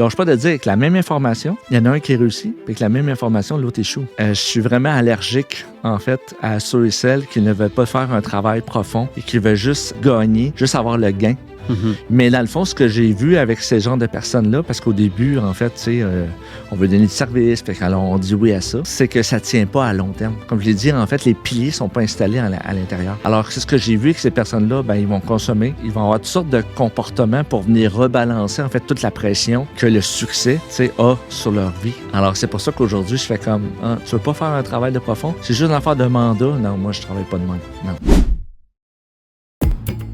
Je lâche pas de dire que la même information, il y en a un qui réussit, puis que la même information, l'autre échoue. Je suis vraiment allergique, en fait, à ceux et celles qui ne veulent pas faire un travail profond et qui veulent juste gagner, juste avoir le gain. Mm-hmm. Mais dans le fond, ce que j'ai vu avec ces genres de personnes-là, parce qu'au début, en fait, tu sais, on veut donner du service, puis alors on dit oui à ça, c'est que ça tient pas à long terme. Comme je l'ai dit, en fait, les piliers sont pas installés à l'intérieur. Alors, c'est ce que j'ai vu avec ces personnes-là, ben ils vont consommer, ils vont avoir toutes sortes de comportements pour venir rebalancer, en fait, toute la pression que le succès, tu sais, a sur leur vie. Alors, c'est pour ça qu'aujourd'hui, je fais comme, tu veux pas faire un travail de profond? C'est juste une affaire de mandat? Non, moi, je travaille pas de même. Non.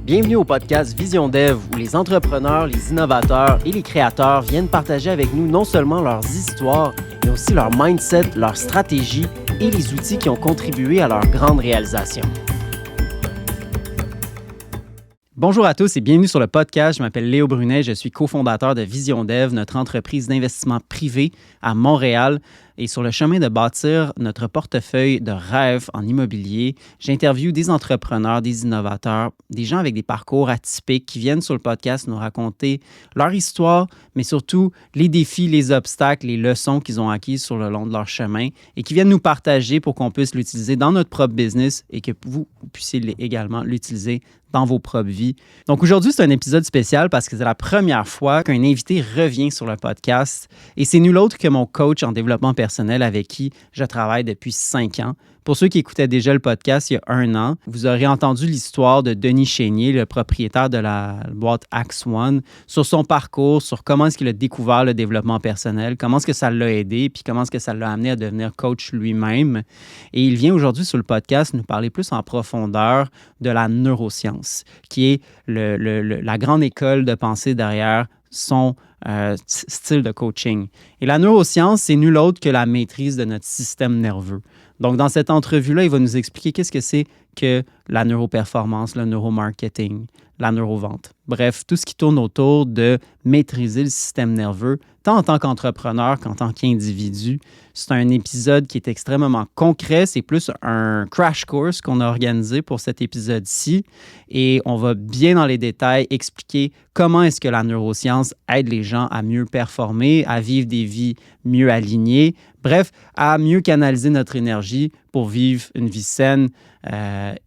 Bienvenue au podcast Vision Dev, où les entrepreneurs, les innovateurs et les créateurs viennent partager avec nous non seulement leurs histoires, mais aussi leur mindset, leur stratégie et les outils qui ont contribué à leur grande réalisation. Bonjour à tous et bienvenue sur le podcast. Je m'appelle Léo Brunet, je suis cofondateur de Vision Dev, notre entreprise d'investissement privé à Montréal. Et sur le chemin de bâtir notre portefeuille de rêves en immobilier, j'interviewe des entrepreneurs, des innovateurs, des gens avec des parcours atypiques qui viennent sur le podcast nous raconter leur histoire, mais surtout les défis, les obstacles, les leçons qu'ils ont acquises sur le long de leur chemin et qui viennent nous partager pour qu'on puisse l'utiliser dans notre propre business et que vous puissiez également l'utiliser dans vos propres vies. Donc aujourd'hui, c'est un épisode spécial parce que c'est la première fois qu'un invité revient sur le podcast et c'est nul autre que mon coach en développement personnel avec qui je travaille depuis 5 ans. Pour ceux qui écoutaient déjà le podcast il y a 1 an, vous aurez entendu l'histoire de Denis Chénier, le propriétaire de la boîte Axe One, sur son parcours, sur comment est-ce qu'il a découvert le développement personnel, comment est-ce que ça l'a aidé, puis comment est-ce que ça l'a amené à devenir coach lui-même. Et il vient aujourd'hui sur le podcast nous parler plus en profondeur de la neuroscience, qui est la grande école de pensée derrière son style de coaching. Et la neuroscience, c'est nul autre que la maîtrise de notre système nerveux. Donc, dans cette entrevue-là, il va nous expliquer qu'est-ce que c'est que la neuroperformance, le neuromarketing, la neurovente. Bref, tout ce qui tourne autour de maîtriser le système nerveux, tant en tant qu'entrepreneur qu'en tant qu'individu. C'est un épisode qui est extrêmement concret. C'est plus un crash course qu'on a organisé pour cet épisode-ci. Et on va bien dans les détails expliquer comment est-ce que la neuroscience aide les gens à mieux performer, à vivre des vies mieux alignées. Bref, à mieux canaliser notre énergie pour vivre une vie saine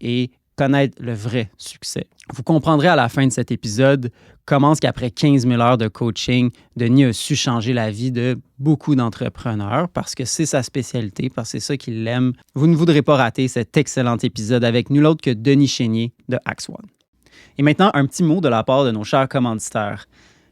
et connaître le vrai succès. Vous comprendrez à la fin de cet épisode comment est-ce qu'après 15 000 heures de coaching, Denis a su changer la vie de beaucoup d'entrepreneurs parce que c'est sa spécialité, parce que c'est ça qu'il aime. Vous ne voudrez pas rater cet excellent épisode avec nul autre que Denis Chénier de Axe One. Et maintenant, un petit mot de la part de nos chers commanditaires.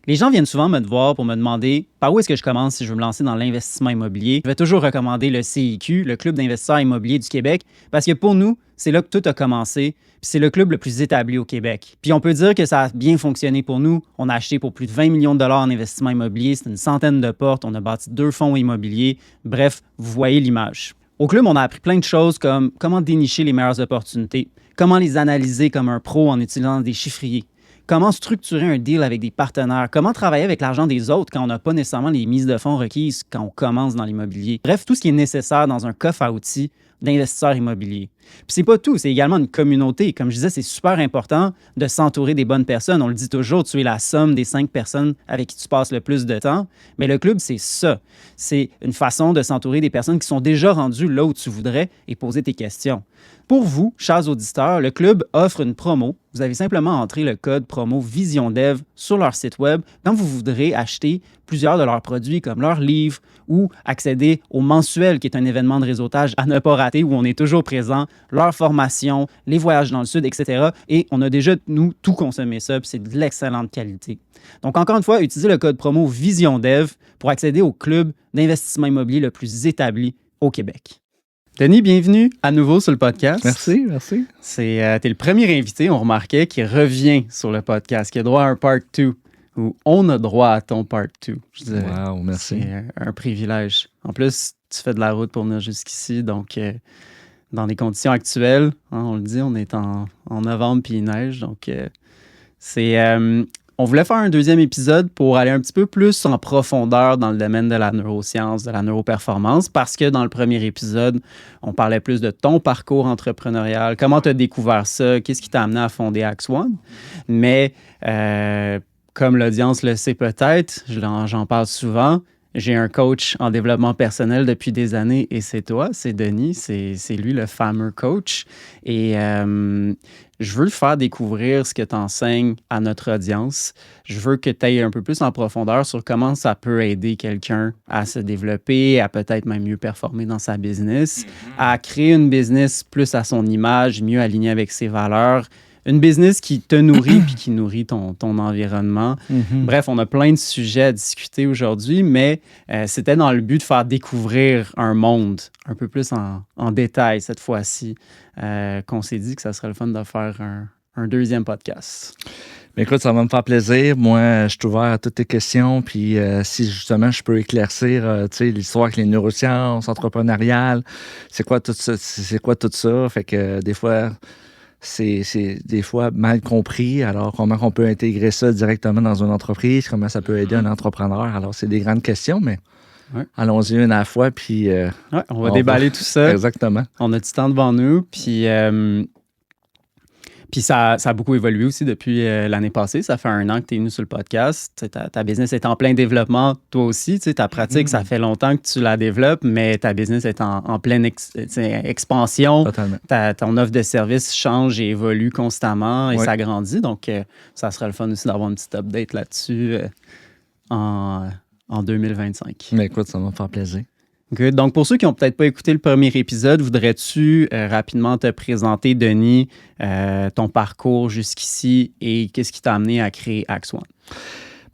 Les gens viennent souvent me voir pour me demander par où est-ce que je commence si je veux me lancer dans l'investissement immobilier. Je vais toujours recommander le CIQ, le Club d'investisseurs immobiliers du Québec, parce que pour nous, c'est là que tout a commencé. Puis c'est le club le plus établi au Québec. Puis on peut dire que ça a bien fonctionné pour nous. On a acheté pour plus de 20 millions de dollars en investissement immobilier. C'est une centaine de portes. On a bâti 2 fonds immobiliers. Bref, vous voyez l'image. Au club, on a appris plein de choses comme comment dénicher les meilleures opportunités, comment les analyser comme un pro en utilisant des chiffriers, comment structurer un deal avec des partenaires, comment travailler avec l'argent des autres quand on n'a pas nécessairement les mises de fonds requises quand on commence dans l'immobilier. Bref, tout ce qui est nécessaire dans un coffre à outils d'investisseurs immobiliers. Puis c'est pas tout, c'est également une communauté. Comme je disais, c'est super important de s'entourer des bonnes personnes. On le dit toujours, tu es la somme des 5 personnes avec qui tu passes le plus de temps. Mais le club, c'est ça. C'est une façon de s'entourer des personnes qui sont déjà rendues là où tu voudrais et poser tes questions. Pour vous, chers auditeurs, le club offre une promo. Vous avez simplement entré le code promo VisionDev sur leur site web quand vous voudrez acheter plusieurs de leurs produits comme leurs livres ou accéder au mensuel qui est un événement de réseautage à ne pas rater où on est toujours présent, leur formation, les voyages dans le sud, etc. Et on a déjà, nous, tout consommé ça, puis c'est de l'excellente qualité. Donc, encore une fois, utilisez le code promo VisionDev pour accéder au club d'investissement immobilier le plus établi au Québec. Denis, bienvenue à nouveau sur le podcast. Merci. T'es le premier invité, on remarquait, qui revient sur le podcast, qui a droit à un part 2, où on a droit à ton part 2. Wow, merci. C'est un privilège. En plus, tu fais de la route pour venir jusqu'ici, donc dans les conditions actuelles, on le dit, on est en novembre puis il neige, donc on voulait faire un deuxième épisode pour aller un petit peu plus en profondeur dans le domaine de la neuroscience, de la neuroperformance, parce que dans le premier épisode, on parlait plus de ton parcours entrepreneurial, comment tu as découvert ça, qu'est-ce qui t'a amené à fonder Axe One. Mais comme l'audience le sait peut-être, j'en parle souvent, j'ai un coach en développement personnel depuis des années et c'est toi, c'est Denis, c'est lui le fameux coach. Et je veux faire découvrir ce que tu enseignes à notre audience. Je veux que tu ailles un peu plus en profondeur sur comment ça peut aider quelqu'un à se développer, à peut-être même mieux performer dans sa business, à créer une business plus à son image, mieux alignée avec ses valeurs. Une business qui te nourrit puis qui nourrit ton environnement. Bref, on a plein de sujets à discuter aujourd'hui, mais c'était dans le but de faire découvrir un monde un peu plus en détail cette fois-ci, qu'on s'est dit que ça serait le fun de faire un deuxième podcast. Mais écoute, ça va me faire plaisir. Moi, je suis ouvert à toutes tes questions. Puis si justement je peux éclaircir l'histoire avec les neurosciences, entrepreneuriales, c'est quoi tout ça? Fait que des fois... C'est des fois mal compris. Alors, comment on peut intégrer ça directement dans une entreprise? Comment ça peut aider un entrepreneur? Alors, c'est des grandes questions, mais allons-y une à la fois. Puis, on va déballer tout ça. Exactement. On a du temps devant nous. Puis ça a beaucoup évolué aussi depuis l'année passée. Ça fait 1 an que tu es venu sur le podcast. Ta business est en plein développement, toi aussi. Ta pratique, ça fait longtemps que tu la développes, mais ta business est en pleine expansion. Totalement. Ton offre de service change et évolue constamment et s'agrandit. Donc, ça serait le fun aussi d'avoir une petite update là-dessus en 2025. Mais écoute, ça va me faire plaisir. Good. Donc, pour ceux qui n'ont peut-être pas écouté le premier épisode, voudrais-tu rapidement te présenter, Denis, ton parcours jusqu'ici et qu'est-ce qui t'a amené à créer Axe One?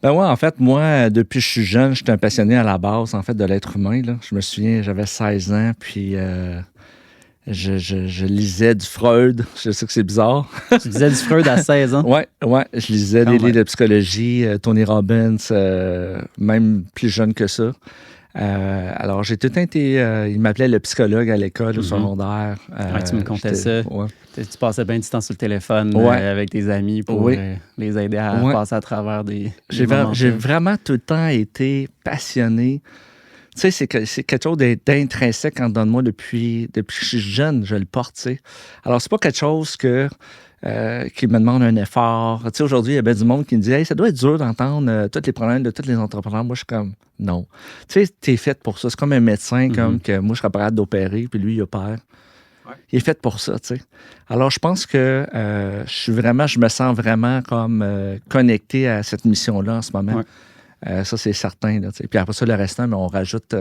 Ben ouais, en fait, moi, depuis que je suis jeune, j'étais un passionné à la base, en fait, de l'être humain. Là. Je me souviens, j'avais 16 ans, puis je lisais du Freud. Je sais que c'est bizarre. Tu lisais du Freud à 16 ans? Ouais, je lisais des livres de psychologie, Tony Robbins, même plus jeune que ça. Alors, j'ai tout été... il m'appelait le psychologue à l'école, au secondaire. Tu me contais ça. Ouais. Tu passais bien du temps sur le téléphone avec tes amis pour les aider à passer à travers des J'ai vraiment tout le temps été passionné. Tu sais, c'est quelque chose d'intrinsèque en dedans de moi depuis que je suis jeune, je le porte, tu sais. Alors, c'est pas quelque chose qui me demande un effort. Tu sais, aujourd'hui, il y a bien du monde qui me dit « Hey, ça doit être dur d'entendre tous les problèmes de tous les entrepreneurs. » Moi, je suis comme « Non. » Tu sais, t'es fait pour ça. C'est comme un médecin, comme que moi, je serais prêt d'opérer, puis lui, il opère. Ouais. Il est fait pour ça, tu sais. Alors, je pense que je me sens vraiment comme connecté à cette mission-là en ce moment. Ouais. Ça, c'est certain, là, tu sais. Puis après ça, le restant, mais on rajoute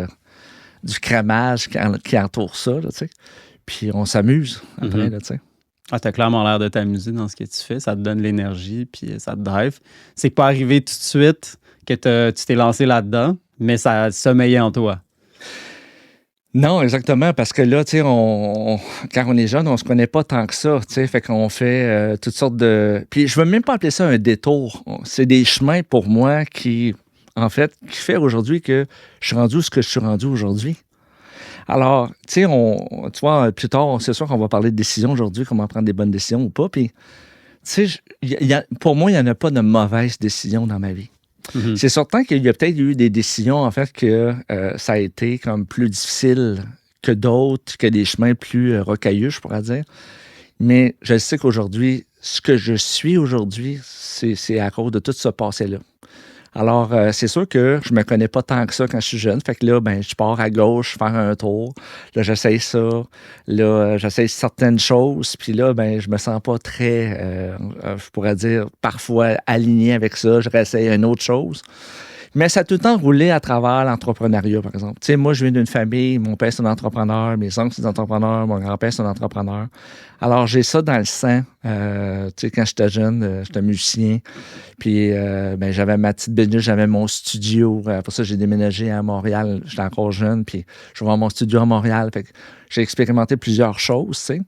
du crémage qui entoure ça, là, tu sais. Puis on s'amuse après, là, tu sais. Ah, t'as clairement l'air de t'amuser dans ce que tu fais. Ça te donne l'énergie, puis ça te drive. C'est pas arrivé tout de suite que tu t'es lancé là-dedans, mais ça a sommeillé en toi. Non, exactement, parce que là, tu sais, quand on est jeune, on se connaît pas tant que ça, tu sais, fait qu'on fait toutes sortes de... Puis je veux même pas appeler ça un détour. C'est des chemins pour moi qui fait aujourd'hui que je suis rendu où je suis rendu aujourd'hui. Alors, tu sais, tu vois, plus tard, c'est sûr qu'on va parler de décisions aujourd'hui, comment prendre des bonnes décisions ou pas. Puis, tu sais, pour moi, il n'y en a pas de mauvaises décisions dans ma vie. Mm-hmm. C'est certain qu'il y a peut-être eu des décisions, en fait, que ça a été comme plus difficile que d'autres, que des chemins plus rocailleux, je pourrais dire. Mais je sais qu'aujourd'hui, ce que je suis aujourd'hui, c'est à cause de tout ce passé-là. Alors, c'est sûr que je me connais pas tant que ça quand je suis jeune. Fait que là, ben, je pars à gauche faire un tour. Là, j'essaye ça. Là, j'essaye certaines choses. Puis là, ben, je me sens pas très, je pourrais dire, parfois aligné avec ça. Je réessaye une autre chose. Mais ça a tout le temps roulé à travers l'entrepreneuriat, par exemple. Tu sais, moi, je viens d'une famille, mon père, c'est un entrepreneur, mes oncles, c'est des entrepreneurs, mon grand-père, c'est un entrepreneur. Alors, j'ai ça dans le sang. Tu sais, quand j'étais jeune, j'étais musicien. Puis, ben, j'avais ma petite business, j'avais mon studio. Pour ça, j'ai déménagé à Montréal. J'étais encore jeune, puis je vais mon studio à Montréal. Fait que j'ai expérimenté plusieurs choses, tu sais.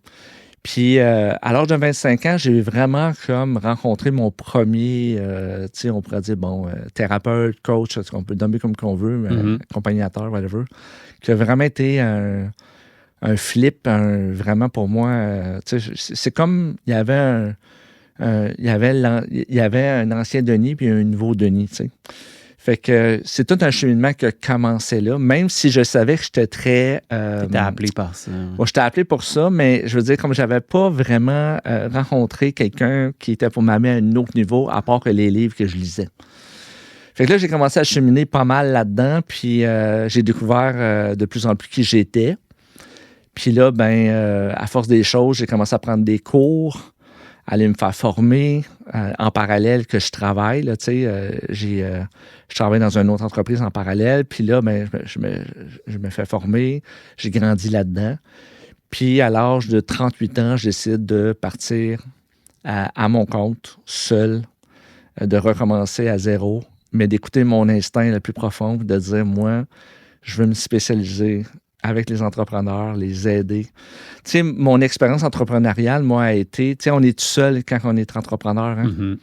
Puis, à l'âge de 25 ans, j'ai vraiment comme rencontré mon premier, tu sais, on pourrait dire, thérapeute, coach, on peut le nommer comme qu'on veut, accompagnateur, whatever, qui a vraiment été un flip, vraiment pour moi, tu sais, c'est comme, il y avait un ancien Denis puis un nouveau Denis, tu sais. Fait que c'est tout un cheminement qui a commencé là, même si je savais que j'étais très... T'étais appelé par ça. Bon, j'étais appelé pour ça, mais je veux dire, comme j'avais pas vraiment rencontré quelqu'un qui était pour m'amener à un autre niveau, à part que les livres que je lisais. Fait que là, j'ai commencé à cheminer pas mal là-dedans, puis j'ai découvert de plus en plus qui j'étais. Puis là, à force des choses, j'ai commencé à prendre des cours, aller me faire former en parallèle que je travaille. Là, je travaille dans une autre entreprise en parallèle. Puis là, je me fais former. J'ai grandi là-dedans. Puis à l'âge de 38 ans, je décide de partir à mon compte, seul, de recommencer à zéro, mais d'écouter mon instinct le plus profond, de dire, moi, je veux me spécialiser avec les entrepreneurs, les aider. Tu sais, mon expérience entrepreneuriale, moi, a été, tu sais, on est tout seul quand on est entrepreneur. Hein? Mm-hmm. Tu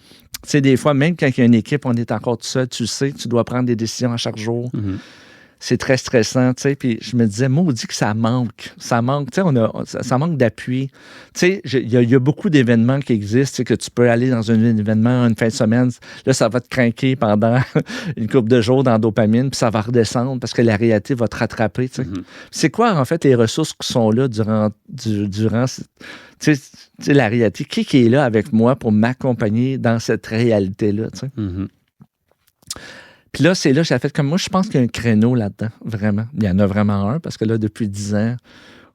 sais, des fois, même quand il y a une équipe, on est encore tout seul, tu sais, tu dois prendre des décisions à chaque jour. Mm-hmm. C'est très stressant, tu sais. Puis je me disais, maudit que ça manque. Ça manque, tu sais, ça manque d'appui. Tu sais, il y a beaucoup d'événements qui existent, tu sais, que tu peux aller dans un événement une fin de semaine. Là, ça va te craquer pendant une couple de jours dans la dopamine, puis ça va redescendre parce que la réalité va te rattraper, tu sais. Mm-hmm. C'est quoi, en fait, les ressources qui sont là durant tu sais, la réalité? Qui est là avec moi pour m'accompagner dans cette réalité-là, tu sais? Mm-hmm. Puis là, c'est là que j'ai fait comme moi, je pense qu'il y a un créneau là-dedans, vraiment. Il y en a vraiment un, parce que là, depuis 10 ans,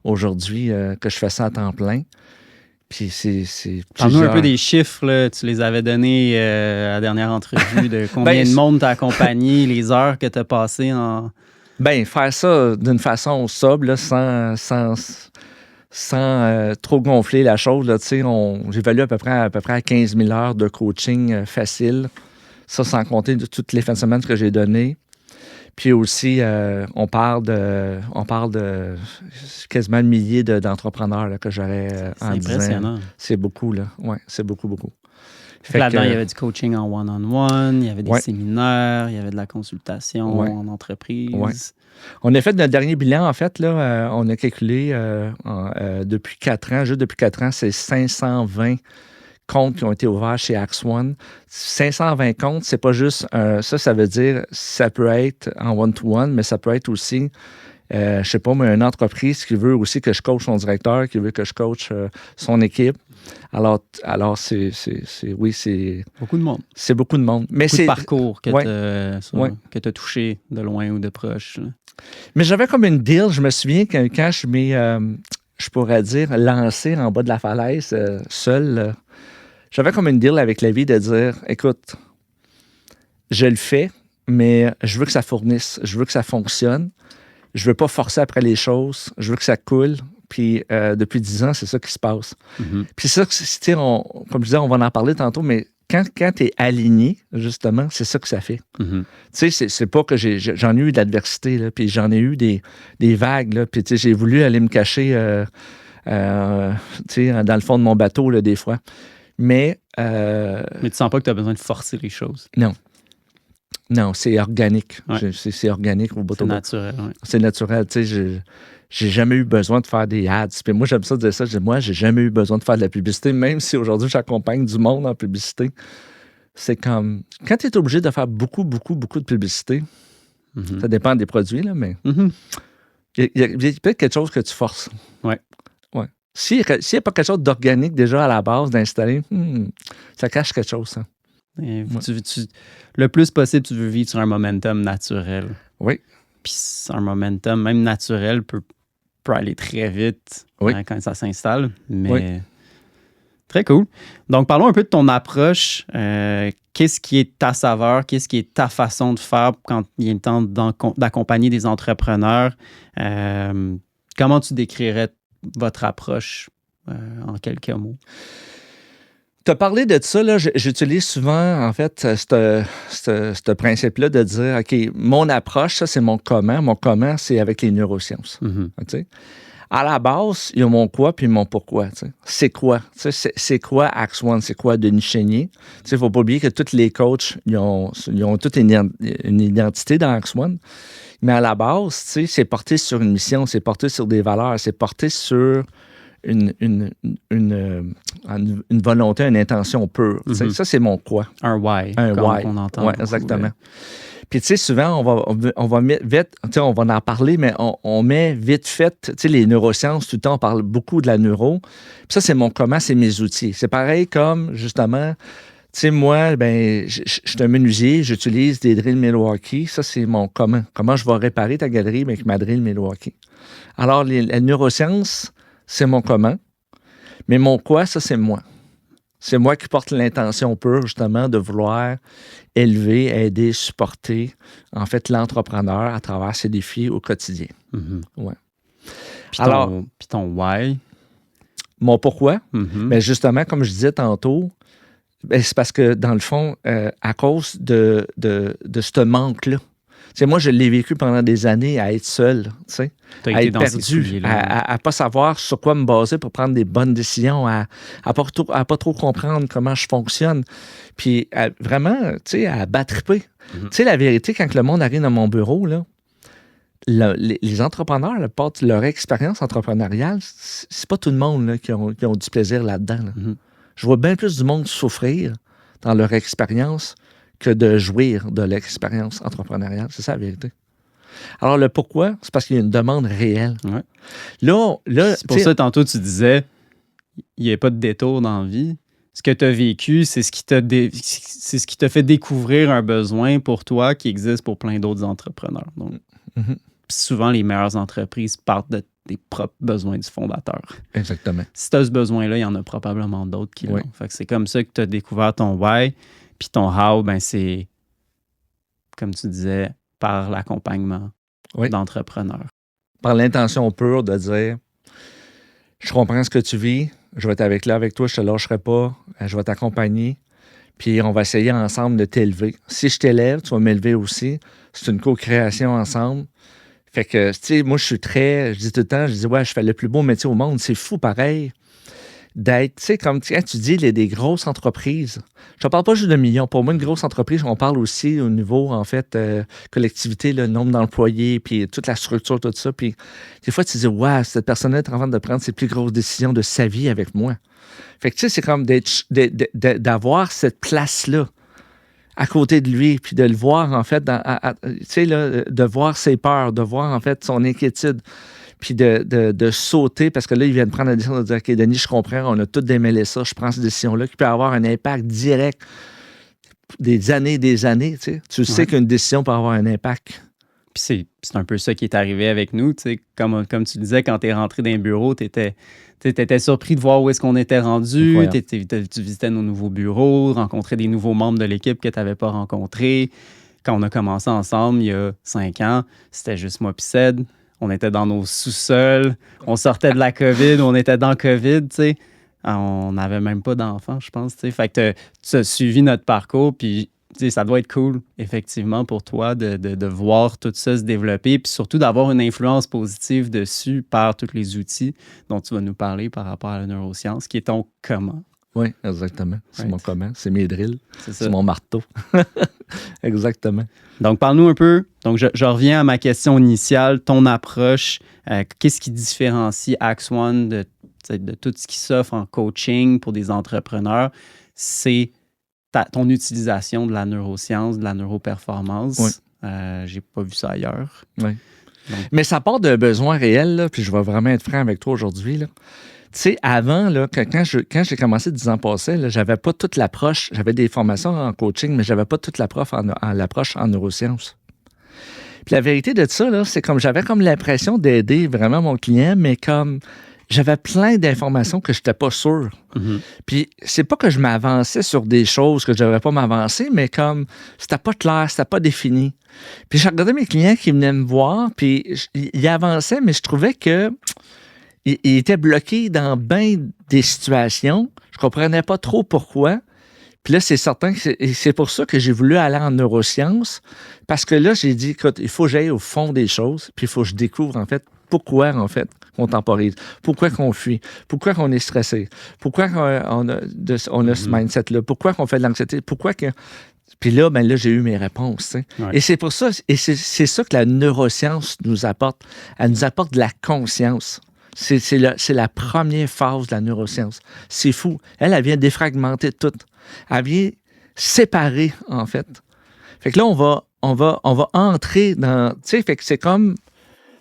aujourd'hui, que je fais ça à temps plein. Puis c'est Parle-nous un peu des chiffres, là. Tu les avais donnés à la dernière entrevue, de combien de monde t'a accompagné, les heures que tu as passées en... Faire ça d'une façon sobre, là, sans trop gonfler la chose, là, tu sais, j'évalue à peu près à 15 000 heures de coaching facile. Ça, sans compter de toutes les fins de semaine que j'ai données. Puis aussi, on parle de quasiment un millier d'entrepreneurs là, que j'aurais en 10 ans. C'est impressionnant. C'est beaucoup, là. Oui, c'est beaucoup, beaucoup. Là-dedans, il y avait du coaching en one-on-one, il y avait des séminaires, il y avait de la consultation en entreprise. Ouais. On a fait notre dernier bilan, en fait, là, on a calculé depuis 4 ans, juste depuis 4 ans, c'est 520 comptes qui ont été ouverts chez Axe One. 520 comptes, c'est pas juste ça veut dire, ça peut être en one-to-one, mais ça peut être aussi, je sais pas, mais une entreprise qui veut aussi que je coach son directeur, qui veut que je coach son équipe. Alors c'est beaucoup de monde. C'est beaucoup de monde. Mais beaucoup de parcours que tu as touché de loin ou de proche. Là. Mais j'avais comme une deal. Je me souviens que quand je pourrais dire, lancé en bas de la falaise, seul, j'avais comme une deal avec la vie de dire, écoute, je le fais, mais je veux que ça fournisse, je veux que ça fonctionne, je veux pas forcer après les choses, je veux que ça coule. Puis depuis 10 ans, c'est ça qui se passe. Mm-hmm. Puis ça, comme je disais, on va en parler tantôt, mais quand tu es aligné, justement, c'est ça que ça fait. Mm-hmm. Tu sais, c'est pas que j'en ai eu de l'adversité, là, puis j'en ai eu des vagues, là, puis tu sais, j'ai voulu aller me cacher tu sais, dans le fond de mon bateau, là, des fois. Mais tu sens pas que tu as besoin de forcer les choses. Non, c'est organique. Ouais. C'est organique au bout. C'est naturel, oui. C'est naturel, tu sais, j'ai jamais eu besoin de faire des ads. Puis moi, j'aime ça dire ça. Moi, j'ai jamais eu besoin de faire de la publicité, même si aujourd'hui, j'accompagne du monde en publicité. C'est comme... Quand tu es obligé de faire beaucoup, beaucoup, beaucoup de publicité, mm-hmm. Ça dépend des produits, là, mais... Mm-hmm. Il y a peut-être quelque chose que tu forces. Oui. Ouais. S'il n'y a pas quelque chose d'organique déjà à la base d'installer, ça cache quelque chose, ça. Le plus possible, tu veux vivre sur un momentum naturel. Oui. Puis un momentum, même naturel, peut aller très vite quand ça s'installe. Mais très cool. Donc, parlons un peu de ton approche. Qu'est-ce qui est ta saveur? Qu'est-ce qui est ta façon de faire quand il est temps d'accompagner des entrepreneurs? Comment tu décrirais votre approche en quelques mots? Tu as parlé de ça, là, j'utilise souvent, en fait, ce principe-là de dire, OK, mon approche, ça, c'est mon comment. Mon comment, c'est avec les neurosciences. Mm-hmm. Okay? À la base, il y a mon quoi puis mon pourquoi. T'sais. C'est quoi? C'est quoi Axe One? C'est quoi Denis Chénier? Il ne faut pas oublier que tous les coachs, ils ont toute une identité dans Axe One. Mais à la base, c'est porté sur une mission, c'est porté sur des valeurs, c'est porté sur une volonté, une intention pure. Mm-hmm. Ça, c'est mon quoi. Un why. Un why. On entend. Oui, exactement. Puis, tu sais, souvent, on va mettre vite, tu sais, on va en parler, mais on met vite fait, tu sais, les neurosciences, tout le temps, on parle beaucoup de la neuro. Puis ça, c'est mon comment, c'est mes outils. C'est pareil comme, justement, tu sais, moi, ben, je suis un menuisier, j'utilise des drills Milwaukee. Ça, c'est mon comment. Comment je vais réparer ta galerie avec ma drill Milwaukee. Alors, les neurosciences, c'est mon comment. Mais mon quoi, ça, c'est moi. C'est moi qui porte l'intention pure, justement, de vouloir élever, aider, supporter, en fait, l'entrepreneur à travers ses défis au quotidien. Mhm. Ouais. Puis ton why? Mon pourquoi? Mhm. Bien, justement, comme je disais tantôt, ben, c'est parce que, dans le fond, à cause de ce manque-là, tu sais, moi, je l'ai vécu pendant des années à être seul, tu sais, à être perdu, à ne pas savoir sur quoi me baser pour prendre des bonnes décisions, à pas trop comprendre comment je fonctionne, puis vraiment, tu sais, à battriper. Tu sais, la vérité, quand le monde arrive dans mon bureau, là, les entrepreneurs là, portent leur expérience entrepreneuriale, c'est pas tout le monde là, qui ont du plaisir là-dedans. Là. Je vois bien plus du monde souffrir dans leur expérience que de jouir de l'expérience entrepreneuriale. C'est ça la vérité. Alors, le pourquoi, c'est parce qu'il y a une demande réelle. Ouais. Là, c'est pour ça, tantôt, tu disais, il n'y a pas de détour dans la vie. Ce que tu as vécu, c'est ce qui t'a fait découvrir un besoin pour toi qui existe pour plein d'autres entrepreneurs. Donc, souvent, les meilleures entreprises partent des propres besoins du fondateur. Exactement. Si tu as ce besoin-là, il y en a probablement d'autres qui l'ont. Fait que c'est comme ça que tu as découvert ton why. Puis ton how, ben c'est, comme tu disais, par l'accompagnement d'entrepreneurs. Par l'intention pure de dire, je comprends ce que tu vis, je vais être là avec toi, je te lâcherai pas, je vais t'accompagner, puis on va essayer ensemble de t'élever. Si je t'élève, tu vas m'élever aussi. C'est une co-création ensemble. Fait que, tu sais, moi, je dis tout le temps, je fais le plus beau métier au monde. C'est fou, pareil, d'être, tu sais, comme quand tu dis des grosses entreprises. Je ne parle pas juste de millions. Pour moi, une grosse entreprise, on parle aussi au niveau, en fait, collectivité, le nombre d'employés, puis toute la structure, tout ça. Puis des fois, tu te dis, cette personne-là est en train de prendre ses plus grosses décisions de sa vie avec moi. Fait que, tu sais, c'est comme d'avoir cette place-là à côté de lui, puis de le voir, en fait, tu sais, là, de voir ses peurs, de voir, en fait, son inquiétude, puis de sauter, parce que là, il vient de prendre la décision de dire, OK, Denis, je comprends, on a tous démêlé ça, je prends cette décision-là, qui peut avoir un impact direct des années, tu sais. Tu sais qu'une décision peut avoir un impact. Puis c'est un peu ça qui est arrivé avec nous, tu sais, comme tu disais, quand tu es rentré dans un bureau, tu étais surpris de voir où est-ce qu'on était rendu, tu visitais nos nouveaux bureaux, rencontrais des nouveaux membres de l'équipe que tu n'avais pas rencontrés. Quand on a commencé ensemble, il y a 5 ans, c'était juste moi puis Ced. On était dans nos sous-sols, on sortait de la COVID, on était dans COVID, tu sais. On n'avait même pas d'enfants, je pense, tu sais. Fait que tu as suivi notre parcours, puis tu sais, ça doit être cool, effectivement, pour toi de voir tout ça se développer, puis surtout d'avoir une influence positive dessus par tous les outils dont tu vas nous parler par rapport à la neuroscience, qui est ton comment. Oui, exactement. C'est mon comment, c'est mes drills, c'est mon marteau. Exactement. Donc, parle-nous un peu. Donc, je reviens à ma question initiale, ton approche. Qu'est-ce qui différencie Axe One de tout ce qui s'offre en coaching pour des entrepreneurs? C'est ton utilisation de la neuroscience, de la neuroperformance. Oui. J'ai pas vu ça ailleurs. Oui. Donc, mais ça part d'un besoin réel, là, puis je vais vraiment être franc avec toi aujourd'hui, là. Tu sais, avant, là, quand j'ai commencé 10 ans passés, là, j'avais pas toute l'approche. J'avais des formations en coaching, mais j'avais pas toute l'approche en neurosciences. Puis la vérité de ça, là, c'est comme j'avais comme l'impression d'aider vraiment mon client, mais comme j'avais plein d'informations que je n'étais pas sûr. Mm-hmm. Puis c'est pas que je m'avançais sur des choses que je devrais pas m'avancer, mais comme c'était pas clair, c'était pas défini. Puis j'ai regardé mes clients qui venaient me voir, puis ils avançaient, mais je trouvais que il était bloqué dans bien des situations. Je comprenais pas trop pourquoi. Puis là, c'est certain que c'est pour ça que j'ai voulu aller en neurosciences. Parce que là, j'ai dit, écoute, il faut que j'aille au fond des choses. Puis il faut que je découvre, en fait, pourquoi, en fait, on temporise. Pourquoi qu'on fuit. Pourquoi qu'on est stressé. Pourquoi on a ce mindset-là. Pourquoi qu'on fait de l'anxiété. Pourquoi que... Puis là, ben là, j'ai eu mes réponses. Ouais. Et c'est pour ça, et c'est ça que la neuroscience nous apporte. Elle nous apporte de la conscience. C'est la première phase de la neuroscience. C'est fou. Elle vient défragmenter tout. Elle vient séparer, en fait. Fait que là, on va entrer dans... Tu sais, fait que c'est comme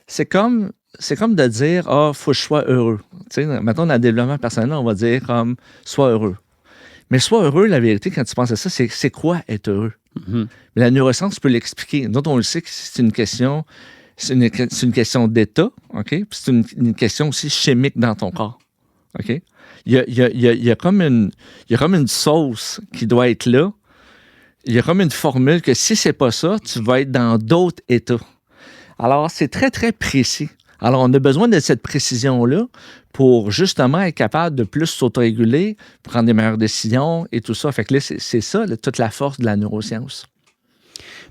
de dire, faut que je sois heureux. Tu sais, mettons, dans le développement personnel, on va dire comme, sois heureux. Mais sois heureux, la vérité, quand tu penses à ça, c'est quoi être heureux? Mm-hmm. Mais la neuroscience peut l'expliquer. Nous autres, on le sait que c'est une question, c'est une question d'état, OK? Puis c'est une question aussi chimique dans ton corps, OK? Il y a comme une sauce qui doit être là. Il y a comme une formule que si c'est pas ça, tu vas être dans d'autres états. Alors, c'est très, très précis. Alors, on a besoin de cette précision-là pour justement être capable de plus s'autoréguler, prendre des meilleures décisions et tout ça. Fait que là, c'est ça, là, toute la force de la neuroscience.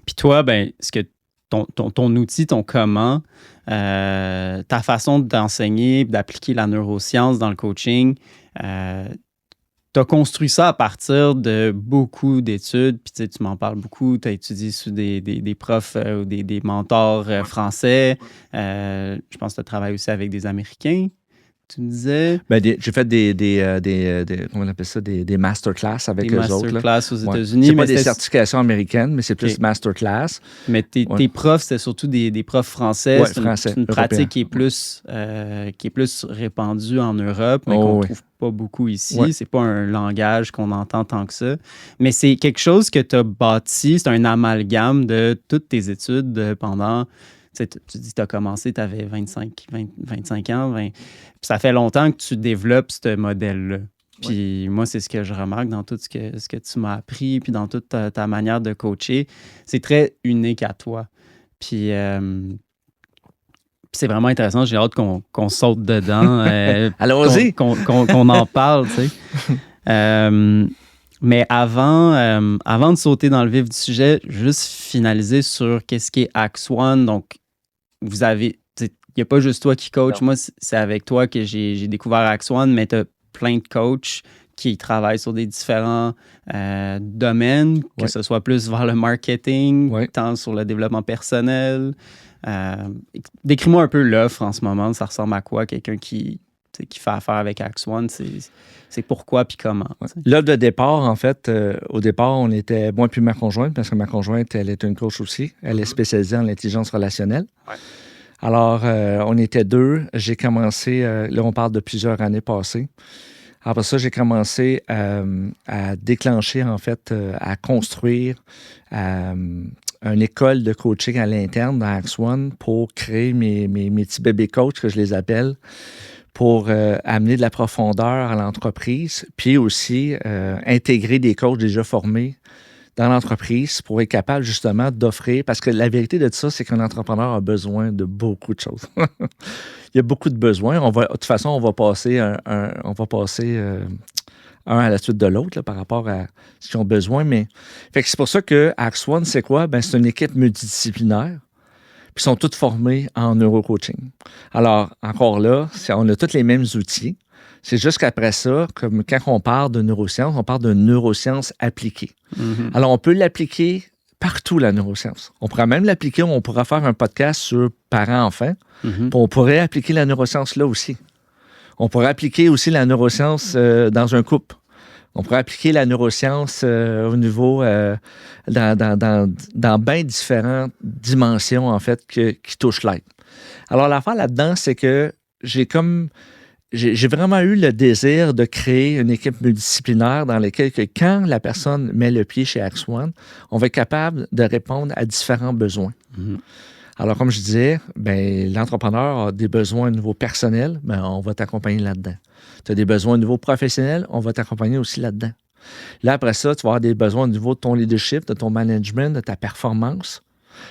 Puis toi, ben, ce que ton outil, ton comment, ta façon d'enseigner, d'appliquer la neuroscience dans le coaching, tu as construit ça à partir de beaucoup d'études, puis tu m'en parles beaucoup, tu as étudié sous des profs ou des mentors français. Je pense que tu travailles aussi avec des Américains, tu me disais. Ben, j'ai fait comment on appelle ça, des masterclass avec eux autres. Des masterclass aux États-Unis. C'est pas des certifications américaines, mais c'est plus masterclass. Mais tes profs, c'est surtout des profs français. Ouais, c'est une pratique qui est plus répandue en Europe, mais qu'on ne trouve pas beaucoup ici. Ouais. C'est pas un langage qu'on entend tant que ça. Mais c'est quelque chose que tu as bâti, c'est un amalgame de toutes tes études pendant... Tu dis que tu as commencé, tu avais 25 ans. Puis ça fait longtemps que tu développes ce modèle-là. Puis moi, c'est ce que je remarque dans tout ce que tu m'as appris, puis dans toute ta manière de coacher. C'est très unique à toi. Puis c'est vraiment intéressant. J'ai hâte qu'on saute dedans. Allons-y! Qu'on en parle, tu sais. Mais avant de sauter dans le vif du sujet, juste finaliser sur qu'est-ce qui est Axe One. Donc, vous avez... Il n'y a pas juste toi qui coach. Non. Moi, c'est avec toi que j'ai découvert Axe One, mais tu as plein de coachs qui travaillent sur des différents domaines, que ce soit plus vers le marketing, tant sur le développement personnel. Décris-moi un peu l'offre en ce moment. Ça ressemble à quoi? Quelqu'un qui fait affaire avec Axe One, c'est pourquoi puis comment. L'offre de départ, en fait, au départ, on était, moi puis ma conjointe, parce que ma conjointe, elle est une coach aussi. Elle est spécialisée en intelligence relationnelle. Ouais. Alors, on était deux. J'ai commencé, là, on parle de plusieurs années passées. Après ça, j'ai commencé à déclencher, en fait, à construire une école de coaching à l'interne dans Axe One pour créer mes petits bébés coachs, que je les appelle, pour amener de la profondeur à l'entreprise, puis aussi intégrer des coachs déjà formés dans l'entreprise pour être capable justement d'offrir, parce que la vérité de tout ça, c'est qu'un entrepreneur a besoin de beaucoup de choses. Il y a beaucoup de besoins. De toute façon, on va passer un à la suite de l'autre là, par rapport à ce qu'ils ont besoin. Mais fait que c'est pour ça que Axe One, c'est quoi? Ben, c'est une équipe multidisciplinaire. Puis ils sont tous formés en neurocoaching. Alors, encore là, on a tous les mêmes outils. C'est juste qu'après ça, comme quand on parle de neurosciences, on parle de neurosciences appliquées. Mm-hmm. Alors, on peut l'appliquer partout, la neuroscience. On pourrait même l'appliquer, on pourrait faire un podcast sur parents-enfants, puis on pourrait appliquer la neuroscience là aussi. On pourrait appliquer aussi la neuroscience dans un couple. On pourrait appliquer la neuroscience au niveau dans bien différentes dimensions, en fait, qui touchent l'être. Alors, l'affaire là-dedans, c'est que j'ai vraiment eu le désir de créer une équipe multidisciplinaire dans laquelle, quand la personne met le pied chez Axe One, on va être capable de répondre à différents besoins. Mm-hmm. Alors, comme je disais, ben, l'entrepreneur a des besoins au niveau personnel, ben, on va t'accompagner là-dedans. Tu as des besoins au niveau professionnel, on va t'accompagner aussi là-dedans. Là, après ça, tu vas avoir des besoins au niveau de ton leadership, de ton management, de ta performance.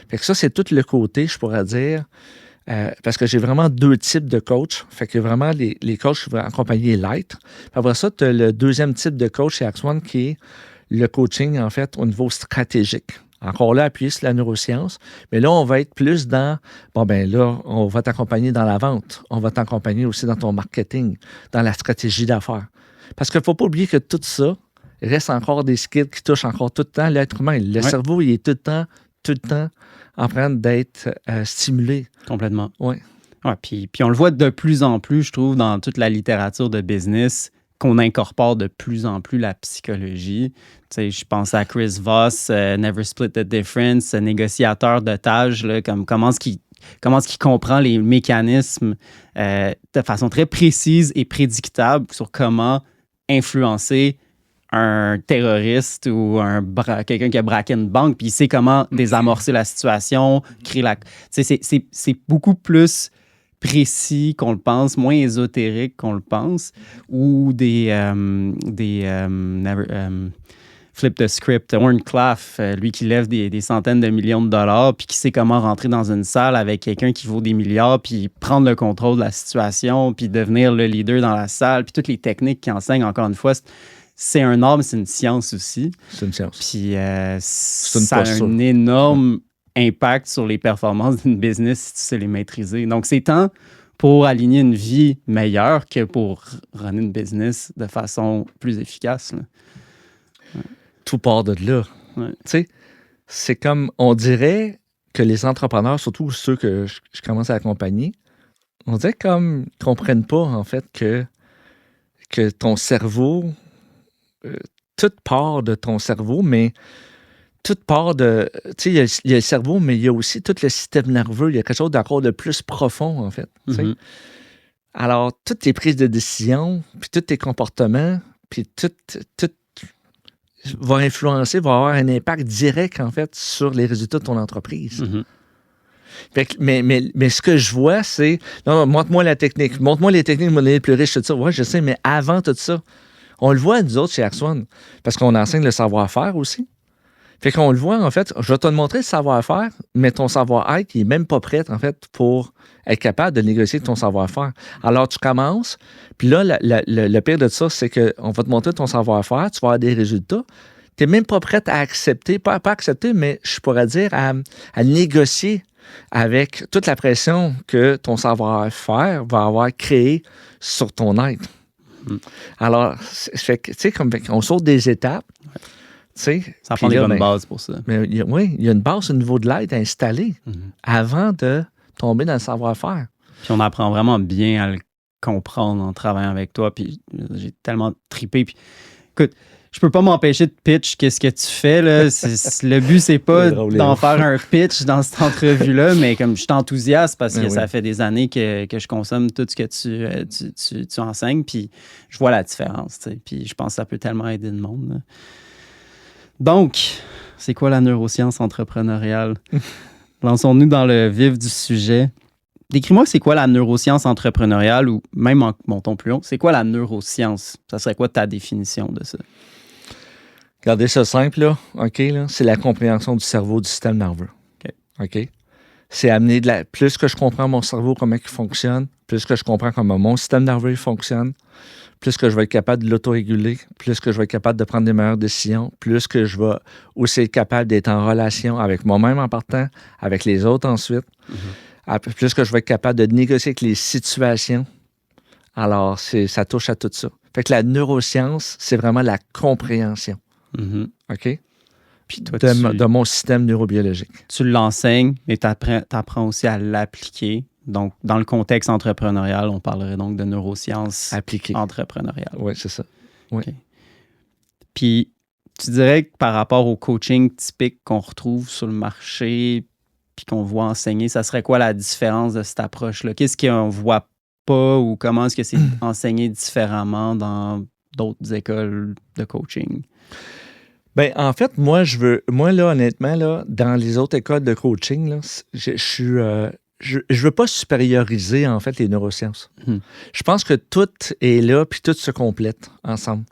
Fait que ça, c'est tout le côté, je pourrais dire, parce que j'ai vraiment deux types de coachs. Fait que vraiment, les coachs qui vont accompagner l'être. Puis après ça, tu as le deuxième type de coach chez Axe One qui est le coaching, en fait, au niveau stratégique. Encore là, appuyé sur la neuroscience. Mais là, on va être plus dans, on va t'accompagner dans la vente. On va t'accompagner aussi dans ton marketing, dans la stratégie d'affaires. Parce qu'il ne faut pas oublier que tout ça reste encore des skills qui touchent encore tout le temps l'être humain. Le cerveau, il est tout le temps en train d'être stimulé. Complètement. Oui. Ouais, puis on le voit de plus en plus, je trouve, dans toute la littérature de business, qu'on incorpore de plus en plus la psychologie. Tu sais, je pense à Chris Voss, Never Split the Difference, négociateur de tâches, là, comme comment est-ce qu'il comprend les mécanismes de façon très précise et prédictable sur comment influencer un terroriste ou quelqu'un qui a braqué une banque, puis il sait comment désamorcer la situation, créer la... Tu sais, c'est beaucoup plus précis qu'on le pense, moins ésotérique qu'on le pense, ou Flip the Script, Warren Clough, lui qui lève des centaines de millions de dollars, puis qui sait comment rentrer dans une salle avec quelqu'un qui vaut des milliards, puis prendre le contrôle de la situation, puis devenir le leader dans la salle, puis toutes les techniques qu'il enseigne, encore une fois, c'est un art, mais c'est une science aussi. C'est une science. Puis ça a un énorme impact sur les performances d'une business si tu sais les maîtriser. Donc, c'est tant pour aligner une vie meilleure que pour runner une business de façon plus efficace. Là. Ouais. Tout part de là. Ouais. Tu sais, c'est comme, on dirait que les entrepreneurs, surtout ceux que je commence à accompagner, on dirait comme qu'ils ne comprennent pas, en fait, que ton cerveau... tout part de ton cerveau, mais tout part de... Tu sais, il y a le cerveau, mais il y a aussi tout le système nerveux. Il y a quelque chose d'encore de plus profond, en fait. Mm-hmm. Alors, toutes tes prises de décision, puis tous tes comportements, puis tout va influencer, va avoir un impact direct, en fait, sur les résultats de ton entreprise. Mm-hmm. Fait que, mais ce que je vois, c'est... Non, montre-moi la technique. Montre-moi les techniques de monnaie plus riche, tout ça. Ouais, je sais, mais avant tout ça, on le voit, nous autres, chez Axone, parce qu'on enseigne le savoir-faire aussi. Fait qu'on le voit, en fait, je vais te montrer le savoir-faire, mais ton savoir-être, il n'est même pas prêt, en fait, pour être capable de négocier ton savoir-faire. Alors, tu commences, puis là, le pire de ça, c'est qu'on va te montrer ton savoir-faire, tu vas avoir des résultats. Tu n'es même pas prêt à accepter, pas accepter, mais je pourrais dire à négocier avec toute la pression que ton savoir-faire va avoir créé sur ton être. Alors, tu sais, comme on saute des étapes. Ça prend des bonnes bases pour ça. Mais, oui, il y a une base au niveau de l'aide installée avant de tomber dans le savoir-faire. Puis on apprend vraiment bien à le comprendre en travaillant avec toi. Puis j'ai tellement trippé. Puis écoute, je peux pas m'empêcher de pitch qu'est-ce que tu fais. Là. Le but, c'est pas d'en faire un pitch dans cette entrevue-là, mais comme je suis enthousiaste parce que ça fait des années que je consomme tout ce que tu enseignes, puis je vois la différence. T'sais. Puis je pense que ça peut tellement aider le monde. Là. Donc, c'est quoi la neuroscience entrepreneuriale? Lançons-nous dans le vif du sujet. Décris-moi c'est quoi la neuroscience entrepreneuriale ou même montons plus haut, c'est quoi la neuroscience? Ça serait quoi ta définition de ça? Regardez ça simple, là. OK, là, c'est la compréhension du cerveau, du système nerveux. OK? C'est amener plus que je comprends mon cerveau, comment il fonctionne, plus que je comprends comment mon système nerveux fonctionne, plus que je vais être capable de l'autoréguler, plus que je vais être capable de prendre des meilleures décisions, plus que je vais aussi être capable d'être en relation avec moi-même en partant, avec les autres ensuite, plus que je vais être capable de négocier avec les situations. Alors, ça touche à tout ça. Fait que la neuroscience, c'est vraiment la compréhension. OK? Puis toi, de mon système neurobiologique. Tu l'enseignes, mais tu apprends aussi à l'appliquer. Donc, dans le contexte entrepreneurial, on parlerait donc de neurosciences entrepreneuriales. Oui, c'est ça. Oui. Okay. Puis, tu dirais que par rapport au coaching typique qu'on retrouve sur le marché puis qu'on voit enseigner, ça serait quoi la différence de cette approche-là? Qu'est-ce qu'on ne voit pas ou comment est-ce que c'est enseigné différemment dans d'autres écoles de coaching? Bien, en fait, moi, là, honnêtement, là, dans les autres écoles de coaching, là, je veux pas supérioriser, en fait, les neurosciences. Je pense que tout est là, puis tout se complète ensemble.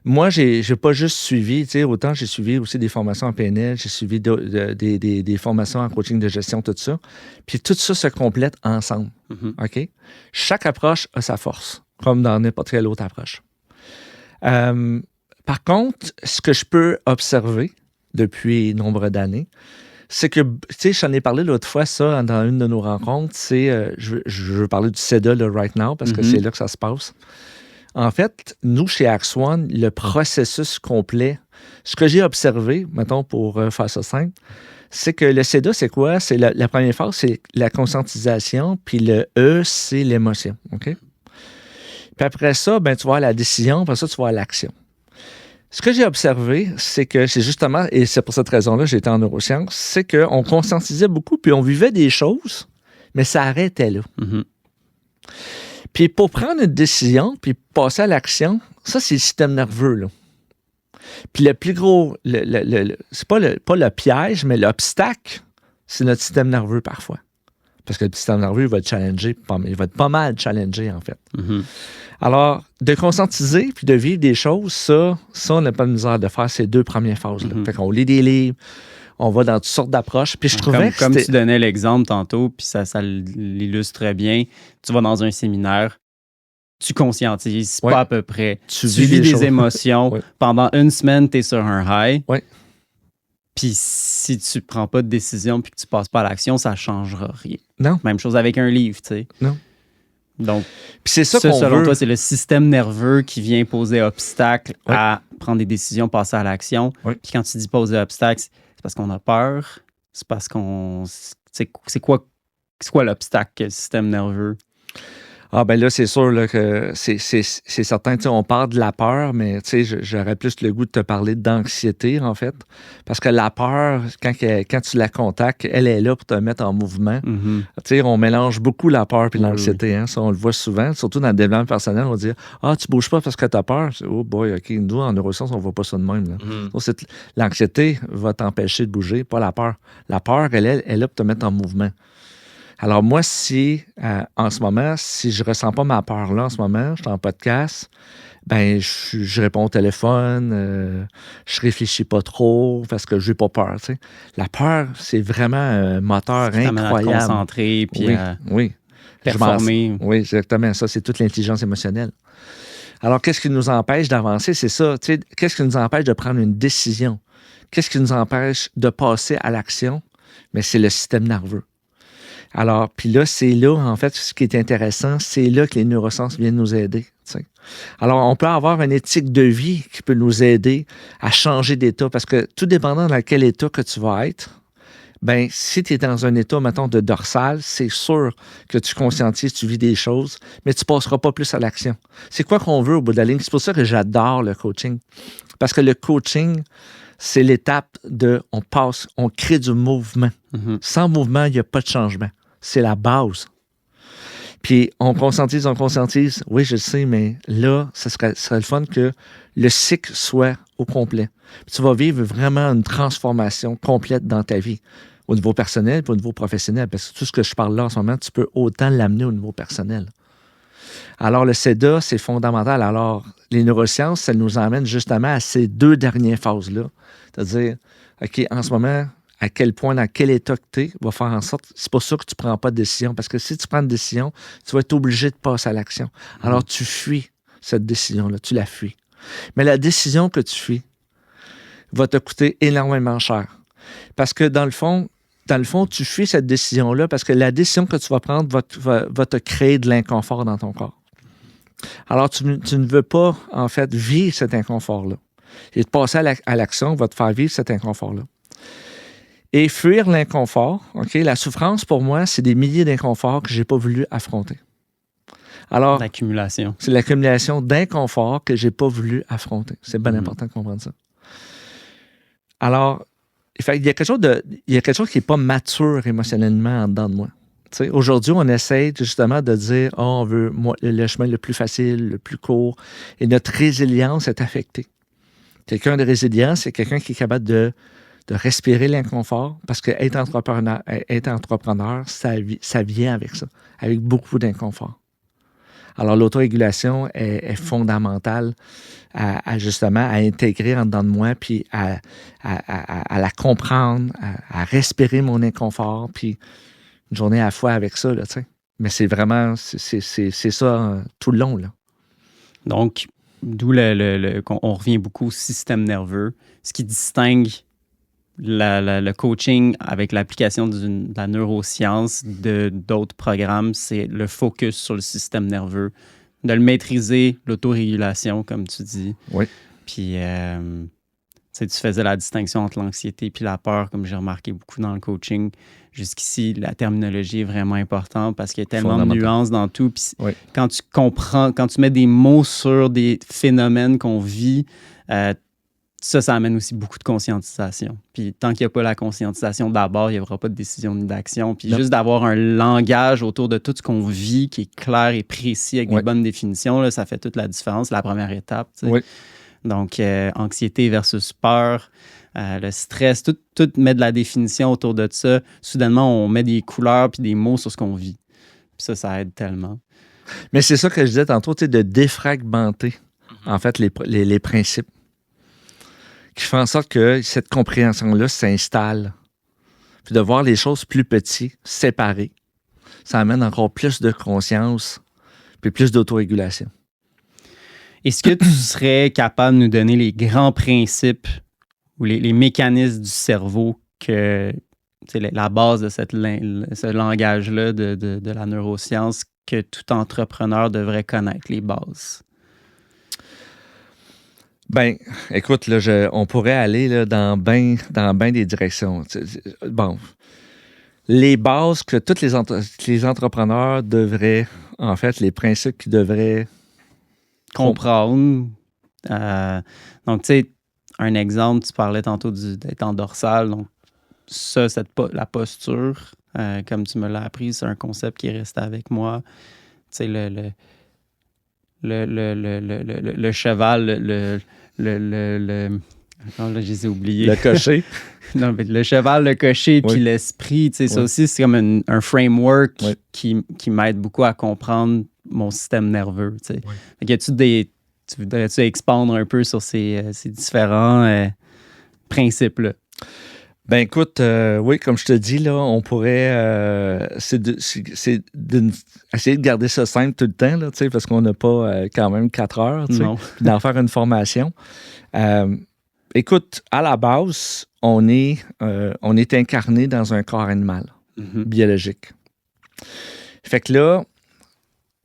Moi, j'ai pas juste suivi, tu sais, autant j'ai suivi aussi des formations en PNL, j'ai suivi des formations en coaching de gestion, tout ça. Puis tout ça se complète ensemble, OK? Chaque approche a sa force, comme dans n'importe quelle autre approche. Par contre, ce que je peux observer depuis nombre d'années, c'est que, tu sais, j'en ai parlé l'autre fois, ça, dans une de nos rencontres, c'est, je veux parler du CEDA, là, right now, parce que c'est là que ça se passe. En fait, nous, chez Axone, le processus complet, ce que j'ai observé, mettons, pour faire ça simple, c'est que le CEDA, c'est quoi? C'est la première phase, c'est la conscientisation, puis le E, c'est l'émotion, OK? Puis après ça, ben, tu vas à la décision, après ça, tu vas à l'action. Ce que j'ai observé, c'est que c'est justement, et c'est pour cette raison-là que j'étais en neurosciences, c'est qu'on conscientisait beaucoup, puis on vivait des choses, mais ça arrêtait là. Mhm. Puis pour prendre une décision, puis passer à l'action, ça, c'est le système nerveux, là. Puis le plus gros, c'est pas le piège, mais l'obstacle, c'est notre système nerveux parfois. Parce que le système nerveux, il va être challenger, il va être pas mal challengé, en fait. Mhm. Alors, de conscientiser puis de vivre des choses, ça on n'a pas de misère de faire ces 2 premières phases-là. Mhm. Fait qu'on lit des livres, on va dans toutes sortes d'approches. Puis je trouvais Comme que tu donnais l'exemple tantôt, puis ça l'illustre bien, tu vas dans un séminaire, tu conscientises Ouais. pas à peu près, Tu tu vis vis des des choses. émotions, Ouais. pendant une semaine, tu es sur un high, Ouais. puis si tu prends pas de décision puis que tu passes pas à l'action, ça changera rien. Non. Même chose avec un livre, tu sais. Non. Donc, Puis c'est ça qu'on selon veut. toi, c'est le système nerveux qui vient poser obstacle Ouais. à prendre des décisions, passer à l'action. Ouais. Puis quand tu dis poser obstacle, c'est parce qu'on a peur, c'est parce qu'on... C'est quoi l'obstacle que le système nerveux? Ah ben là, c'est sûr là, que c'est certain, tu sais, on parle de la peur, mais tu sais, j'aurais plus le goût de te parler d'anxiété, en fait. Parce que la peur, quand tu la contactes, elle est là pour te mettre en mouvement. Mhm. Tu sais, on mélange beaucoup la peur et Oui, l'anxiété. Hein? Ça, on le voit souvent, surtout dans le développement personnel. On va dire « Ah, tu bouges pas parce que tu as peur. » Oh boy, OK, nous, en neurosciences, on voit pas ça de même. Là. Mhm. Donc, l'anxiété va t'empêcher de bouger, pas la peur. La peur, elle est là pour te mettre en mouvement. Alors moi, si en ce moment, si je ressens pas ma peur-là en ce moment, je suis en podcast, ben je réponds au téléphone, je réfléchis pas trop parce que j'ai pas peur. Tu sais. La peur, c'est vraiment un moteur Ça t'amène à te incroyable. concentrer puis Oui, à oui. performer. Oui, exactement. Ça, c'est toute l'intelligence émotionnelle. Alors, qu'est-ce qui nous empêche d'avancer? C'est ça. Tu sais, qu'est-ce qui nous empêche de prendre une décision? Qu'est-ce qui nous empêche de passer à l'action? Mais c'est le système nerveux. Alors, puis là, c'est là, en fait, ce qui est intéressant, c'est là que les neurosciences viennent nous aider. Tu sais. Alors, on peut avoir une éthique de vie qui peut nous aider à changer d'état, parce que tout dépendant dans quel état que tu vas être, ben si tu es dans un état, mettons, de dorsal, c'est sûr que tu conscientises, tu vis des choses, mais tu ne passeras pas plus à l'action. C'est quoi qu'on veut au bout de la ligne? C'est pour ça que j'adore le coaching. Parce que le coaching, c'est l'étape de on crée du mouvement. Mhm. Sans mouvement, il n'y a pas de changement. C'est la base. Puis on conscientise. Oui, je le sais, mais là, ce serait le fun que le cycle soit au complet. Puis tu vas vivre vraiment une transformation complète dans ta vie, au niveau personnel et au niveau professionnel. Parce que tout ce que je parle là en ce moment, tu peux autant l'amener au niveau personnel. Alors, le CEDA, c'est fondamental. Alors, les neurosciences, ça nous emmène justement à ces 2 dernières phases-là. C'est-à-dire, OK, en ce moment, à quel point, dans quel état que tu es, va faire en sorte, c'est pour ça que tu ne prends pas de décision. Parce que si tu prends une décision, tu vas être obligé de passer à l'action. Alors, tu fuis cette décision-là, tu la fuis. Mais la décision que tu fuis va te coûter énormément cher. Parce que dans le fond, tu fuis cette décision-là parce que la décision que tu vas prendre va te créer de l'inconfort dans ton corps. Alors, tu ne veux pas, en fait, vivre cet inconfort-là. Et de passer à l'action va te faire vivre cet inconfort-là. Et fuir l'inconfort, OK, la souffrance, pour moi, c'est des milliers d'inconforts que je n'ai pas voulu affronter. Alors, L'accumulation. c'est l'accumulation d'inconfort que je n'ai pas voulu affronter. C'est bien important de comprendre ça. Alors, il y a quelque chose qui n'est pas mature émotionnellement en dedans de moi. T'sais, aujourd'hui, on essaie justement de dire on veut le chemin le plus facile, le plus court, et notre résilience est affectée. Quelqu'un de résilient, c'est quelqu'un qui est capable de respirer l'inconfort, parce que être entrepreneur, ça vient avec ça, avec beaucoup d'inconfort. Alors, l'autorégulation est fondamentale justement à intégrer en dedans de moi, puis à la comprendre, à respirer mon inconfort, puis une journée à la fois avec ça, là, tu sais. Mais c'est vraiment, c'est ça tout le long, là. Donc, d'où on revient beaucoup au système nerveux. Ce qui distingue le coaching avec l'application de la neuroscience d'autres programmes, c'est le focus sur le système nerveux, de le maîtriser, l'autorégulation, comme tu dis. Oui. Puis Tu faisais la distinction entre l'anxiété et la peur, comme j'ai remarqué beaucoup dans le coaching. Jusqu'ici, la terminologie est vraiment importante parce qu'il y a tellement de nuances dans tout. Puis quand tu comprends, quand tu mets des mots sur des phénomènes qu'on vit, ça amène aussi beaucoup de conscientisation. Puis tant qu'il n'y a pas la conscientisation d'abord, il n'y aura pas de décision ni d'action. Puis juste d'avoir un langage autour de tout ce qu'on vit qui est clair et précis avec des bonnes définitions, là, ça fait toute la différence. C'est la première étape. Donc, anxiété versus peur, le stress, tout met de la définition autour de ça. Soudainement, on met des couleurs puis des mots sur ce qu'on vit. Puis ça aide tellement. Mais c'est ça que je disais tantôt, de défragmenter, en fait, les principes qui font en sorte que cette compréhension-là s'installe. Puis de voir les choses plus petites, séparées, ça amène encore plus de conscience puis plus d'autorégulation. Est-ce que tu serais capable de nous donner les grands principes ou les mécanismes du cerveau que la base de ce langage-là de la neuroscience que tout entrepreneur devrait connaître, les bases? Ben, écoute, là, on pourrait aller là, dans ben des directions. Bon, les bases que tous les entrepreneurs devraient, en fait, les principes qu'ils devraient comprendre. Donc, tu sais, un exemple, tu parlais tantôt d'être en dorsale. Donc, ça, la posture, comme tu me l'as appris, c'est un concept qui est resté avec moi. Tu sais, le cheval, attends, là, je les ai oubliés. Le cocher. Non, mais le cheval, le cocher, puis l'esprit, tu sais, ça aussi, c'est comme un framework qui m'aide beaucoup à comprendre mon système nerveux, tu sais. Fait que tu voudrais-tu expandre un peu sur ces différents principes-là? Ben écoute, oui, comme je te dis, là, on pourrait essayer de garder ça simple tout le temps, là, parce qu'on n'a pas quand même 4 heures, puis d'en faire une formation. Écoute, à la base, on est incarné dans un corps animal, biologique. Fait que là,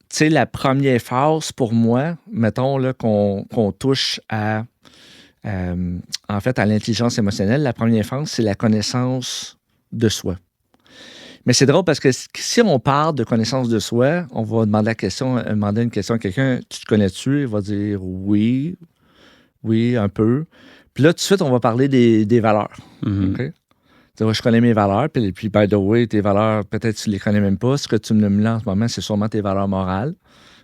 tu sais, la première phase pour moi, mettons là, qu'on touche à en fait, à l'intelligence émotionnelle, la première phase, c'est la connaissance de soi. Mais c'est drôle parce que si on parle de connaissance de soi, on va demander une question à quelqu'un, tu te connais-tu? Il va dire oui, un peu. Puis là, tout de suite, on va parler des valeurs. Okay? Je connais mes valeurs, puis by the way, tes valeurs, peut-être tu les connais même pas. Ce que tu me mets en ce moment, c'est sûrement tes valeurs morales.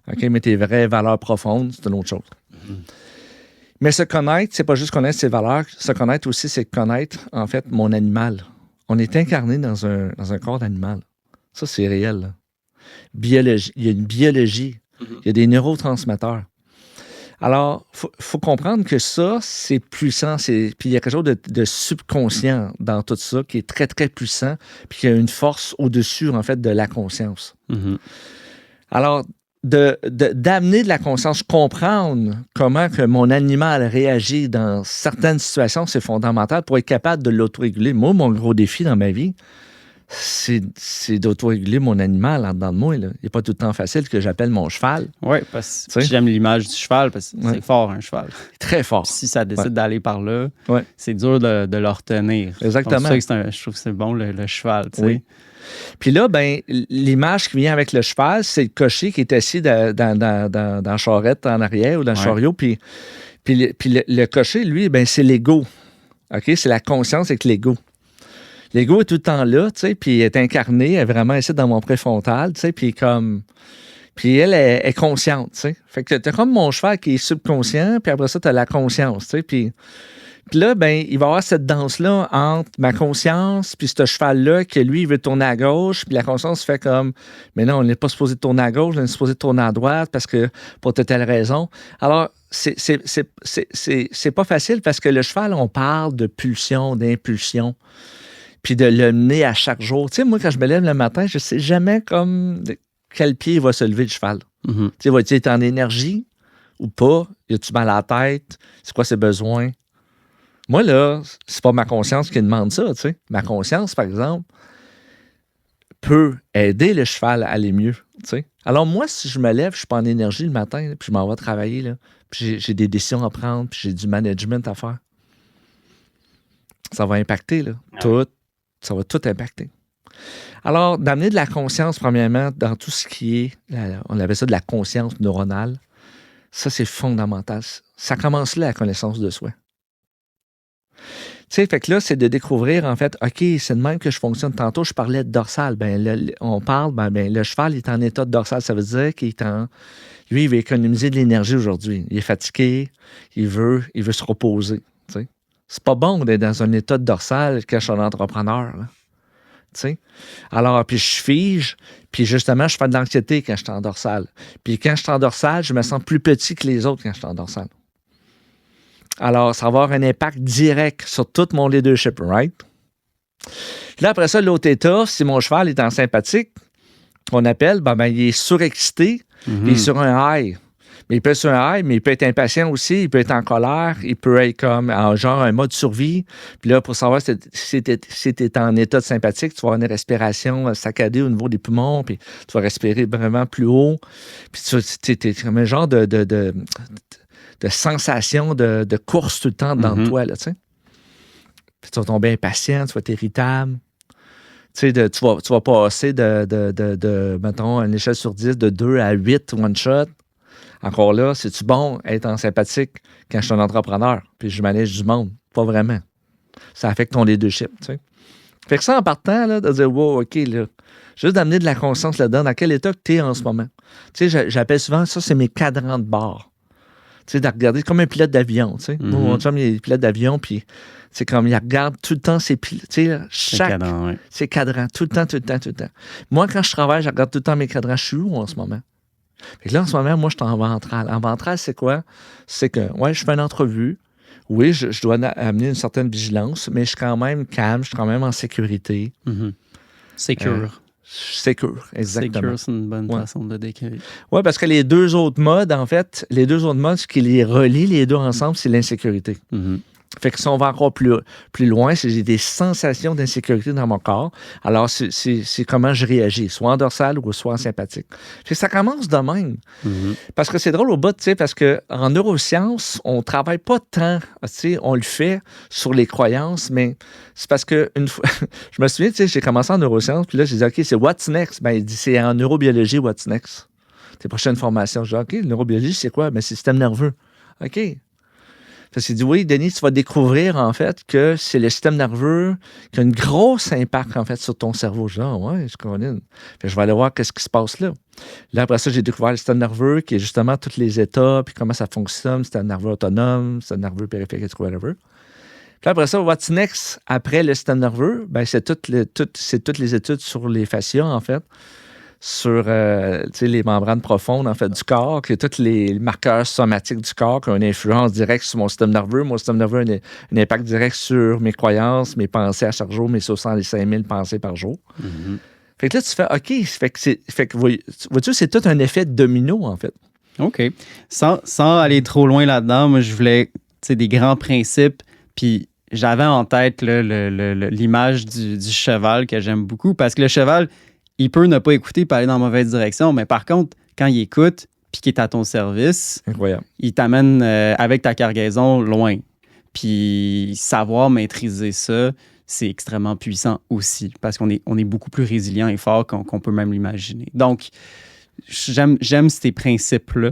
Okay? Mais tes vraies valeurs profondes, c'est une autre chose. Mais se connaître, c'est pas juste connaître ses valeurs. Se connaître aussi, c'est connaître, en fait, mon animal. On est incarné dans un corps d'animal. Ça, c'est réel. Là. Biologie. Il y a une biologie. Il y a des neurotransmetteurs. Alors, faut comprendre que ça, c'est puissant. Puis il y a quelque chose de subconscient dans tout ça qui est très, très puissant, puis qui a une force au-dessus, en fait, de la conscience. Alors, d'amener de la conscience, comprendre comment que mon animal réagit dans certaines situations, c'est fondamental pour être capable de l'autoréguler. Moi, mon gros défi dans ma vie, c'est d'autoréguler mon animal en dedans de moi. Là. Il n'est pas tout le temps facile que j'appelle mon cheval. Oui, parce que j'aime l'image du cheval, parce que c'est fort, un cheval. Très fort. Si ça décide d'aller par là, c'est dur de le retenir. Exactement. C'est pour ça que je trouve que c'est bon, le cheval. Oui. Puis là, ben, l'image qui vient avec le cheval, c'est le cocher qui est assis dans la charrette en arrière ou dans le chariot. Puis le cocher, lui, ben, c'est l'ego. OK? C'est la conscience avec l'ego. L'ego est tout le temps là, tu sais, puis il est incarné, elle est vraiment ici dans mon préfrontal, tu sais, puis elle est consciente, tu sais. Fait que t'as comme mon cheval qui est subconscient, puis après ça, t'as la conscience, tu sais, puis là, ben, il va y avoir cette danse-là entre ma conscience puis ce cheval-là que lui, il veut tourner à gauche, puis la conscience fait comme, mais non, on n'est pas supposé tourner à gauche, on est supposé tourner à droite parce que pour telle raison. Alors, c'est pas facile parce que le cheval, on parle de pulsion, d'impulsion, puis de le mener à chaque jour. Tu sais, moi, quand je me lève le matin, je sais jamais comme quel pied va se lever le cheval. Tu sais, va-t-il être en énergie ou pas? Y a-tu mal à la tête? C'est quoi ses besoins? Moi, là, c'est pas ma conscience qui demande ça, tu sais. Ma conscience, par exemple, peut aider le cheval à aller mieux, tu sais. Alors moi, si je me lève, je suis pas en énergie le matin, là, puis je m'en vais travailler, là, puis j'ai des décisions à prendre, puis j'ai du management à faire. Ça va impacter, là. Tout. Ça va tout impacter. Alors, d'amener de la conscience, premièrement, dans tout ce qui est, on appelle ça de la conscience neuronale, ça, c'est fondamental. Ça commence là, la connaissance de soi. Tu sais, fait que là, c'est de découvrir, en fait, OK, c'est de même que je fonctionne. Tantôt, je parlais de dorsal. On parle, le cheval est en état de dorsal. Ça veut dire qu'il est lui, il veut économiser de l'énergie aujourd'hui. Il est fatigué, il veut se reposer. Tu sais. C'est pas bon d'être dans un état de dorsal quand je suis un entrepreneur, là. T'sais. Alors, puis je fige, puis justement, je fais de l'anxiété quand je suis en dorsale. Puis quand je suis en dorsale, je me sens plus petit que les autres quand je suis en dorsale. Alors, ça va avoir un impact direct sur tout mon leadership, right? Là, après ça, l'autre état, si mon cheval est en sympathique, qu'on appelle, il est surexcité, puis il est sur un high. Mais il peut être sur un high, mais il peut être impatient aussi, il peut être en colère, il peut être comme en genre un mode survie. Puis là, pour savoir si tu es en état de sympathique, tu vas avoir une respiration saccadée au niveau des poumons, puis tu vas respirer vraiment plus haut. Puis tu es comme un genre de sensation de course tout le temps dans toi, là, tu sais. Puis tu vas tomber impatient, tu vas être irritable. Tu sais, tu vas passer mettons, à une échelle sur 10, de 2 à 8 one shot. Encore là, c'est-tu bon être en sympathique quand je suis un entrepreneur puis je manage du monde? Pas vraiment. Ça affecte ton leadership, tu sais. Fait que ça, en partant, là, de dire, wow, OK, là, juste d'amener de la conscience là-dedans, dans quel état que tu es en ce moment. Tu sais, j'appelle souvent ça, c'est mes cadrans de bord. Tu sais, de regarder comme un pilote d'avion, tu sais. Moi, mon chum, il est pilote d'avion, puis c'est comme, il regarde tout le temps ses pilotes, tu sais, ses cadrans, tout le temps. Moi, quand je travaille, je regarde tout le temps mes cadrans. Je suis où en ce moment? Fait que là, en ce moment, moi, je suis en ventral. En ventral, c'est quoi? C'est que, je fais une entrevue. Oui, je dois amener une certaine vigilance, mais je suis quand même calme, je suis quand même en sécurité. Secure. Secure, exactement. Secure, c'est une bonne façon de décrire. Oui, parce que les deux autres modes, en fait, ce qui les relie, les deux ensemble, c'est l'insécurité. Fait que si on va encore plus loin, c'est j'ai des sensations d'insécurité dans mon corps. Alors, c'est comment je réagis, soit en dorsal ou soit en sympathique. Fait que ça commence de même. Parce que c'est drôle au bout, tu sais, parce qu'en neurosciences, on travaille pas tant, tu sais, on le fait sur les croyances, mais c'est parce que une fois, je me souviens, tu sais, j'ai commencé en neurosciences, puis là, j'ai dit, OK, c'est what's next? Il dit, c'est en neurobiologie, what's next? Tes prochaines formations. Je dis, OK, neurobiologie, c'est quoi? C'est le système nerveux. OK. Parce qu'il dit, oui, Denis, tu vas découvrir, en fait, que c'est le système nerveux qui a une grosse impact, en fait, sur ton cerveau. Je dis, ouais, je connais. Fait que je vais aller voir qu'est-ce qui se passe là. Là, après ça, j'ai découvert le système nerveux, qui est justement tous les états, puis comment ça fonctionne, système nerveux autonome, système nerveux périphérique, whatever. Puis après ça, what's next, après le système nerveux, c'est toutes les études sur les fascias, en fait, sur les membranes profondes en fait, du corps, que tous les marqueurs somatiques du corps qui ont une influence directe sur mon système nerveux. Mon système nerveux a un impact direct sur mes croyances, mes pensées à chaque jour, mes 65 000 pensées par jour. Fait que là, tu fais OK. Fait que vois-tu, c'est tout un effet domino, en fait. OK. Sans aller trop loin là-dedans, moi, je voulais des grands principes, puis j'avais en tête là, l'image du cheval que j'aime beaucoup, parce que le cheval, il peut ne pas écouter et aller dans la mauvaise direction, mais par contre, quand il écoute puis qu'il est à ton service, incroyable, il t'amène avec ta cargaison loin. Puis savoir maîtriser ça, c'est extrêmement puissant aussi parce qu'on est beaucoup plus résilient et fort qu'on peut même l'imaginer. Donc, j'aime ces principes-là.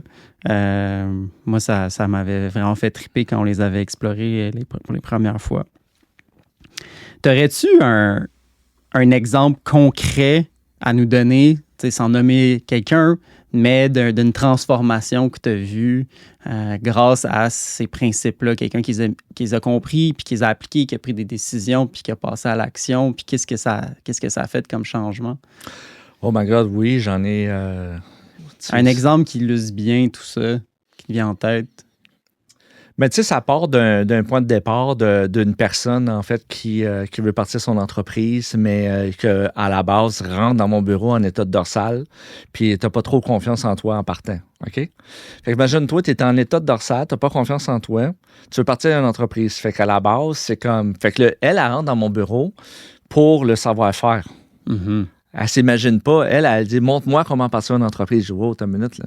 Moi, ça m'avait vraiment fait triper quand on les avait explorés pour les premières fois. T'aurais-tu un exemple concret à nous donner, sans nommer quelqu'un, mais d'une transformation que tu as vue grâce à ces principes-là, quelqu'un qui les a compris, puis qui les a appliqués, qui a pris des décisions, puis qui a passé à l'action, puis qu'est-ce que ça a fait comme changement? Oh my God, oui, j'en ai... un exemple qui illustre bien tout ça, qui vient en tête. Mais tu sais, ça part d'un point de départ d'une personne, en fait, qui veut partir son entreprise, mais qu'à la base rentre dans mon bureau en état de dorsal, puis t'as pas trop confiance en toi en partant, OK? Fait que imagine-toi, t'es en état de dorsal, t'as pas confiance en toi, tu veux partir d'une entreprise. Fait qu'à la base, c'est comme... Fait que elle rentre dans mon bureau pour le savoir-faire. Elle s'imagine pas. Elle dit, montre-moi comment partir une entreprise. Je dis, wow, t'as une minute, là.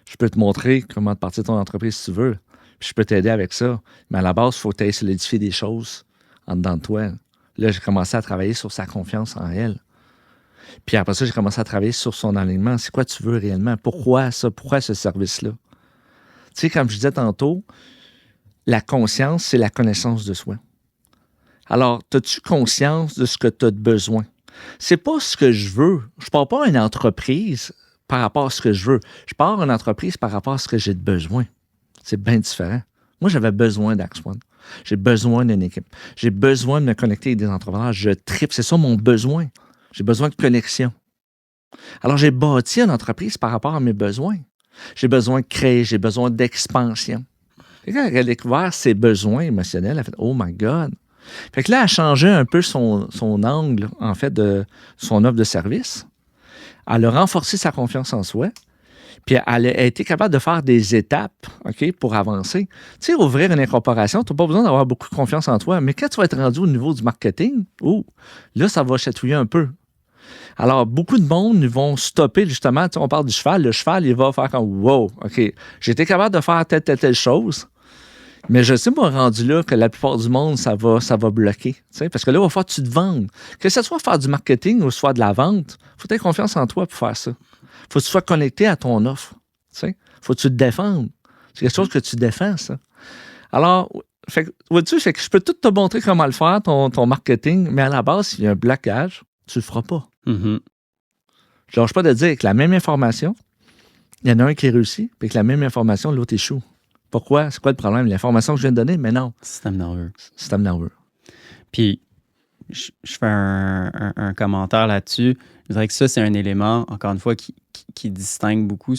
Je peux te montrer comment partir ton entreprise si tu veux. Puis je peux t'aider avec ça. Mais à la base, il faut t'aider solidifier des choses en dedans de toi. Là, j'ai commencé à travailler sur sa confiance en elle. Puis après ça, j'ai commencé à travailler sur son alignement. C'est quoi tu veux réellement? Pourquoi ça? Pourquoi ce service-là? Tu sais, comme je disais tantôt, la conscience, c'est la connaissance de soi. Alors, as-tu conscience de ce que tu as de besoin? C'est pas ce que je veux. Je pars pas à une entreprise par rapport à ce que je veux. Je pars à une entreprise par rapport à ce que j'ai de besoin. C'est bien différent. Moi, j'avais besoin d'Axe One. J'ai besoin d'une équipe. J'ai besoin de me connecter avec des entrepreneurs. Je tripe. C'est ça mon besoin. J'ai besoin de connexion. Alors, j'ai bâti une entreprise par rapport à mes besoins. J'ai besoin de créer. J'ai besoin d'expansion. Et quand elle a découvert ses besoins émotionnels, elle a fait « Oh my God! » Fait que là, elle a changé un peu son angle, en fait, de son offre de service. Elle a renforcé sa confiance en soi. Puis elle a été capable de faire des étapes, OK, pour avancer. Tu sais, ouvrir une incorporation, tu n'as pas besoin d'avoir beaucoup de confiance en toi. Mais quand tu vas être rendu au niveau du marketing, là, ça va chatouiller un peu. Alors, beaucoup de monde vont stopper, justement. Tu sais, on parle du cheval. Le cheval, il va faire comme « Wow, OK, j'ai été capable de faire telle chose. » Mais je sais, moi, rendu là, que la plupart du monde, ça va bloquer. Tu sais, parce que là, il va falloir que tu te vendes. Que ce soit faire du marketing ou soit de la vente, il faut avoir confiance en toi pour faire ça. Il faut que tu sois connecté à ton offre. Tu sais, faut que tu te défendes. C'est quelque chose que tu défends, ça. Alors, vois-tu, fait que je peux tout te montrer comment le faire, ton marketing, mais à la base, s'il y a un blocage, tu le feras pas. Mm-hmm. Je ne lâche pas de dire que la même information, il y en a un qui réussit, puis que la même information, l'autre échoue. Pourquoi? C'est quoi le problème? L'information que je viens de donner? Mais non. Système nerveux. Système nerveux. Puis, je fais un commentaire là-dessus. Je dirais que ça, c'est un élément, encore une fois, qui distingue beaucoup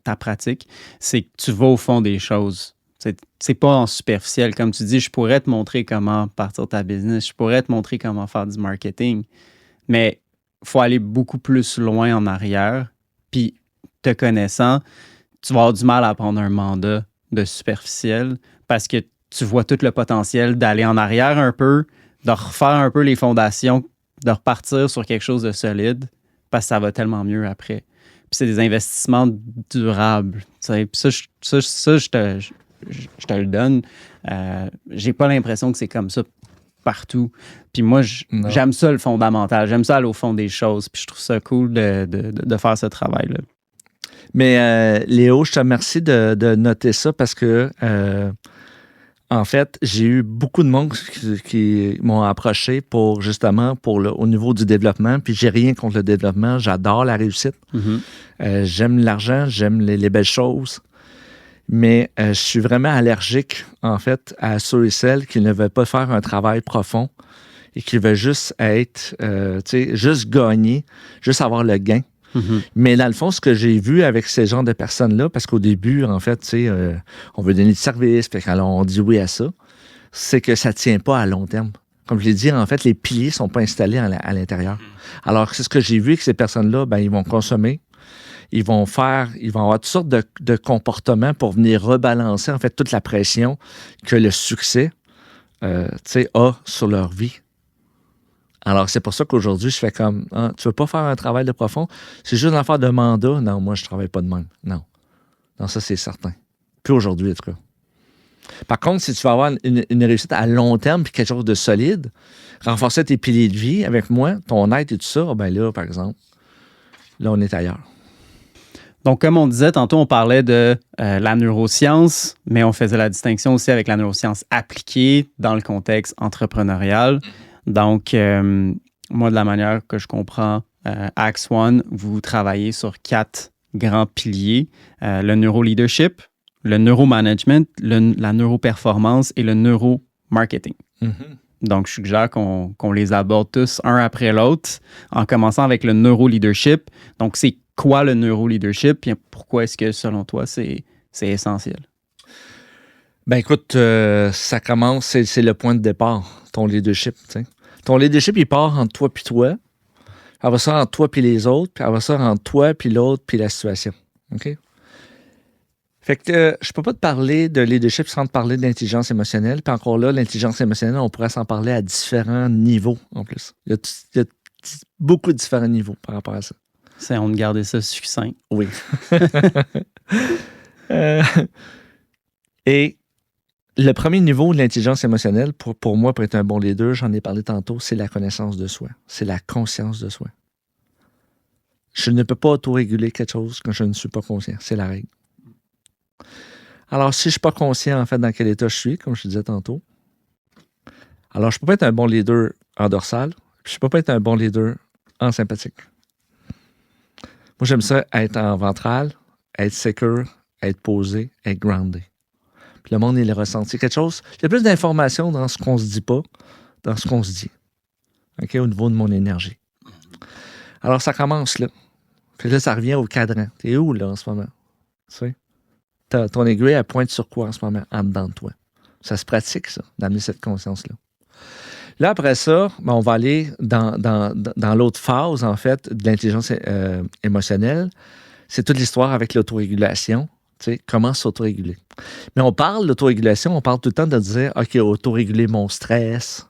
ta pratique. C'est que tu vas au fond des choses. C'est pas en superficiel. Comme tu dis, je pourrais te montrer comment partir ta business. Je pourrais te montrer comment faire du marketing. Mais il faut aller beaucoup plus loin en arrière. Puis, te connaissant, tu vas avoir du mal à prendre un mandat de superficiel parce que tu vois tout le potentiel d'aller en arrière un peu, de refaire un peu les fondations, de repartir sur quelque chose de solide parce que ça va tellement mieux après. Puis c'est des investissements durables. Puis ça, je te le donne. J'ai pas l'impression que c'est comme ça partout. Puis moi, j'aime ça le fondamental. J'aime ça aller au fond des choses. Puis je trouve ça cool de faire ce travail-là. Mais Léo, je te remercie de noter ça parce que, en fait, j'ai eu beaucoup de monde qui m'ont approché au niveau du développement. Puis j'ai rien contre le développement. J'adore la réussite. Mm-hmm. J'aime l'argent, j'aime les belles choses. Mais je suis vraiment allergique, en fait, à ceux et celles qui ne veulent pas faire un travail profond et qui veulent juste être, juste gagner, juste avoir le gain. Mm-hmm. Mais dans le fond, ce que j'ai vu avec ces genres de personnes-là, parce qu'au début, en fait, on veut donner du service, puis quand on dit oui à ça, c'est que ça ne tient pas à long terme. Comme je l'ai dit, en fait, les piliers ne sont pas installés à l'intérieur. Alors, c'est ce que j'ai vu avec ces personnes-là, ils vont consommer, ils vont avoir toutes sortes de comportements pour venir rebalancer, en fait, toute la pression que le succès, a sur leur vie. Alors, c'est pour ça qu'aujourd'hui, je fais comme, tu veux pas faire un travail de profond? C'est juste une affaire de mandat? Non, moi, je travaille pas de même. Non, ça, c'est certain. Plus aujourd'hui, en tout cas. Par contre, si tu veux avoir une réussite à long terme puis quelque chose de solide, renforcer tes piliers de vie avec moi, ton aide et tout ça, là, par exemple, là, on est ailleurs. Donc, comme on disait, tantôt, on parlait de la neuroscience, mais on faisait la distinction aussi avec la neuroscience appliquée dans le contexte entrepreneurial. Donc, moi, de la manière que je comprends Axe One, vous travaillez sur 4 grands piliers. Le neuroleadership, le neuromanagement, la neuroperformance et le neuromarketing. Mm-hmm. Donc, je suggère qu'on les aborde tous un après l'autre, en commençant avec le neuroleadership. Donc, c'est quoi le neuroleadership et pourquoi est-ce que, selon toi, c'est essentiel? Ben écoute, ça commence, c'est le point de départ, ton leadership. T'sais. Ton leadership, il part entre toi puis toi, après ça entre toi puis les autres, puis après ça entre toi puis l'autre puis la situation. OK? Fait que je peux pas te parler de leadership sans te parler d'intelligence émotionnelle. Puis encore là, l'intelligence émotionnelle, on pourrait s'en parler à différents niveaux en plus. Il y a beaucoup de différents niveaux par rapport à ça. On de garder ça succinct. Oui. Et le premier niveau de l'intelligence émotionnelle, pour moi, pour être un bon leader, j'en ai parlé tantôt, c'est la connaissance de soi. C'est la conscience de soi. Je ne peux pas auto-réguler quelque chose quand je ne suis pas conscient. C'est la règle. Alors, si je ne suis pas conscient, en fait, dans quel état je suis, comme je te disais tantôt, alors je ne peux pas être un bon leader en dorsal, puis je ne peux pas être un bon leader en sympathique. Moi, j'aime ça être en ventral, être secure, être posé, être groundé. Puis le monde, il le ressent. C'est quelque chose, il y a plus d'informations dans ce qu'on se dit pas, dans ce qu'on se dit. OK, au niveau de mon énergie. Alors, ça commence là. Puis là, ça revient au cadran. T'es où, là, en ce moment? Tu sais? Ton aiguille, elle pointe sur quoi en ce moment? En dedans de toi. Ça se pratique, ça, d'amener cette conscience-là. Là, après ça, ben, on va aller dans l'autre phase, en fait, de l'intelligence émotionnelle. C'est toute l'histoire avec l'autorégulation. Tu sais, comment s'autoréguler. Mais on parle d'autorégulation, on parle tout le temps de dire, OK, autoréguler mon stress.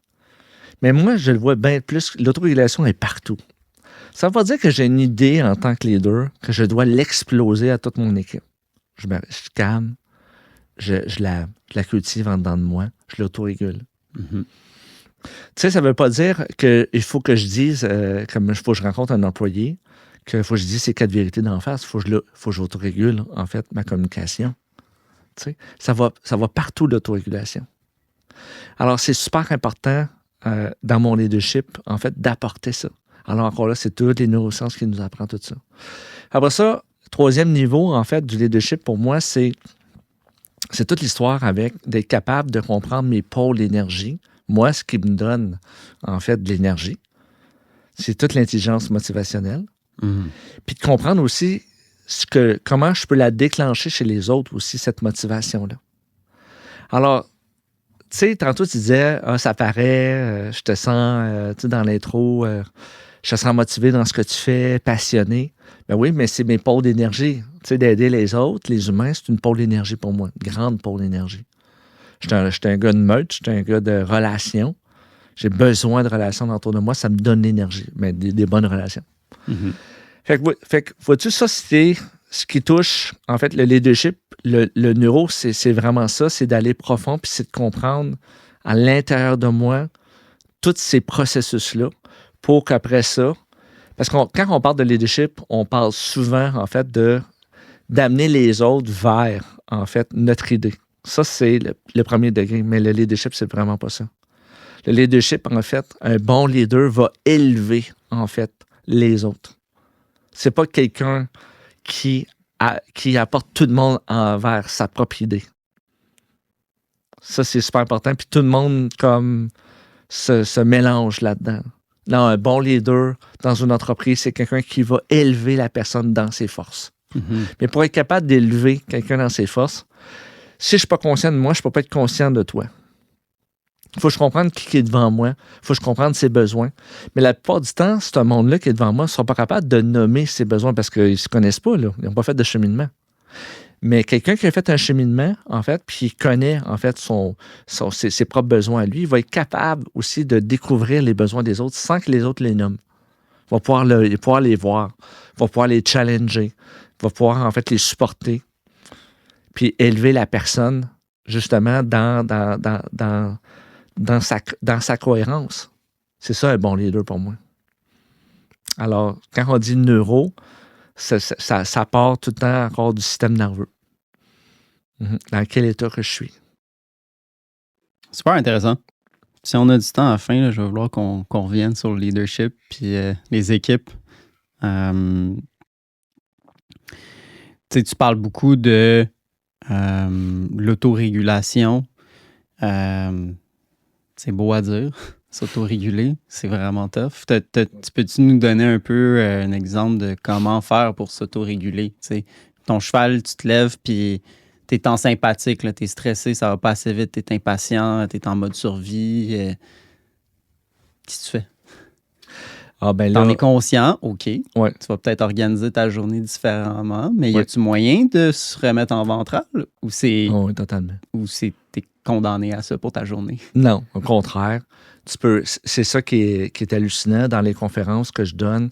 Mais moi, je le vois bien plus, l'autorégulation est partout. Ça veut pas dire que j'ai une idée en tant que leader, que je dois l'exploser à toute mon équipe. Je calme, je la cultive en dedans de moi, je l'autorégule. Mm-hmm. Tu sais, ça veut pas dire qu'il faut que je dise, comme il faut que je rencontre un employé, qu'il faut que je dise ces 4 vérités d'en face. Il faut que j'autorégule, en fait, ma communication. Tu sais, ça va partout, l'autorégulation. Alors, c'est super important dans mon leadership, en fait, d'apporter ça. Alors, encore là, c'est toutes les neurosciences qui nous apprennent tout ça. Après ça, 3e niveau, en fait, du leadership, pour moi, c'est toute l'histoire avec d'être capable de comprendre mes pôles d'énergie. Moi, ce qui me donne, en fait, de l'énergie, c'est toute l'intelligence motivationnelle. Mm-hmm. Puis de comprendre aussi comment je peux la déclencher chez les autres aussi, cette motivation-là. Alors, tu sais, tantôt tu disais, ça paraît, je te sens, tu sais, dans l'intro, je te sens motivé dans ce que tu fais, passionné. Ben oui, mais c'est mes pôles d'énergie. Tu sais, d'aider les autres, les humains, c'est une pôle d'énergie pour moi, une grande pôle d'énergie. Je suis un gars de meute, je suis un gars de relations. J'ai besoin de relations autour de moi, ça me donne l'énergie, mais des bonnes relations. Mm-hmm. Fait que vois-tu, ça, c'est ce qui touche, en fait, le leadership, le neuro, c'est vraiment ça, c'est d'aller profond, puis c'est de comprendre à l'intérieur de moi tous ces processus-là pour qu'après ça, parce que quand on parle de leadership, on parle souvent, en fait, d'amener les autres vers, en fait, notre idée. Ça, c'est le premier degré, mais le leadership, c'est vraiment pas ça. Le leadership, en fait, un bon leader va élever, en fait, les autres. C'est pas quelqu'un qui apporte tout le monde vers sa propre idée. Ça, c'est super important. Puis tout le monde, comme, se mélange là-dedans. Non, un bon leader dans une entreprise, c'est quelqu'un qui va élever la personne dans ses forces. Mm-hmm. Mais pour être capable d'élever quelqu'un dans ses forces, si je ne suis pas conscient de moi, je ne peux pas être conscient de toi. Il faut que je comprenne qui est devant moi. Il faut que je comprenne ses besoins. Mais la plupart du temps, ce monde-là qui est devant moi ne sont pas capables de nommer ses besoins parce qu'ils ne se connaissent pas, là. Ils n'ont pas fait de cheminement. Mais quelqu'un qui a fait un cheminement, en fait, puis il connaît, en fait, ses propres besoins à lui, il va être capable aussi de découvrir les besoins des autres sans que les autres les nomment. Il va pouvoir les voir. Il va pouvoir les challenger. Il va pouvoir, en fait, les supporter. Puis élever la personne, justement, dans sa cohérence. C'est ça un bon leader pour moi. Alors, quand on dit neuro, ça part tout le temps encore du système nerveux. Dans quel état que je suis. Super intéressant. Si on a du temps à la fin, là, je vais vouloir qu'on revienne sur le leadership puis les équipes. Tu parles beaucoup de l'autorégulation. C'est beau à dire, s'autoréguler, c'est vraiment tough. Peux-tu nous donner un peu un exemple de comment faire pour s'autoréguler? T'sais, ton cheval, tu te lèves, puis t'es en sympathique, t'es stressé, ça va pas assez vite, t'es impatient, t'es en mode survie. Qu'est-ce que tu fais? Ah ben là, t'en es conscient, OK. Ouais. Tu vas peut-être organiser ta journée différemment, mais y a-tu moyen de se remettre en ventral? Ou c'est... Oui, totalement. Ou t'es condamné à ça pour ta journée? Non, au contraire. C'est ça qui est hallucinant dans les conférences que je donne.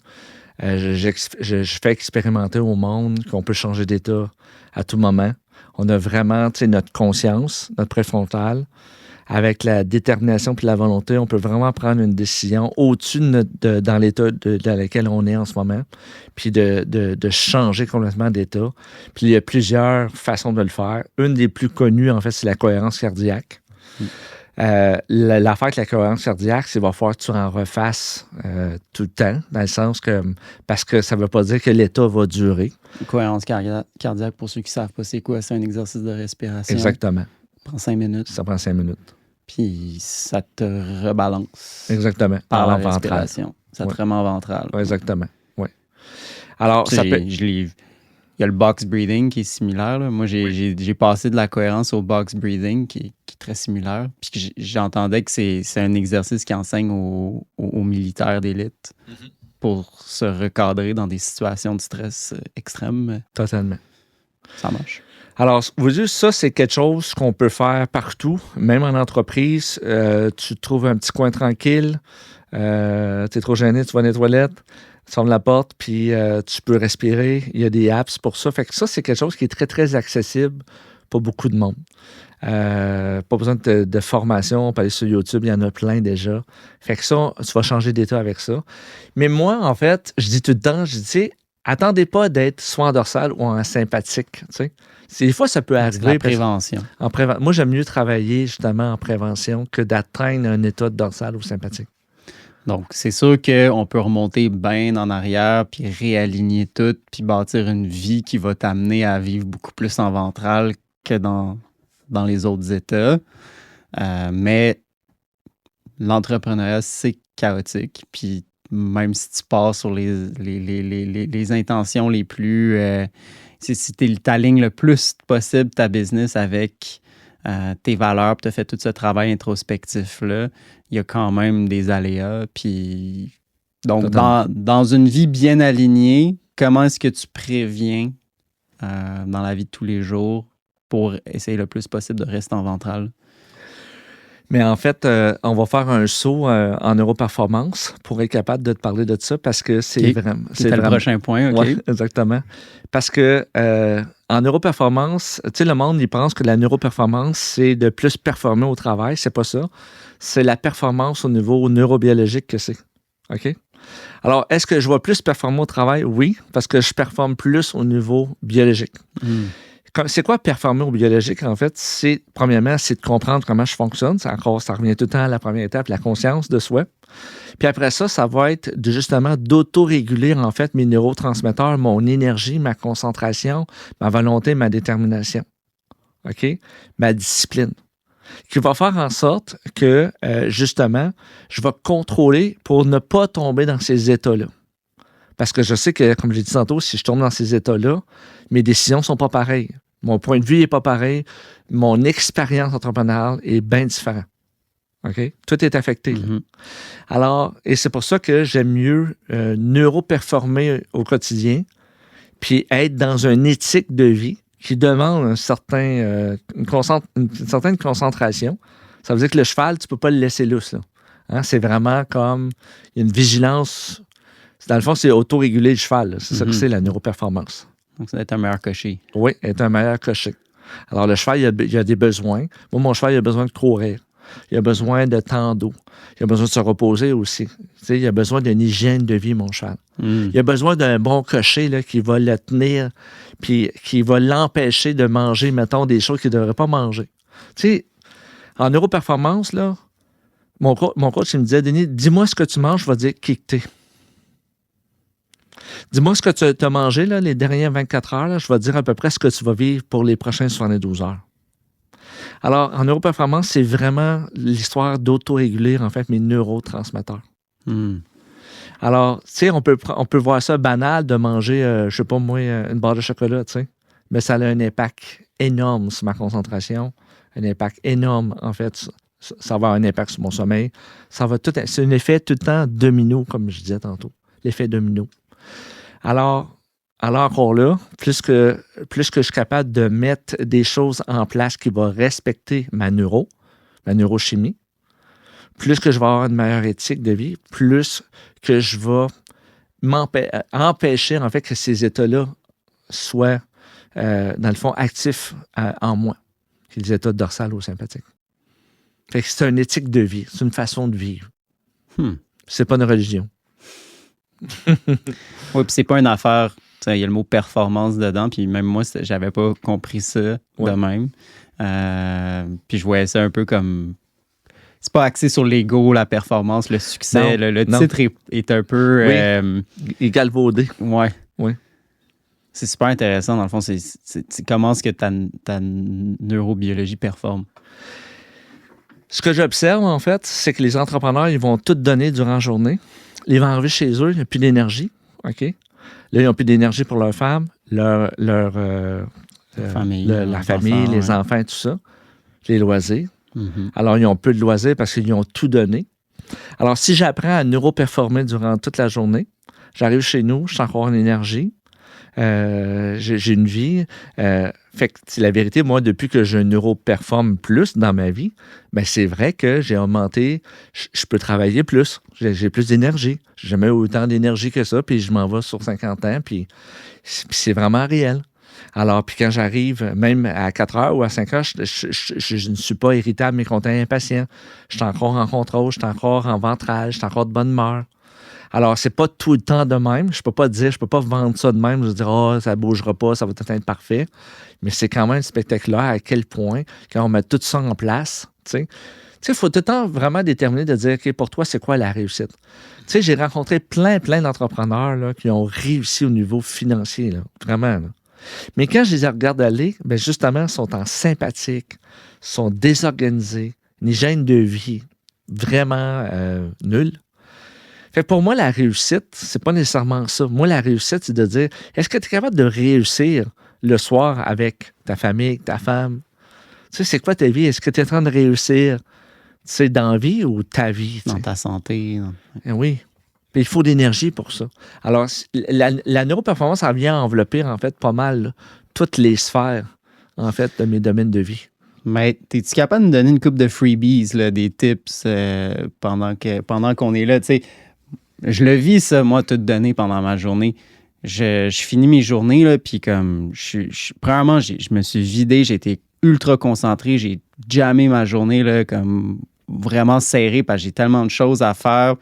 Je fais expérimenter au monde qu'on peut changer d'état à tout moment. On a vraiment, tu sais, notre conscience, notre préfrontal. Avec la détermination puis la volonté, on peut vraiment prendre une décision au-dessus dans l'état dans lequel on est en ce moment, puis de changer complètement d'état. Puis il y a plusieurs façons de le faire. Une des plus connues, en fait, c'est la cohérence cardiaque. L'affaire avec la cohérence cardiaque, c'est qu'il va falloir que tu en refasses tout le temps, dans le sens que, parce que ça ne veut pas dire que l'état va durer. Cohérence cardiaque, pour ceux qui ne savent pas, c'est quoi? C'est un exercice de respiration. Exactement. Ça prend 5 minutes. Ça prend 5 minutes. Puis ça te rebalance. Exactement. Par la ventral. respiration. Ça te remet en ventral. Ouais, exactement. Oui. Alors, ça peut... Il y a le box breathing qui est similaire. Là. Moi, j'ai passé de la cohérence au box breathing qui est très similaire. Puis j'entendais que c'est un exercice qui enseigne aux militaires d'élite pour se recadrer dans des situations de stress extrêmes. Totalement. Ça marche. Alors, vous dites, ça, c'est quelque chose qu'on peut faire partout, même en entreprise. Tu trouves un petit coin tranquille, tu es trop gêné, tu vas dans les toilettes, tu fermes la porte, puis tu peux respirer. Il y a des apps pour ça. Fait que ça, c'est quelque chose qui est très, très accessible pour beaucoup de monde. Pas besoin de formation. On peut aller sur YouTube, il y en a plein déjà. Fait que ça, tu vas changer d'état avec ça. Mais moi, en fait, je dis tout le temps, je dis, tu sais, attendez pas d'être soit en dorsal ou en sympathique, tu sais. Des fois, ça peut arriver. La prévention. Moi, j'aime mieux travailler justement en prévention que d'atteindre un état de dorsal ou sympathique. Donc, c'est sûr qu'on peut remonter bien en arrière, puis réaligner tout, puis bâtir une vie qui va t'amener à vivre beaucoup plus en ventral que dans les autres états. Mais l'entrepreneuriat, c'est chaotique. Puis même si tu pars sur les intentions les plus... si tu alignes le plus possible ta business avec tes valeurs, puis tu as fait tout ce travail introspectif-là, il y a quand même des aléas. Puis donc, dans une vie bien alignée, comment est-ce que tu préviens dans la vie de tous les jours pour essayer le plus possible de rester en ventral? Mais en fait, on va faire un saut en neuroperformance pour être capable de te parler de ça parce que c'est vraiment... C'est le prochain point, OK. Oui, exactement. Parce que en neuroperformance, tu sais, le monde, il pense que la neuroperformance, c'est de plus performer au travail. C'est pas ça. C'est la performance au niveau neurobiologique que c'est. OK? Alors, est-ce que je vais plus performer au travail? Oui, parce que je performe plus au niveau biologique. C'est quoi performer au biologique, en fait? Premièrement, c'est de comprendre comment je fonctionne. Ça revient tout le temps à la première étape, la conscience de soi. Puis après ça, ça va être justement d'autoréguler, en fait, mes neurotransmetteurs, mon énergie, ma concentration, ma volonté, ma détermination. OK? Ma discipline. Qui va faire en sorte que, justement, je vais contrôler pour ne pas tomber dans ces états-là. Parce que je sais que, comme j'ai dit tantôt, si je tombe dans ces états-là, mes décisions ne sont pas pareilles. Mon point de vue n'est pas pareil. Mon expérience entrepreneuriale est bien différente. OK? Tout est affecté. Alors, et c'est pour ça que j'aime mieux neuroperformer au quotidien puis être dans une éthique de vie qui demande une certaine concentration. Ça veut dire que le cheval, tu ne peux pas le laisser lousse. Là. Hein? C'est vraiment comme il y a une vigilance. Dans le fond, c'est autoréguler le cheval. Là. C'est ça que c'est la neuroperformance. Donc, ça va être un meilleur cocher. Oui, être un meilleur cocher. Alors, le cheval, il a des besoins. Moi, mon cheval, il a besoin de courir. Il a besoin de temps d'eau. Il a besoin de se reposer aussi. Tu sais, il a besoin d'une hygiène de vie, mon cheval. Il a besoin d'un bon cocher là, qui va le tenir puis qui va l'empêcher de manger, mettons, des choses qu'il ne devrait pas manger. Tu sais, en neuroperformance, là, mon coach, il me disait, Denis, dis-moi ce que tu manges, je vais dire qui que t'es. Dis-moi ce que tu as mangé là, les dernières 24 heures. Là, je vais te dire à peu près ce que tu vas vivre pour les prochaines 72 heures. Alors, en neuroperformance, c'est vraiment l'histoire d'autoréguler, en fait, mes neurotransmetteurs. Alors, tu sais, on peut voir ça banal de manger, je sais pas moi, une barre de chocolat, tu sais. Mais ça a un impact énorme sur ma concentration, un impact énorme, en fait. Ça va avoir un impact sur mon sommeil. C'est un effet tout le temps domino, comme je disais tantôt. L'effet domino. Alors encore là, plus que je suis capable de mettre des choses en place qui vont respecter ma neurochimie, plus que je vais avoir une meilleure éthique de vie, plus que je vais empêcher en fait que ces états-là soient dans le fond, actifs en moi, qui est les états dorsales ou sympathiques. Fait que c'est une éthique de vie, c'est une façon de vivre. C'est pas une religion. Oui, puis c'est pas une affaire. Il y a le mot performance dedans, puis même moi, j'avais pas compris ça de même. Puis je voyais ça un peu comme. C'est pas axé sur l'ego, la performance, le succès. Non, le titre est un peu. Il est galvaudé. Ouais. Oui. C'est super intéressant, dans le fond. C'est comment est-ce que ta neurobiologie performe? Ce que j'observe, en fait, c'est que les entrepreneurs, ils vont tout donner durant la journée. Ils vont arriver chez eux, il n'y a plus d'énergie. OK? Là, ils n'ont plus d'énergie pour leur femme, leur famille, la famille, enfants, les enfants, tout ça, les loisirs. Alors, ils ont peu de loisirs parce qu'ils ont tout donné. Alors, si j'apprends à neuroperformer durant toute la journée, j'arrive chez nous, je suis encore en énergie, j'ai une vie. Fait que c'est la vérité, moi, depuis que je neuroperforme plus dans ma vie, ben c'est vrai que j'ai augmenté, je peux travailler plus, j'ai plus d'énergie. J'ai jamais eu autant d'énergie que ça, puis je m'en vais sur 50 ans, puis c'est vraiment réel. Alors, puis quand j'arrive, même à 4 heures ou à 5 heures, je ne suis pas irritable, mécontent, impatient. Je suis encore en contrôle, je suis encore en ventrage, je suis encore de bonne humeur. Alors, c'est pas tout le temps de même. Je peux pas vendre ça de même. Je veux dire, ça bougera pas, ça va tout être parfait. Mais c'est quand même spectaculaire à quel point, quand on met tout ça en place, tu sais, il faut tout le temps vraiment déterminer de dire, OK, pour toi, c'est quoi la réussite? Tu sais, j'ai rencontré plein d'entrepreneurs là, qui ont réussi au niveau financier, là, vraiment. Là. Mais quand je les regarde aller, ben justement, ils sont en sympathique, sont désorganisés, une hygiène de vie vraiment nulle. Fait que pour moi, la réussite, c'est pas nécessairement ça. Moi, la réussite, c'est de dire, est-ce que tu es capable de réussir le soir avec ta famille, ta femme? Tu sais, c'est quoi ta vie? Est-ce que tu es en train de réussir, tu sais, dans la vie ou ta vie? Dans ta santé. Oui. Puis il faut de l'énergie pour ça. Alors, la neuroperformance, elle vient envelopper, en fait, pas mal là, toutes les sphères, en fait, de mes domaines de vie. Mais es-tu capable de me donner une couple de freebies, là, des tips pendant qu'on est là? Tu sais, je le vis, ça, moi, tout donné pendant ma journée. Je finis mes journées, là, puis comme, premièrement, je me suis vidé, j'ai été ultra concentré, j'ai jammé ma journée, là, comme vraiment serré, parce que j'ai tellement de choses à faire,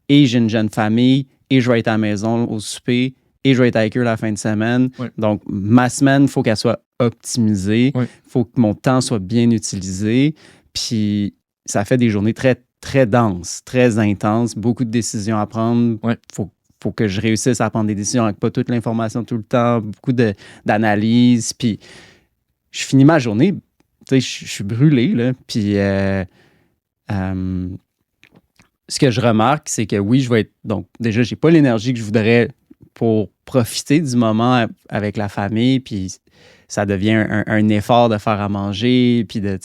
et j'ai une jeune famille, et je vais être à la maison au souper, et je vais être avec eux la fin de semaine. Oui. Donc, ma semaine, il faut qu'elle soit optimisée, Oui. faut que mon temps soit bien utilisé, puis ça fait des journées très, très denses, très intenses, beaucoup de décisions à prendre. Oui. Faut que je réussisse à prendre des décisions avec pas toute l'information tout le temps, beaucoup d'analyse, puis je finis ma journée, tu sais, je suis brûlé, là, puis ce que je remarque, c'est que oui, je vais être, donc déjà, j'ai pas l'énergie que je voudrais pour profiter du moment avec la famille, puis ça devient un effort de faire à manger, puis de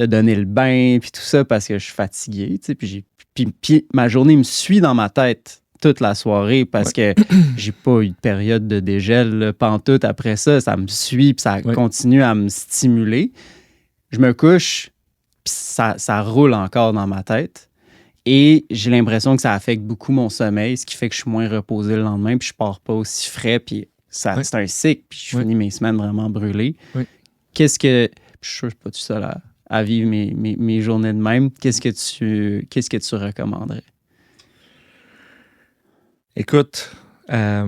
donner le bain, puis tout ça, parce que je suis fatigué, tu sais, puis ma journée me suit dans ma tête toute la soirée, parce que j'ai pas eu de période de dégel, là, pantoute après ça, ça me suit, puis ça continue à me stimuler. Je me couche, puis ça roule encore dans ma tête. Et j'ai l'impression que ça affecte beaucoup mon sommeil, ce qui fait que je suis moins reposé le lendemain, puis je pars pas aussi frais, puis c'est un cycle, puis je finis mes semaines vraiment brûlées. Oui. Je suis sûr que je suis pas tout seul à vivre mes journées de même. Qu'est-ce que tu recommanderais? Écoute, ce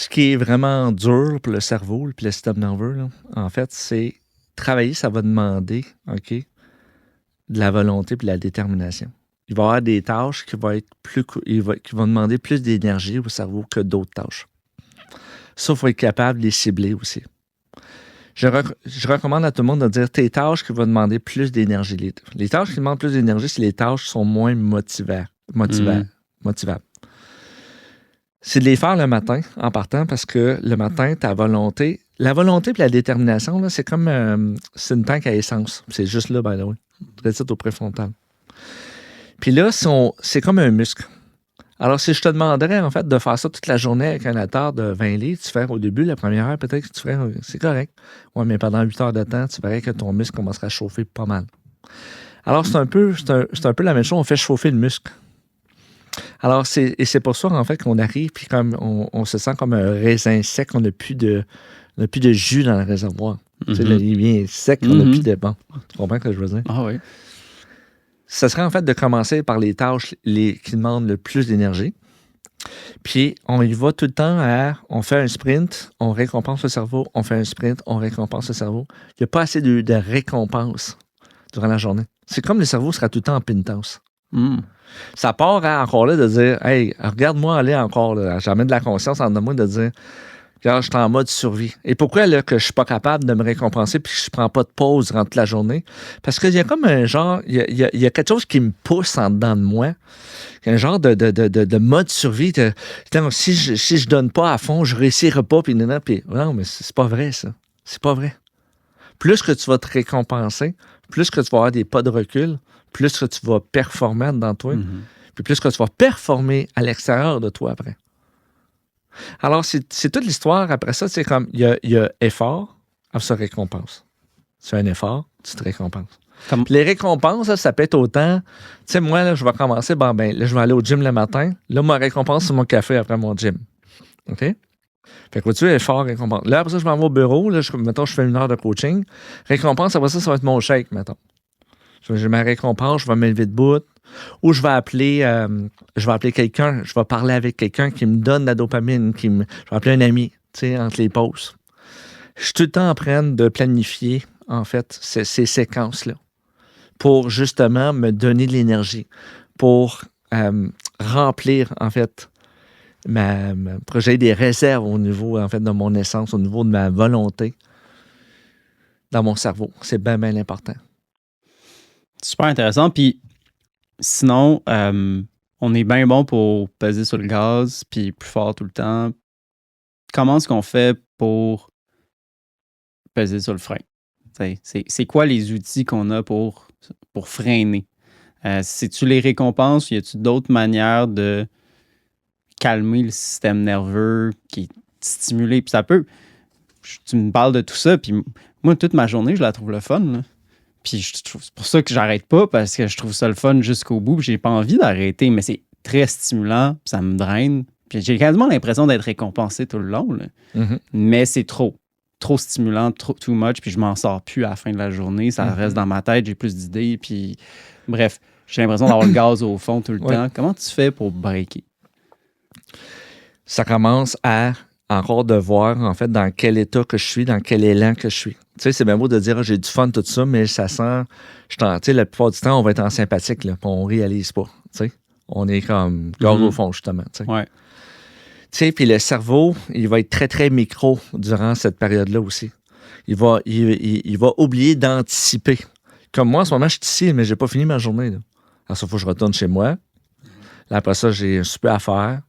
qui est vraiment dur pour le cerveau, puis le système nerveux, là, en fait, c'est travailler, ça va demander, OK, de la volonté et de la détermination. Il va y avoir des tâches qui vont être qui vont demander plus d'énergie au cerveau que d'autres tâches. Ça, il faut être capable de les cibler aussi. Je recommande à tout le monde de dire tes tâches qui vont demander plus d'énergie. Les tâches qui demandent plus d'énergie, c'est les tâches qui sont moins motivables. C'est de les faire le matin en partant parce que le matin, la volonté et la détermination, là, c'est comme c'est une tank à essence. C'est juste là, by the way. Rétite au préfrontal. Puis là, c'est comme un muscle. Alors, si je te demanderais, en fait, de faire ça toute la journée avec un atard de 20 litres, tu ferais au début, la première heure, peut-être que tu ferais, c'est correct. Oui, mais pendant 8 heures de temps, tu verrais que ton muscle commencerait à chauffer pas mal. Alors, c'est un peu la même chose, on fait chauffer le muscle. Alors, c'est pour ça, en fait, qu'on arrive, puis comme on se sent comme un raisin sec, on n'a plus de jus dans le réservoir. Tu sais, il vient sec, on n'a plus de... Bon, tu comprends ce que je veux dire? Ah oui. Ce serait en fait de commencer par les tâches qui demandent le plus d'énergie. Puis, on y va tout le temps on fait un sprint, on récompense le cerveau, on fait un sprint, on récompense le cerveau. Il n'y a pas assez de récompense durant la journée. C'est comme le cerveau sera tout le temps en pintasse. Ça part encore là de dire, hey, regarde-moi aller encore là. J'amène de la conscience en moi de dire, regarde, je suis en mode survie. Et pourquoi là, que je suis pas capable de me récompenser puis que je prends pas de pause durant toute la journée? Parce qu'il y a comme un genre, il y a quelque chose qui me pousse en dedans de moi. Il y a un genre de mode survie. Si je donne pas à fond, je réussirai pas. Puis non, mais c'est pas vrai, ça. C'est pas vrai. Plus que tu vas te récompenser, plus que tu vas avoir des pas de recul, plus que tu vas performer dans toi, puis plus que tu vas performer à l'extérieur de toi après. Alors, c'est toute l'histoire. Après ça, c'est comme, il y a effort, après ça, récompense. Tu fais un effort, tu te récompenses. Puis les récompenses, ça peut être autant... Tu sais, moi, là, je vais commencer, là, je vais aller au gym le matin. Là, ma récompense, c'est mon café après mon gym. OK? Fait que, vois-tu, effort, récompense. Là, après ça, je m'en vais au bureau. Là, mettons, je fais 1 heure de coaching. Récompense, après ça, ça va être mon shake, mettons. J'ai ma récompense, je vais m'élever debout. Ou je vais appeler quelqu'un, je vais parler avec quelqu'un qui me donne la dopamine, je vais appeler un ami, tu sais, entre les pauses. Je suis tout le temps en train de planifier, en fait, ces séquences-là pour justement me donner de l'énergie, pour remplir, en fait, pour que j'aie des réserves au niveau, en fait, de mon essence, au niveau de ma volonté dans mon cerveau. C'est bien, bien important. Super intéressant. Puis sinon, on est bien bon pour peser sur le gaz, puis plus fort tout le temps. Comment est-ce qu'on fait pour peser sur le frein? C'est quoi les outils qu'on a pour freiner? C'est-tu les récompenses ou y a-tu d'autres manières de calmer le système nerveux qui est stimulé? Puis ça peut... Tu me parles de tout ça, puis moi, toute ma journée, je la trouve le fun, là. Puis c'est pour ça que j'arrête pas, parce que je trouve ça le fun jusqu'au bout. Puis j'ai pas envie d'arrêter, mais c'est très stimulant, puis ça me draine. Puis j'ai quasiment l'impression d'être récompensé tout le long, là. Mais c'est trop stimulant, too much, puis je m'en sors plus à la fin de la journée. Ça reste dans ma tête, j'ai plus d'idées, puis bref, j'ai l'impression d'avoir le gaz au fond tout le temps. Comment tu fais pour breaker? Ça commence à encore de voir, en fait, dans quel état que je suis, dans quel élan que je suis. Tu sais, c'est bien beau de dire, j'ai du fun, tout ça, mais ça sent... Tu sais, la plupart du temps, on va être en sympathique, là, puis on réalise pas, tu sais. On est comme gaz au fond, justement, tu sais. Ouais. Tu sais, puis le cerveau, il va être très, très micro durant cette période-là aussi. Il va oublier d'anticiper. Comme moi, en ce moment, je suis ici, mais j'ai pas fini ma journée, là. Alors, ça, il faut que je retourne chez moi. Là, après ça, j'ai un souper à faire.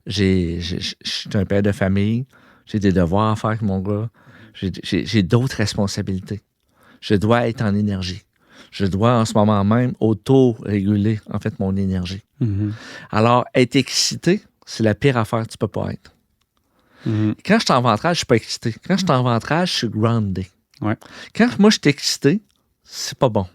Je suis un père de famille. J'ai des devoirs à faire avec mon gars. J'ai d'autres responsabilités. Je dois être en énergie. Je dois, en ce moment même, auto-réguler, en fait, mon énergie. Alors, être excité, c'est la pire affaire que tu peux pas être. Quand je suis en ventrage, je suis pas excité. Quand je suis en ventrage, je suis groundé. Ouais. Quand moi, je suis excité, c'est pas bon.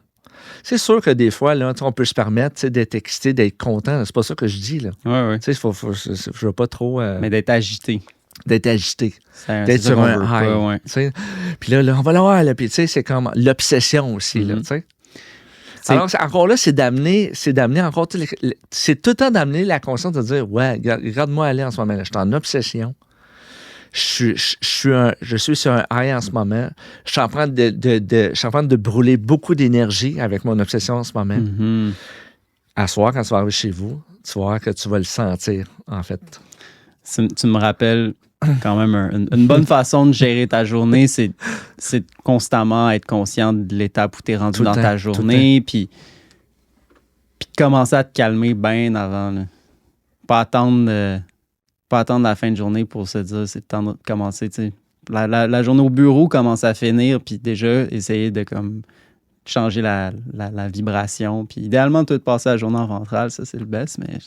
C'est sûr que des fois, là, on peut se permettre d'être excité, d'être content. C'est pas ça que je dis, là. Ouais. Je veux pas trop... Mais d'être agité. D'être agité. D'être sur un high. Ouais. Puis là, on va l'avoir, là. Puis, tu sais, c'est comme l'obsession aussi, là, tu sais. Alors, encore là, c'est d'amener encore... C'est tout le temps d'amener la conscience de dire, ouais, regarde-moi aller en ce moment. Là. Je suis en obsession. Je suis sur un high en ce moment. Je suis en train de brûler beaucoup d'énergie avec mon obsession en ce moment. À soir, quand tu vas arriver chez vous, tu vas voir que tu vas le sentir, en fait. Tu me rappelles quand même une bonne façon de gérer ta journée, c'est de constamment être conscient de l'étape où tu es rendu dans ta journée, puis de commencer à te calmer bien avant. Là. Pas attendre la fin de journée pour se dire c'est le temps de commencer. La journée au bureau commence à finir, puis déjà essayer de comme changer la vibration. Puis idéalement, tu vas te passer la journée en ventrale, ça c'est le best, mais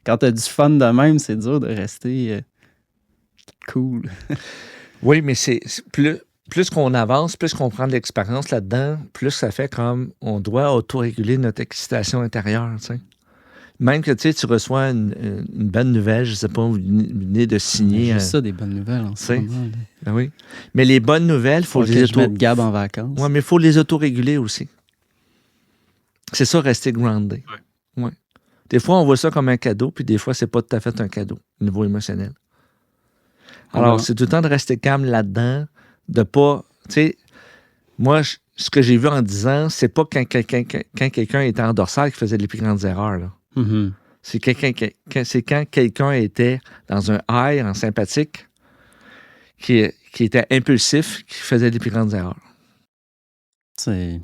quand tu as du fun de même, c'est dur de rester cool. Oui, mais c'est plus qu'on avance, plus qu'on prend de l'expérience là-dedans, plus ça fait comme on doit autoréguler notre excitation intérieure, tu sais. Même que tu reçois une bonne nouvelle, je ne sais pas, vous venez de signer. J'ai ça, des bonnes nouvelles en ce moment. Là. Ben oui. Mais les bonnes nouvelles, il faut les je mette Gab en vacances. Oui, mais il faut les autoréguler aussi. C'est ça, rester groundé. Ouais. Des fois, on voit ça comme un cadeau, puis des fois, c'est pas tout à fait un cadeau, au niveau émotionnel. Alors, c'est tout le temps de rester calme là-dedans, de pas... Tu sais, moi, ce que j'ai vu en 10 ans, c'est pas quand quelqu'un était en dorsale qui faisait les plus grandes erreurs. Là. Mm-hmm. C'est quand quelqu'un était dans un high, en sympathique, qui était impulsif, qui faisait les plus grandes erreurs. C'est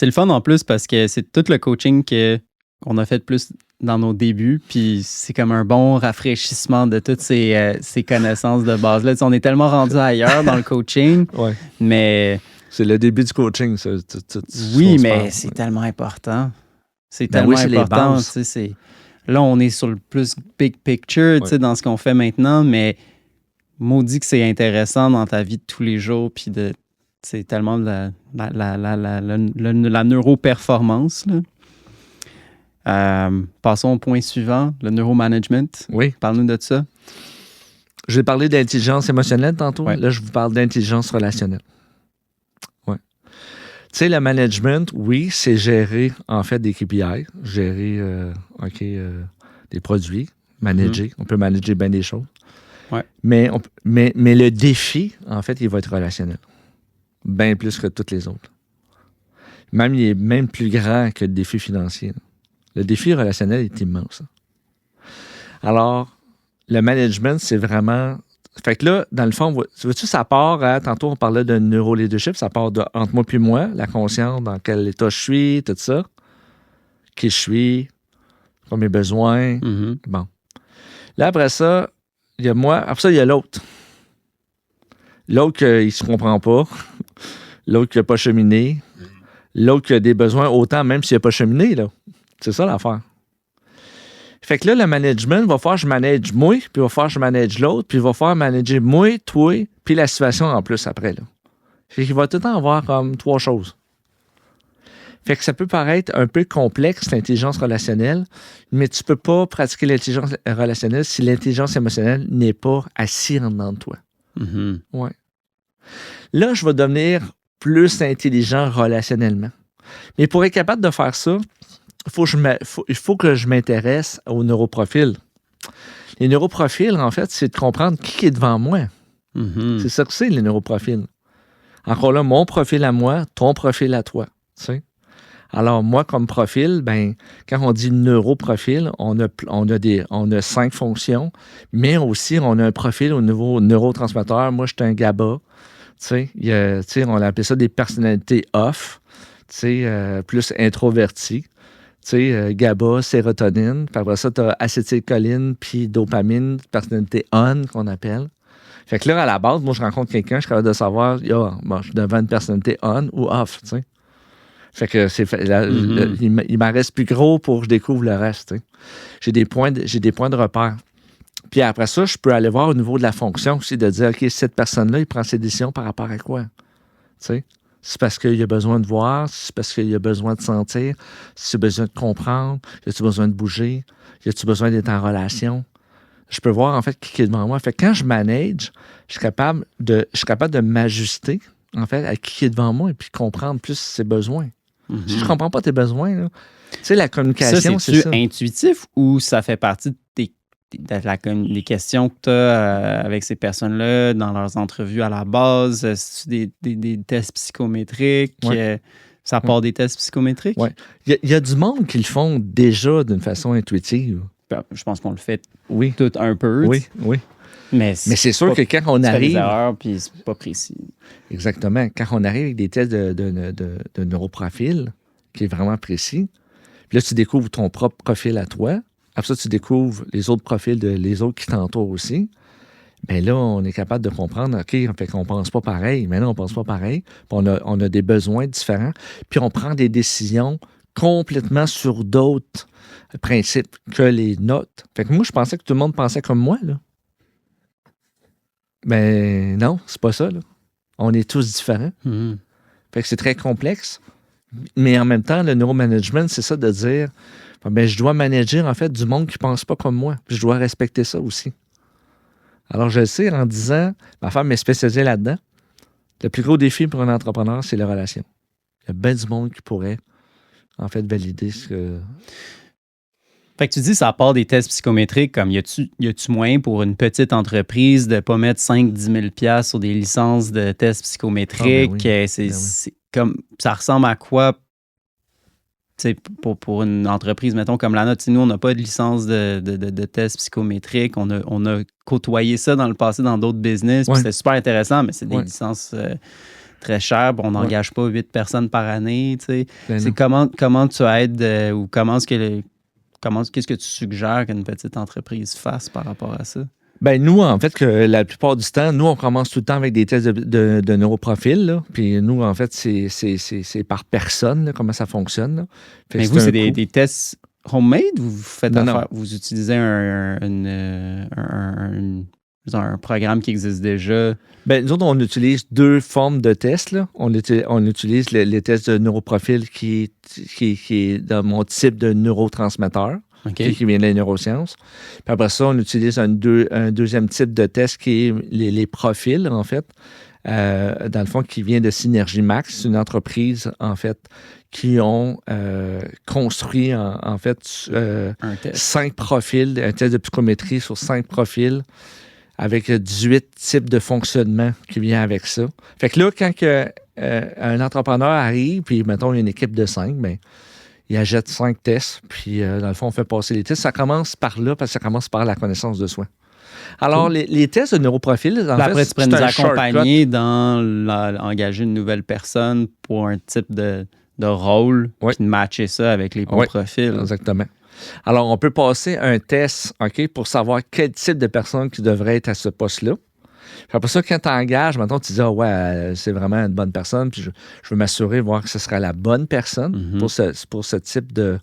le fun en plus parce que c'est tout le coaching qu'on a fait plus dans nos débuts, puis c'est comme un bon rafraîchissement de toutes ces connaissances de base-là. On est tellement rendu ailleurs dans le coaching, mais... C'est le début du coaching, ça. Oui, mais c'est tellement important. C'est tellement important. Là, on est sur le plus big picture dans ce qu'on fait maintenant, mais maudit que c'est intéressant dans ta vie de tous les jours, puis c'est tellement la neuroperformance. Passons au point suivant, le neuromanagement. Oui. Parle-nous de ça. J'ai parlé d'intelligence émotionnelle tantôt. Ouais. Là, je vous parle d'intelligence relationnelle. Oui. Tu sais, le management, oui, c'est gérer, en fait, des KPI, gérer des produits, manager. On peut manager bien des choses. Ouais. Mais le défi, en fait, il va être relationnel. Bien plus que toutes les autres. Même, il est même plus grand que le défi financier. Le défi relationnel est immense. Alors, le management, c'est vraiment... Fait que là, dans le fond, vois-tu, ça part tantôt, on parlait de neuro-leadership, ça part entre moi puis moi, la conscience, dans quel état je suis, tout ça. Qui je suis, quoi mes besoins. Mm-hmm. Bon. Là, après ça, il y a moi. Après ça, il y a l'autre. L'autre, il ne se comprend pas. L'autre qui n'a pas cheminé. L'autre qui a des besoins autant, même s'il n'a pas cheminé, là. C'est ça l'affaire. Fait que là, le management va faire que je manage moi, puis il va faire que je manage l'autre, puis il va faire manager moi, toi, puis la situation en plus après, là. Fait qu'il va tout le temps avoir comme 3 choses. Fait que ça peut paraître un peu complexe, l'intelligence relationnelle, mais tu peux pas pratiquer l'intelligence relationnelle si l'intelligence émotionnelle n'est pas assise en dedans de toi. Mm-hmm. Ouais. Là, je vais devenir plus intelligent relationnellement. Mais pour être capable de faire ça, il faut que je m'intéresse aux neuroprofils. Les neuroprofils, en fait, c'est de comprendre qui est devant moi. Mm-hmm. C'est ça que c'est, les neuroprofils. Encore là, mon profil à moi, ton profil à toi. Tu sais? Alors, moi, comme profil, ben, quand on dit neuroprofil, on a 5 fonctions, mais aussi, on a un profil au niveau neurotransmetteur. Moi, je suis un GABA. Tu sais, on appelle ça des personnalités off, tu sais, plus introverties. Tu sais, GABA, sérotonine. Puis après ça, tu as acétylcholine puis dopamine, personnalité on, qu'on appelle. Fait que là, à la base, moi, je rencontre quelqu'un, je suis capable de savoir, je suis devant une personnalité on ou off, tu sais. Fait que il m'en reste plus gros pour que je découvre le reste, tu sais. J'ai des points de repère. Puis après ça, je peux aller voir au niveau de la fonction aussi, de dire, OK, cette personne-là, il prend ses décisions par rapport à quoi? Tu sais? C'est parce qu'il a besoin de voir, c'est parce qu'il a besoin de sentir, c'est besoin de comprendre, y a-tu besoin de bouger, y a-tu besoin d'être en relation? Je peux voir, en fait, qui est devant moi. Fait que quand je manage, je suis capable de m'ajuster, en fait, à qui est devant moi et puis comprendre plus ses besoins. Mm-hmm. Si je ne comprends pas tes besoins, là, tu sais, la communication, c'est ça. Intuitif ou ça fait partie des questions que tu as avec ces personnes-là dans leurs entrevues à la base? C'est des tests psychométriques? Ouais. Ça part des tests psychométriques? Oui. Il y a du monde qui le font déjà d'une façon intuitive. Je pense qu'on le fait oui. tout un peu. Oui. Mais c'est sûr que quand on arrive... Tu fais des erreurs, puis c'est pas précis. Exactement. Quand on arrive avec des tests de neuroprofil, qui est vraiment précis, puis là, tu découvres ton propre profil à toi. Après ça, tu découvres les autres profils les autres qui t'entourent aussi. Bien là, on est capable de comprendre, OK, fait qu'on pense pas pareil. Mais non, on pense pas pareil. Puis on a des besoins différents. Puis on prend des décisions complètement sur d'autres principes que les nôtres. Fait que moi, je pensais que tout le monde pensait comme moi, là. Mais non, c'est pas ça, là. On est tous différents. Mm-hmm. Fait que c'est très complexe. Mais en même temps, le neuromanagement, c'est ça de dire, ben, je dois manager en fait du monde qui ne pense pas comme moi. Puis je dois respecter ça aussi. Alors, je le sais en disant, ma femme est spécialisée là-dedans. Le plus gros défi pour un entrepreneur, c'est les relations. Il y a bien du monde qui pourrait, en fait, valider ce que... Fait que tu dis, ça part des tests psychométriques, comme y a-tu moyen pour une petite entreprise de ne pas mettre 5-10 000 $ sur des licences de tests psychométriques? C'est comme, ça ressemble à quoi pour une entreprise, mettons, comme la nôtre? Nous, on n'a pas de licence de tests psychométriques. On a côtoyé ça dans le passé dans d'autres business. Puis c'était super intéressant, mais c'est des licences très chères. On n'engage pas 8 personnes par année. C'est comment tu aides ou qu'est-ce que tu suggères qu'une petite entreprise fasse par rapport à ça? Ben nous, en fait, que la plupart du temps, nous, on commence tout le temps avec des tests de neuroprofil. Là. Puis nous, en fait, c'est par personne, là, comment ça fonctionne. Là. Mais vous, c'est des tests homemade ou vous faites vous utilisez un programme qui existe déjà? Ben, nous autres, on utilise 2 formes de tests. Là. On utilise les tests de neuroprofil qui est dans mon type de neurotransmetteur, qui vient de la neuroscience. Puis après ça, on utilise un deuxième type de test qui est les profils, en fait. Dans le fond, qui vient de Synergie Max. C'est une entreprise, en fait, qui ont construit, en fait, 5 profils, un test de psychométrie sur 5 profils, avec 18 types de fonctionnement qui vient avec ça. Fait que là, quand un entrepreneur arrive, puis mettons, il y a une équipe de 5, bien, il achète 5 tests, puis dans le fond, on fait passer les tests. Ça commence par là, parce que ça commence par la connaissance de soi. Alors, les tests de neuroprofil, en fait, après, tu pourrais nous accompagner dans engager une nouvelle personne pour un type de rôle, puis de matcher ça avec les bons profils. Exactement. Alors, on peut passer un test, OK, pour savoir quel type de personne qui devrait être à ce poste-là. Puis après ça, quand tu engages, maintenant, tu dis, c'est vraiment une bonne personne, puis je veux m'assurer, voir que ce sera la bonne personne pour ce type de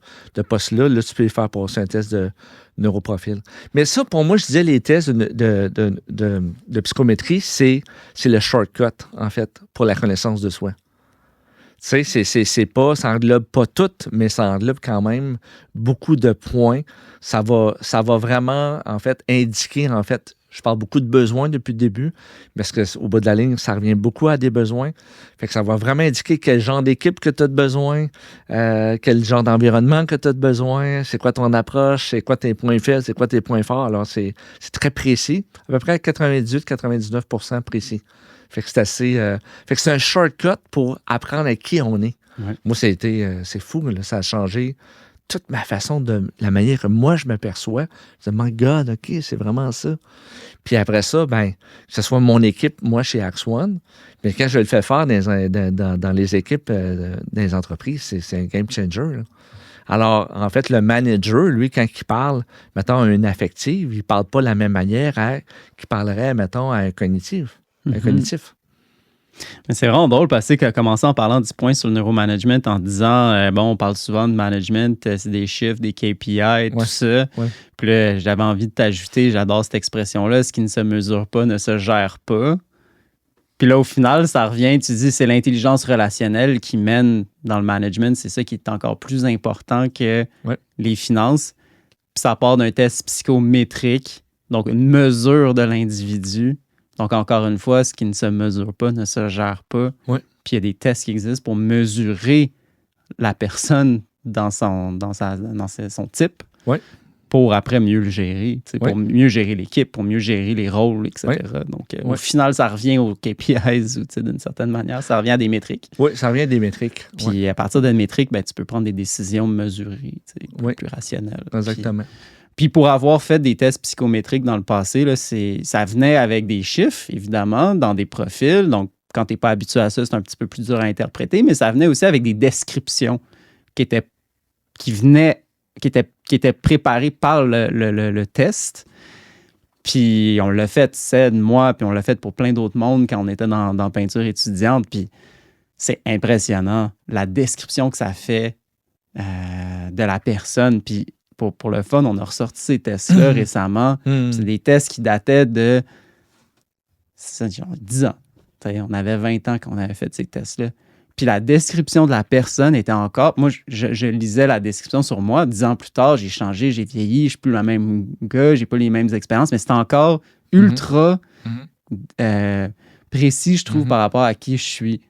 poste-là. Là, tu peux faire passer un test de neuroprofil. Mais ça, pour moi, je disais, les tests de psychométrie, c'est le shortcut, en fait, pour la connaissance de soi. Tu sais, ça englobe pas tout, mais ça englobe quand même beaucoup de points. Ça va vraiment, en fait, indiquer, en fait, je parle beaucoup de besoins depuis le début, parce qu'au bout de la ligne, ça revient beaucoup à des besoins. Fait que ça va vraiment indiquer quel genre d'équipe que tu as de besoin, quel genre d'environnement que tu as de besoin, c'est quoi ton approche, c'est quoi tes points faibles, c'est quoi tes points forts. Alors, c'est très précis, à peu près 98-99% précis. Fait que c'est assez. Fait que c'est un shortcut pour apprendre à qui on est. Ouais. Moi, c'est fou, là, ça a changé toute ma façon la manière que moi je me perçois. Je me dis, my God, OK, c'est vraiment ça. Puis après ça, ben, que ce soit mon équipe, moi, chez Axe One, mais quand je le fais faire dans les équipes, dans les entreprises, c'est un game changer. Là. Alors, en fait, le manager, lui, quand il parle, mettons, à une affective, il ne parle pas de la même manière qu'il parlerait, mettons, à un cognitif. Un cognitif. Mais c'est vraiment drôle parce que commencé en parlant du point sur le neuromanagement en disant, on parle souvent de management, c'est des chiffres, des KPI, tout ça. Ouais. Puis là, j'avais envie de t'ajouter, j'adore cette expression-là, ce qui ne se mesure pas ne se gère pas. Puis là, au final, ça revient, tu dis, c'est l'intelligence relationnelle qui mène dans le management. C'est ça qui est encore plus important que les finances. Puis ça part d'un test psychométrique, donc une mesure de l'individu. Donc, encore une fois, ce qui ne se mesure pas ne se gère pas. Oui. Puis, il y a des tests qui existent pour mesurer la personne dans son type pour après mieux le gérer, pour mieux gérer l'équipe, pour mieux gérer les rôles, etc. Oui. Donc, au final, ça revient aux KPIs ou d'une certaine manière, ça revient à des métriques. Oui, ça revient à des métriques. Puis, à partir de métriques, tu peux prendre des décisions mesurées, plus rationnelles. Exactement. Puis pour avoir fait des tests psychométriques dans le passé, là, ça venait avec des chiffres, évidemment, dans des profils. Donc, quand tu n'es pas habitué à ça, c'est un petit peu plus dur à interpréter, mais ça venait aussi avec des descriptions qui étaient préparées par le test. Puis on l'a fait, Ced, moi, puis on l'a fait pour plein d'autres mondes quand on était dans peinture étudiante. Puis c'est impressionnant, la description que ça fait de la personne. Puis pour le fun, on a ressorti ces tests-là récemment. C'est des tests qui dataient de 10 ans. T'sais, on avait 20 ans quand on avait fait ces tests-là. Puis la description de la personne était encore... Moi, je lisais la description sur moi. 10 ans plus tard, j'ai changé, j'ai vieilli, je suis plus le même gars, j'ai pas les mêmes expériences, mais c'était encore ultra précis, je trouve, par rapport à qui je suis.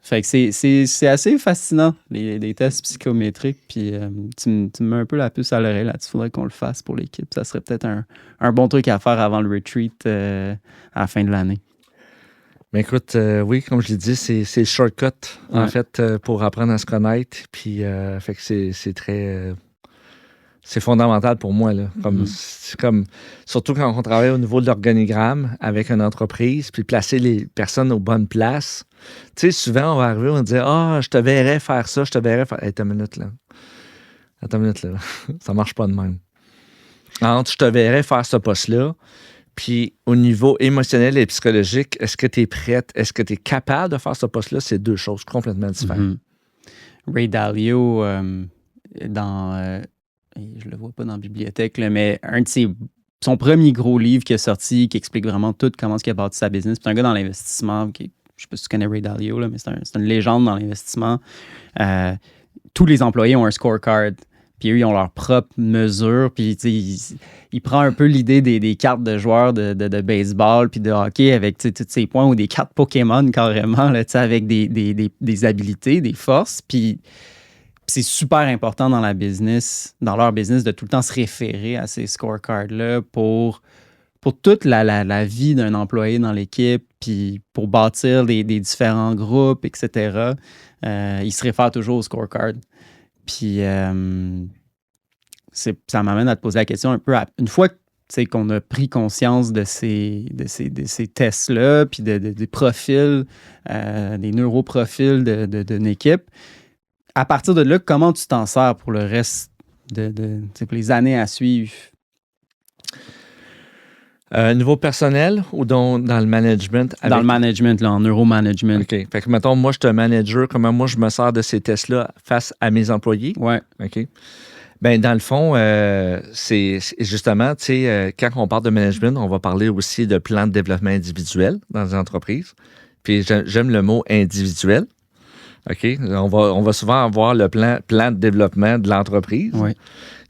Fait que c'est assez fascinant, les tests psychométriques. Puis tu me mets un peu la puce à l'oreille là-dessus. Il faudrait qu'on le fasse pour l'équipe. Ça serait peut-être un bon truc à faire avant le retreat à la fin de l'année. Mais écoute, oui, comme je l'ai dit, c'est le shortcut, en fait, pour apprendre à se connaître. Puis, fait que c'est très... c'est fondamental pour moi, là. Surtout quand on travaille au niveau de l'organigramme avec une entreprise, puis placer les personnes aux bonnes places. Tu sais, souvent, on va arriver, on va dire « Ah, je te verrais faire ça, je te verrais faire... » Hey, attends une minute, là. Ça marche pas de même. Entre « je te verrais faire ce poste-là », puis au niveau émotionnel et psychologique, est-ce que tu es prête? Est-ce que tu es capable de faire ce poste-là? C'est deux choses complètement différentes. Ray Dalio, je le vois pas dans la bibliothèque, là, mais son premier gros livre qui est sorti, qui explique vraiment tout comment il a bâti sa business. C'est un gars dans l'investissement, je sais pas si tu connais Ray Dalio, là, mais c'est une légende dans l'investissement. Tous les employés ont un scorecard. Puis eux, ils ont leur propre mesure. Puis il prend un peu l'idée des cartes de joueurs de baseball puis de hockey avec tous ces points ou des cartes Pokémon carrément, là, avec des habilités, des forces. Puis c'est super important dans leur business de tout le temps se référer à ces scorecards-là pour toute la vie d'un employé dans l'équipe, puis pour bâtir des différents groupes, etc. Il se réfère toujours au scorecard. Puis, ça m'amène à te poser la question un peu. Une fois qu'on a pris conscience de ces tests-là, puis des profils, des neuroprofils d'une équipe, à partir de là, comment tu t'en sers pour le reste pour les années à suivre? Niveau personnel ou dans le management? Dans le management, là, en neuromanagement. OK. Fait que, mettons, moi, je suis un manager. Comment moi, je me sers de ces tests-là face à mes employés? Ouais. OK. Bien, dans le fond, c'est justement, tu sais, quand on parle de management, on va parler aussi de plan de développement individuel dans les entreprises. Puis, j'aime le mot individuel. OK? On va souvent avoir le plan de développement de l'entreprise. Ouais.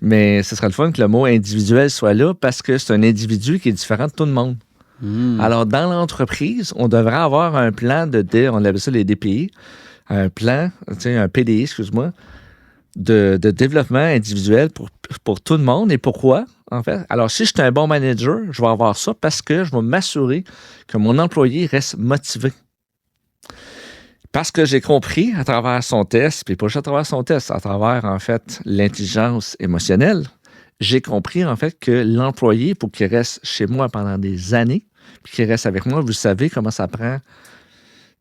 Mais ce serait le fun que le mot individuel soit là parce que c'est un individu qui est différent de tout le monde. Alors, dans l'entreprise, on devrait avoir un plan on appelle ça les DPI, un plan, un PDI, excuse-moi, de développement individuel pour tout le monde. Et pourquoi, en fait? Alors, si je suis un bon manager, je vais avoir ça parce que je vais m'assurer que mon employé reste motivé. Parce que j'ai compris à travers son test, puis pas juste à travers son test, à travers, en fait, l'intelligence émotionnelle, j'ai compris, en fait, que l'employé, pour qu'il reste chez moi pendant des années, puis qu'il reste avec moi, vous savez comment ça prend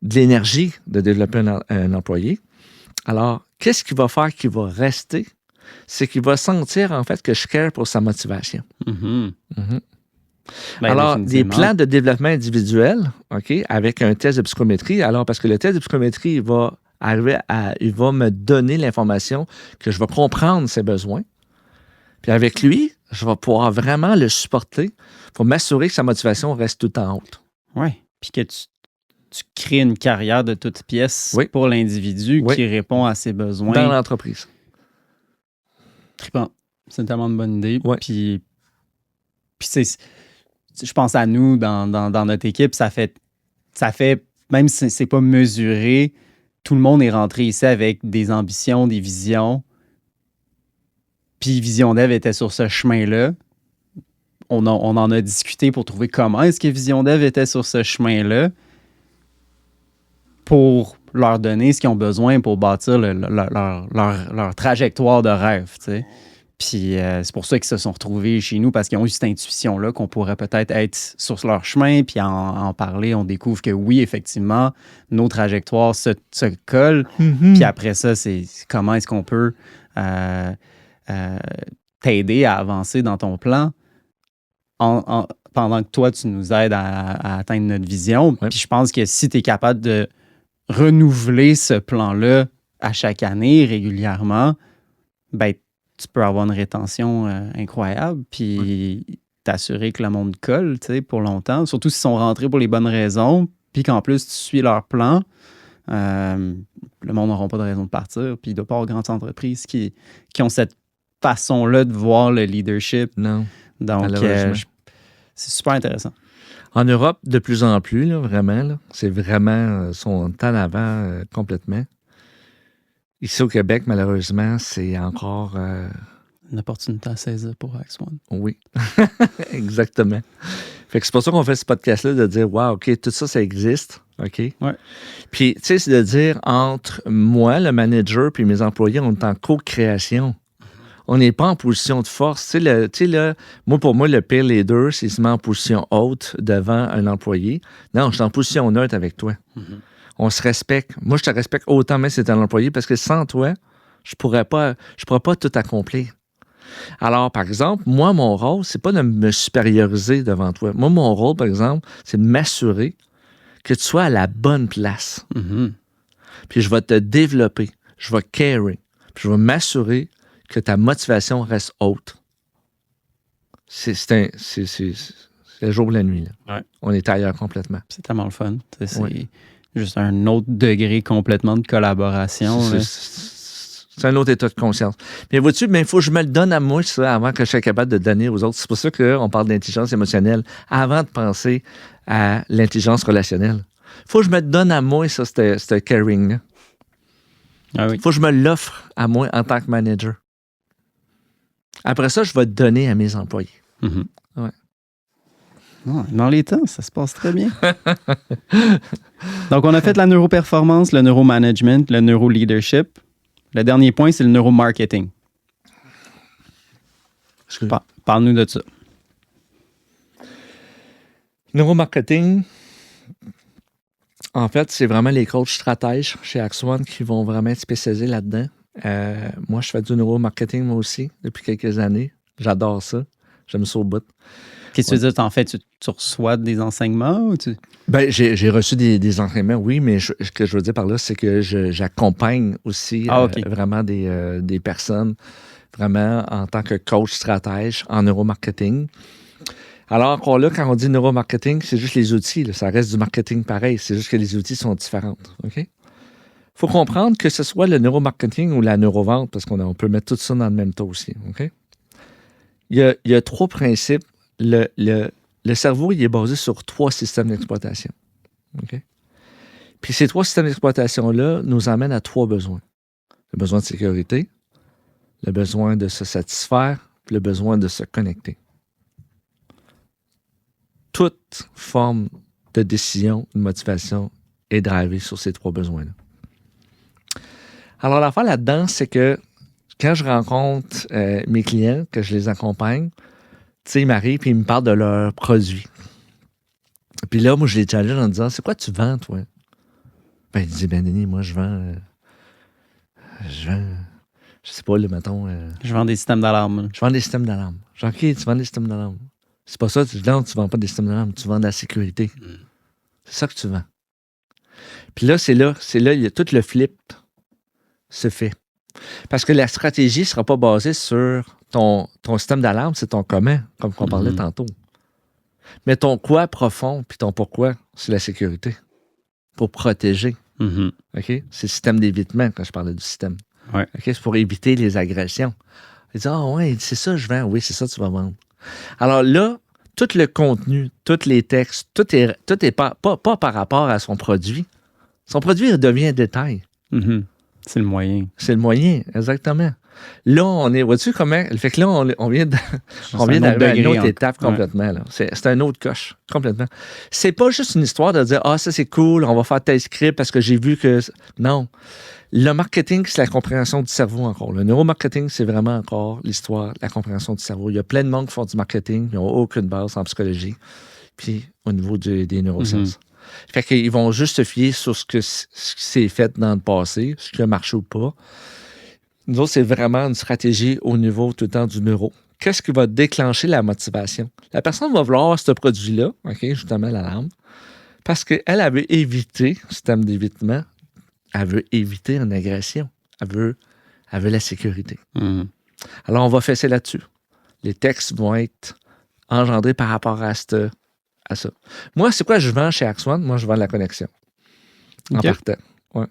de l'énergie de développer un employé. Alors, qu'est-ce qu'il va faire qu'il va rester? C'est qu'il va sentir, en fait, que je care pour sa motivation. Ben, alors, des plans de développement individuel, OK, avec un test de psychométrie. Alors, parce que le test de psychométrie, il va me donner l'information que je vais comprendre ses besoins. Puis avec lui, je vais pouvoir vraiment le supporter pour m'assurer que sa motivation reste tout en haute. Oui, puis que tu crées une carrière de toutes pièces pour l'individu qui répond à ses besoins. Dans l'entreprise. Trippant. C'est tellement une bonne idée. Ouais. Puis je pense à nous dans notre équipe, ça fait même si c'est pas mesuré, tout le monde est rentré ici avec des ambitions, des visions. Puis Vision Dev était sur ce chemin-là. On en a discuté pour trouver comment est-ce que Vision Dev était sur ce chemin-là pour leur donner ce qu'ils ont besoin pour bâtir leur trajectoire de rêve, tu sais. Puis c'est pour ça qu'ils se sont retrouvés chez nous, parce qu'ils ont eu cette intuition-là qu'on pourrait peut-être être sur leur chemin, puis en parler, on découvre que oui, effectivement, nos trajectoires se collent. Puis après ça, c'est comment est-ce qu'on peut t'aider à avancer dans ton plan pendant que toi, tu nous aides à atteindre notre vision. Puis je pense que si tu es capable de renouveler ce plan-là à chaque année, régulièrement, ben tu peux avoir une rétention incroyable, puis t'assurer que le monde colle, tu sais, pour longtemps. Surtout s'ils sont rentrés pour les bonnes raisons, puis qu'en plus, tu suis leur plan, le monde n'aura pas de raison de partir. Puis il doit pas y avoir grandes entreprises qui ont cette façon-là de voir le leadership. Non. Donc, c'est super intéressant. En Europe, de plus en plus, là, vraiment, là, c'est vraiment sont en avant complètement. Ici au Québec, malheureusement, c'est encore... Une opportunité à saisir pour Axe One. Oui, exactement. Fait que c'est pour ça qu'on fait ce podcast-là, de dire, wow, OK, tout ça, ça existe. OK? Ouais. Puis, tu sais, c'est de dire, entre moi, le manager, puis mes employés, on est en co-création. On n'est pas en position de force. Tu sais, là, pour moi, le pire leader, c'est se met en position haute devant un employé. Non, je suis en position neutre avec toi. Mm-hmm. On se respecte. Moi, je te respecte autant même si c'est un employé, parce que sans toi, je pourrais pas tout accomplir. Alors, par exemple, moi, mon rôle, c'est pas de me supérioriser devant toi. Moi, mon rôle, par exemple, c'est de m'assurer que tu sois à la bonne place. Mm-hmm. Puis je vais te développer, je vais carry, puis je vais m'assurer que ta motivation reste haute. C'est le jour et la nuit. Là. Ouais. On est ailleurs complètement. C'est tellement le fun. C'est juste un autre degré complètement de collaboration. C'est un autre état de conscience. Mais vois-tu, il faut que je me le donne à moi, ça, avant que je sois capable de donner aux autres. C'est pour ça qu'on parle d'intelligence émotionnelle avant de penser à l'intelligence relationnelle. Il faut que je me le donne à moi, ça, ce caring-là. Ah oui. Il faut que je me l'offre à moi en tant que manager. Après ça, je vais te donner à mes employés. Mm-hmm. Ouais. Oh, dans les temps, ça se passe très bien. Donc, on a fait la neuroperformance, le neuromanagement, le neuroleadership. Le dernier point, c'est le neuromarketing. Parle-nous de ça. Neuromarketing, en fait, c'est vraiment les coachs stratèges chez Axe One qui vont vraiment être spécialisés là-dedans. Moi, je fais du neuromarketing, moi aussi, depuis quelques années. J'adore ça. J'aime ça au bout. Qu'est-ce que tu veux dire? En fait, tu reçois des enseignements? Ou tu... Ben, j'ai reçu des entraînements, oui, mais ce que je veux dire par là, c'est que j'accompagne aussi vraiment des personnes, vraiment en tant que coach stratège en neuromarketing. Alors, encore là, quand on dit neuromarketing, c'est juste les outils. Là, ça reste du marketing pareil. C'est juste que les outils sont différents. OK? Il faut comprendre que ce soit le neuromarketing ou la neurovente, parce qu'on peut mettre tout ça dans le même tas aussi. OK? Il y a 3 principes. Le cerveau, il est basé sur 3 systèmes d'exploitation. Okay? Puis ces 3 systèmes d'exploitation-là nous amènent à 3 besoins. Le besoin de sécurité, le besoin de se satisfaire, puis le besoin de se connecter. Toute forme de décision, de motivation est drivée sur ces 3 besoins-là. Alors, l'affaire là-dedans, c'est que quand je rencontre mes clients, que je les accompagne, tu sais, ils m'arrivent et ils me parlent de leurs produits. Puis là, moi, je les challenge en disant, c'est quoi tu vends, toi? Ben, il dit, ben, Denis, moi, je vends, je sais pas, là, mettons. Je vends des systèmes d'alarme. Je vends des systèmes d'alarme. Genre, OK, tu vends des systèmes d'alarme. C'est pas ça, non, tu vends pas des systèmes d'alarme, tu vends de la sécurité. C'est ça que tu vends. Puis là, c'est là, il y a tout le flip se fait. Parce que la stratégie ne sera pas basée sur ton système d'alarme, c'est ton comment, comme on parlait tantôt. Mais ton quoi profond, puis ton pourquoi, c'est la sécurité. Pour protéger. Mm-hmm. OK? C'est le système d'évitement quand je parlais du système. Ouais. OK? C'est pour éviter les agressions. Il dit, ouais, c'est ça je vends. Oui, c'est ça que tu vas vendre. Alors là, tout le contenu, tous les textes, tout est pas par rapport à son produit. Son produit il devient un détail. Mm-hmm. C'est le moyen. C'est le moyen, exactement. Là, on est, vois-tu comment? Fait que là, on vient d'arriver à une autre étape complètement. Là. C'est un autre coche, complètement. C'est pas juste une histoire de dire, ça c'est cool, on va faire tel script parce que j'ai vu que... Non. Le marketing, c'est la compréhension du cerveau encore. Le neuromarketing, c'est vraiment encore l'histoire, la compréhension du cerveau. Il y a plein de monde qui font du marketing, ils n'ont aucune base en psychologie, puis au niveau des neurosciences. Fait qu'ils vont juste se fier sur ce qui s'est fait dans le passé, ce qui a marché ou pas. Nous autres, c'est vraiment une stratégie au niveau tout le temps du neuro. Qu'est-ce qui va déclencher la motivation? La personne va vouloir ce produit-là, OK, justement l'alarme, parce qu'elle veut éviter, système d'évitement, elle veut éviter une agression. Elle veut la sécurité. Mm-hmm. Alors, on va fesser là-dessus. Les textes vont être engendrés par rapport à ça. Moi, c'est quoi je vends chez Axe One? Moi, je vends la connexion. En partant. Ouais.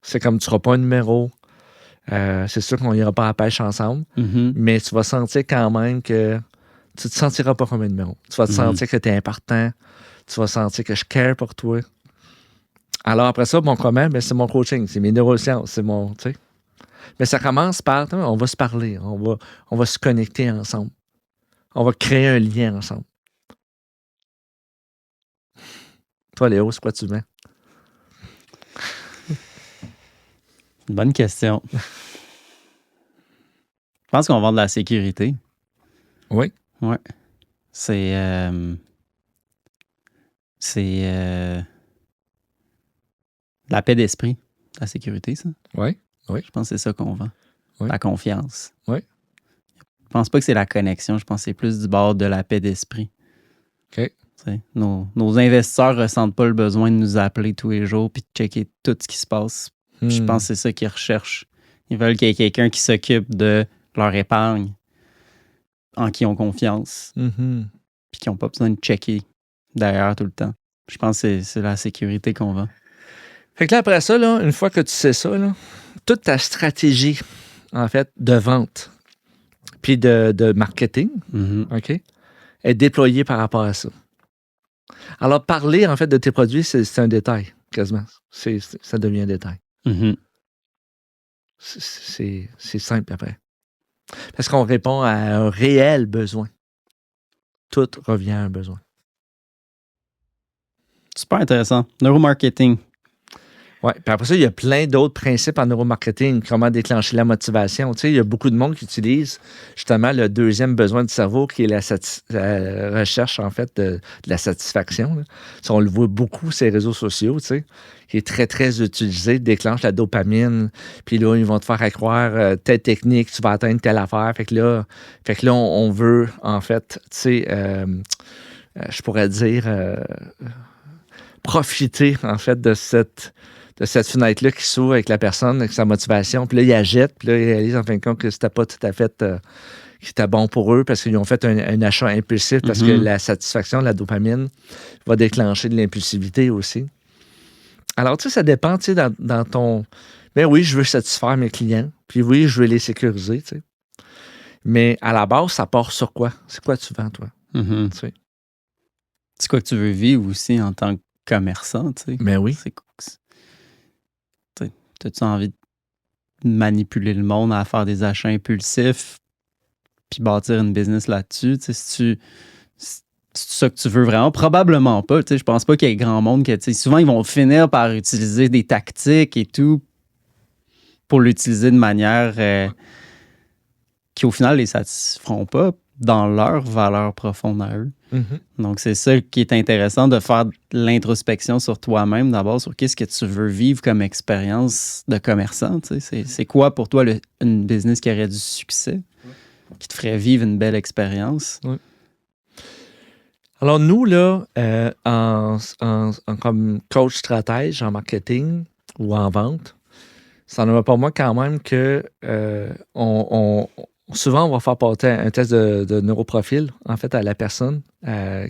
C'est comme tu ne seras pas un numéro. C'est sûr qu'on n'ira pas à la pêche ensemble, mais tu vas sentir quand même que tu ne te sentiras pas comme un numéro. Tu vas te sentir que tu es important. Tu vas sentir que je care pour toi. Alors après ça, mon comment, ben, c'est mon coaching, c'est mes neurosciences, c'est mon, tu sais. Mais ça commence par, on va se parler, on va se connecter ensemble. On va créer un lien ensemble. Toi, Léo, c'est quoi tu mets? Bonne question. Je pense qu'on vend de la sécurité. Oui. Ouais. C'est la paix d'esprit, la sécurité, ça. Oui. Oui. Je pense que c'est ça qu'on vend. Oui. La confiance. Oui. Je pense pas que c'est la connexion. Je pense que c'est plus du bord de la paix d'esprit. OK. Nos investisseurs ressentent pas le besoin de nous appeler tous les jours puis de checker tout ce qui se passe. Je pense que c'est ça qu'ils recherchent. Ils veulent qu'il y ait quelqu'un qui s'occupe de leur épargne, en qui ils ont confiance, puis qui n'ont pas besoin de checker derrière tout le temps. Je pense que c'est la sécurité qu'on vend. Fait que là, après ça, là, une fois que tu sais ça, là, toute ta stratégie, en fait, de vente puis de marketing, OK, est déployée par rapport à ça. Alors, parler, en fait, de tes produits, c'est un détail, quasiment. Ça devient un détail. C'est simple après. Parce qu'on répond à un réel besoin. Tout revient à un besoin. Super intéressant. Neuromarketing. Oui, puis après ça, il y a plein d'autres principes en neuromarketing, comment déclencher la motivation. Tu sais, il y a beaucoup de monde qui utilise justement le deuxième besoin du cerveau, qui est la recherche, en fait, de la satisfaction. Tu sais, on le voit beaucoup sur les réseaux sociaux, tu sais, qui est très, très utilisé, déclenche la dopamine, puis là, ils vont te faire croire telle technique, tu vas atteindre telle affaire. Fait que là on veut, en fait, tu sais, je pourrais dire, profiter, en fait, de cette fenêtre-là qui s'ouvre avec la personne, avec sa motivation. Puis là, il la jette, puis là, il réalise en fin de compte que c'était pas tout à fait qui était bon pour eux parce qu'ils ont fait un achat impulsif parce que la satisfaction, la dopamine, va déclencher de l'impulsivité aussi. Alors, tu sais, ça dépend, tu sais, dans ton... Ben oui, je veux satisfaire mes clients, puis oui, je veux les sécuriser, tu sais. Mais à la base, ça part sur quoi? C'est quoi tu vends, toi? Tu sais? C'est quoi que tu veux vivre aussi en tant que commerçant, tu sais? Ben oui. T'as-tu envie de manipuler le monde à faire des achats impulsifs puis bâtir une business là-dessus? Tu sais, c'est ça que tu veux vraiment? Probablement pas. Tu sais, je pense pas qu'il y ait grand monde que, tu sais, souvent, ils vont finir par utiliser des tactiques et tout pour l'utiliser de manière qui, au final, les satisferont pas dans leur valeur profonde à eux. Donc, c'est ça qui est intéressant, de faire l'introspection sur toi-même d'abord, sur qu'est-ce que tu veux vivre comme expérience de commerçant. Tu sais. C'est quoi pour toi une business qui aurait du succès, qui te ferait vivre une belle expérience? Oui. Alors, nous, là, comme coach stratège en marketing ou en vente, ça ne va pas moi quand même que souvent, on va faire porter un test de neuroprofil, en fait, à la personne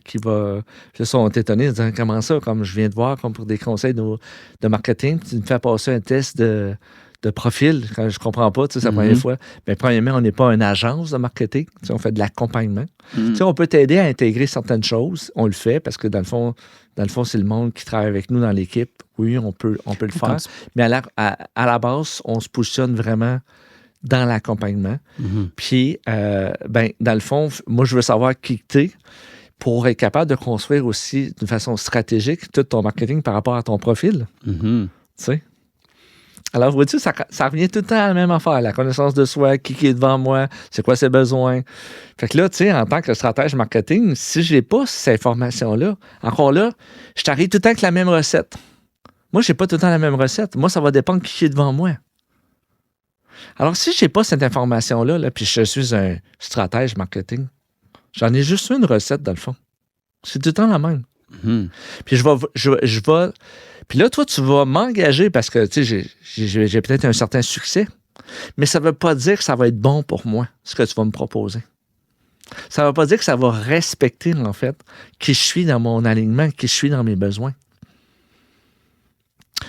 qui va... Ils sont étonnés de dire « Comment ça? » Comme je viens de voir, comme pour des conseils de marketing, tu me fais passer un test de profil, quand je comprends pas, tu sais, c'est la première fois. Mais premièrement, on n'est pas une agence de marketing, tu sais, on fait de l'accompagnement. Tu sais, on peut t'aider à intégrer certaines choses, on le fait, parce que dans le fond, c'est le monde qui travaille avec nous dans l'équipe. Oui, on peut le faire. Mais à la base, on se positionne vraiment dans l'accompagnement. Puis, dans le fond, moi, je veux savoir qui tu es pour être capable de construire aussi d'une façon stratégique tout ton marketing par rapport à ton profil. Tu sais? Alors, vois-tu, ça revient tout le temps à la même affaire. La connaissance de soi, qui est devant moi, c'est quoi ses besoins. Fait que là, tu sais, en tant que stratège marketing, si je n'ai pas cette information-là, encore là, je t'arrive tout le temps avec la même recette. Moi, je n'ai pas tout le temps la même recette. Moi, ça va dépendre qui est devant moi. Alors, si je n'ai pas cette information-là, là, puis je suis un stratège marketing, j'en ai juste une recette, dans le fond. C'est tout le temps la même. Puis je vais... Puis là, toi, tu vas m'engager parce que, tu sais, j'ai peut-être un certain succès, mais ça ne veut pas dire que ça va être bon pour moi, ce que tu vas me proposer. Ça ne veut pas dire que ça va respecter, en fait, qui je suis dans mon alignement, qui je suis dans mes besoins.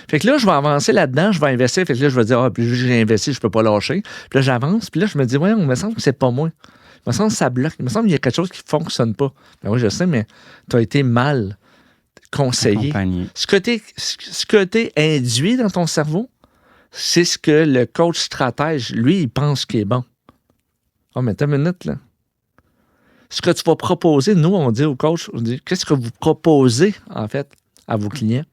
Fait que là, je vais avancer là-dedans, je vais investir. Fait que là, je vais dire, puis j'ai investi, je peux pas lâcher. Puis là, j'avance, puis là, je me dis, ouais, il me semble que c'est pas moi. Il me semble que ça bloque. Il me semble qu'il y a quelque chose qui fonctionne pas. Ben oui, je sais, mais tu as été mal conseillé. Ce que t'es induit dans ton cerveau, c'est ce que le coach stratège, lui, il pense qu'il est bon. Oh, mais t'as une minute, là. Ce que tu vas proposer, nous, on dit au coach, on dit, qu'est-ce que vous proposez, en fait, à vos clients,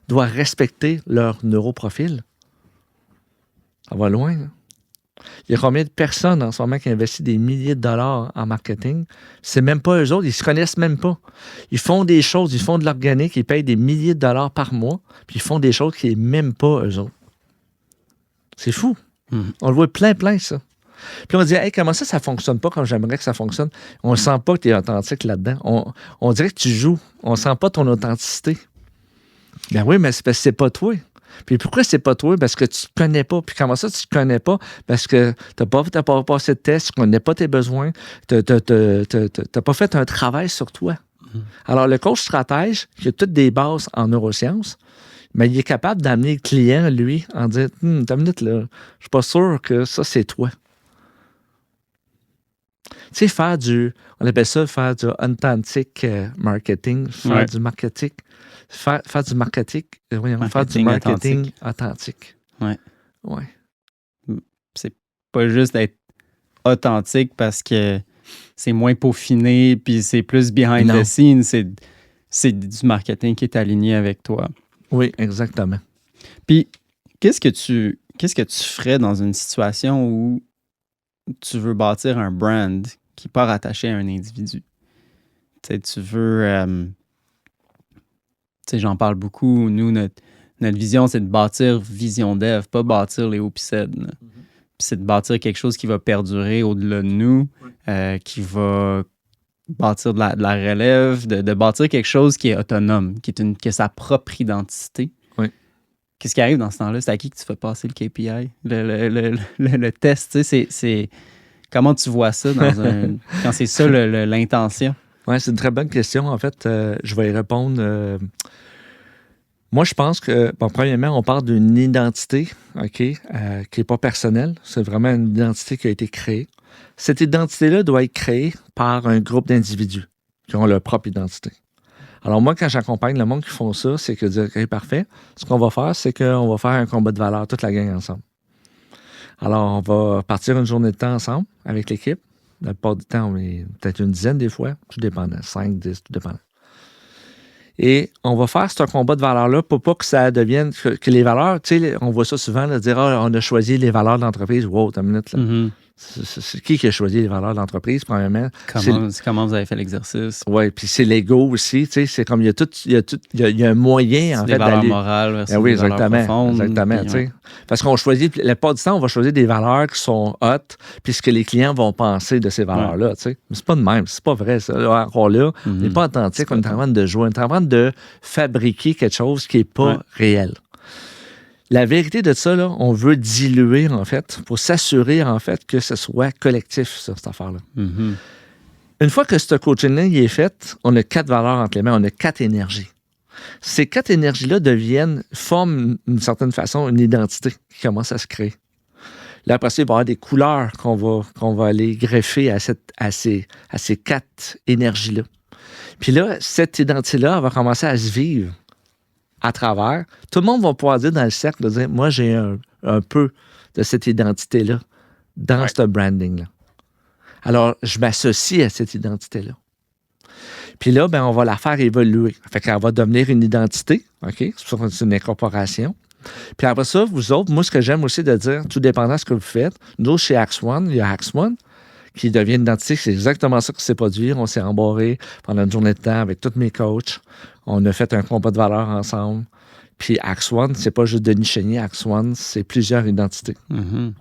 doit respecter leur neuroprofil. Ça va loin, là. Il y a combien de personnes en ce moment qui investissent des milliers de dollars en marketing? C'est même pas eux autres, ils se connaissent même pas. Ils font des choses, ils font de l'organique, ils payent des milliers de dollars par mois, puis ils font des choses qui sont même pas eux autres. C'est fou. On le voit plein, ça. Puis on dit, hey, comment ça fonctionne pas comme j'aimerais que ça fonctionne? On ne sent pas que tu es authentique là-dedans. On dirait que tu joues. On ne sent pas ton authenticité. Ben oui, mais c'est parce que c'est pas toi. Puis pourquoi c'est pas toi? Parce que tu te connais pas. Puis comment ça, tu te connais pas? Parce que tu n'as pas passé de test, tu ne connais pas tes besoins, tu n'as pas fait un travail sur toi. Alors, le coach stratège, qui a toutes des bases en neurosciences, mais il est capable d'amener le client, lui, en disant, t'as une minute, là, je suis pas sûr que ça, c'est toi. Tu sais, on appelle ça faire du authentic marketing, faire du marketing, faire du marketing, faire du marketing authentique. Ouais. C'est pas juste d'être authentique parce que c'est moins peaufiné puis c'est plus behind the scenes, c'est du marketing qui est aligné avec toi. Oui, exactement. Puis, qu'est-ce que tu ferais dans une situation où tu veux bâtir un brand qui n'est pas rattaché à un individu? Tu veux... j'en parle beaucoup. Nous, notre vision, c'est de bâtir Vision Dev, pas bâtir les Opiced. Puis c'est de bâtir quelque chose qui va perdurer au-delà de nous, qui va bâtir de la relève, de bâtir quelque chose qui est autonome, qui a sa propre identité. Oui. Qu'est-ce qui arrive dans ce temps-là? C'est à qui que tu fais passer le KPI? Le test, c'est... Comment tu vois ça quand c'est ça l'intention? Oui, c'est une très bonne question. En fait, je vais y répondre. Moi, je pense que, premièrement, on parle d'une identité, OK, qui n'est pas personnelle. C'est vraiment une identité qui a été créée. Cette identité-là doit être créée par un groupe d'individus qui ont leur propre identité. Alors moi, quand j'accompagne le monde qui font ça, c'est que dire, OK, parfait. Ce qu'on va faire, c'est qu'on va faire un combat de valeur, toute la gang ensemble. Alors, on va partir une journée de temps ensemble avec l'équipe. La plupart du temps, on est peut-être une dizaine des fois, tout dépendant, 5, 10, tout dépendant. Et on va faire ce combat de valeurs-là pour pas que ça devienne... Que les valeurs, tu sais, on voit ça souvent, là, dire « Ah, on a choisi les valeurs de l'entreprise. » Wow, t'as une minute, là. Mm-hmm. C'est qui a choisi les valeurs de l'entreprise, premièrement? Comment vous avez fait l'exercice? Oui, puis c'est l'ego aussi, tu sais, c'est comme il y a un moyen, en fait, d'aller... Des valeurs morales versus oui, des valeurs profondes. Exactement, tu sais. Parce qu'on choisit, la plupart du temps, on va choisir des valeurs qui sont hautes, puis ce que les clients vont penser de ces valeurs-là, tu sais. Mais c'est pas de même, c'est pas vrai, ça. Encore là, on n'est pas authentique, on est en train de jouer, on est en train de fabriquer quelque chose qui n'est pas réel. La vérité de ça, là, on veut diluer, en fait, pour s'assurer, en fait, que ce soit collectif, ça, cette affaire-là. Mm-hmm. Une fois que ce coaching-là est fait, on a 4 valeurs entre les mains, on a 4 énergies. Ces 4 énergies-là forment d'une certaine façon une identité qui commence à se créer. Là, après ça, il va y avoir des couleurs qu'on va aller greffer à ces 4 énergies-là. Puis là, cette identité-là, elle va commencer à se vivre à travers. Tout le monde va pouvoir dire dans le cercle, de dire, moi, j'ai un peu de cette identité-là dans ce branding-là. Alors, je m'associe à cette identité-là. Puis là, on va la faire évoluer. Fait qu'elle va devenir une identité, OK? C'est une incorporation. Puis après ça, vous autres, moi, ce que j'aime aussi de dire, tout dépendant de ce que vous faites, nous, chez Axe One, il y a Axe One qui devient une identité. C'est exactement ça qui s'est produit. On s'est embarré pendant une journée de temps avec tous mes coachs. On a fait un combat de valeurs ensemble. Puis Axe One, c'est pas juste Denis Chénier. Axe One, c'est plusieurs identités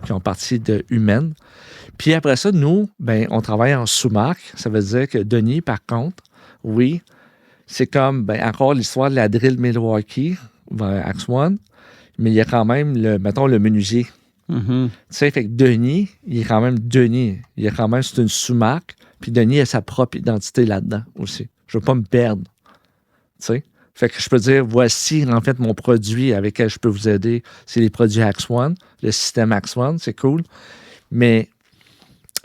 qui ont parti de humaines. Puis après ça, nous, on travaille en sous-marque. Ça veut dire que Denis, par contre, oui, c'est comme, encore l'histoire de la drill Milwaukee, Axe One, mais il y a quand même, le menuisier. Tu sais, fait que Denis, il est quand même Denis. C'est une sous-marque. Puis Denis a sa propre identité là-dedans aussi. Je veux pas me perdre. Tu sais? Fait que je peux dire, voici en fait mon produit avec lequel je peux vous aider. C'est les produits Axe One, le système Axe One, c'est cool. Mais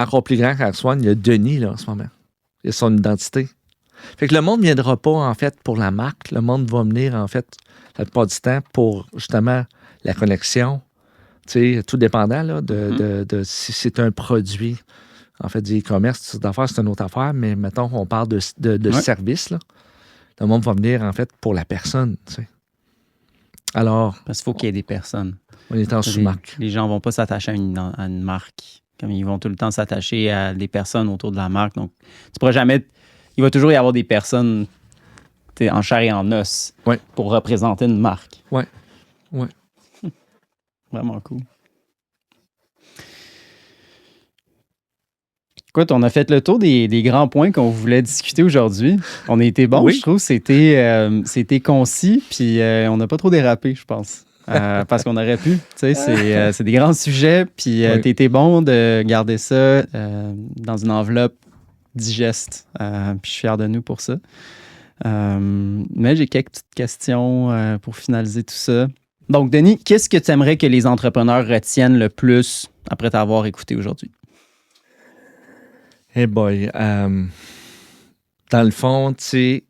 encore plus grand qu'Axe One, il y a Denis là, en ce moment. Il a son identité. Fait que le monde ne viendra pas en fait pour la marque. Le monde va venir en fait la plupart du temps pour justement la connexion. Tu sais, tout dépendant là, de si c'est un produit. En fait, du e-commerce, d'affaires, c'est une autre affaire, mais mettons qu'on parle de service, là. Le monde va venir, en fait, pour la personne, tu sais. Alors... Parce qu'il faut qu'il y ait des personnes. On est en sous-marque. Les gens ne vont pas s'attacher à une marque. Comme ils vont tout le temps s'attacher à des personnes autour de la marque. Donc, tu pourras jamais... Il va toujours y avoir des personnes en chair et en os pour représenter une marque. Oui. Vraiment cool. Écoute, on a fait le tour des grands points qu'on voulait discuter aujourd'hui. On a été bon, je trouve. C'était concis, puis on n'a pas trop dérapé, je pense. Parce qu'on aurait pu. Tu sais, c'est des grands sujets, puis tu étais bon de garder ça dans une enveloppe digeste. Puis je suis fier de nous pour ça. Mais j'ai quelques petites questions pour finaliser tout ça. Donc, Denis, qu'est-ce que tu aimerais que les entrepreneurs retiennent le plus après t'avoir écouté aujourd'hui? Hey boy. Dans le fond, tu sais,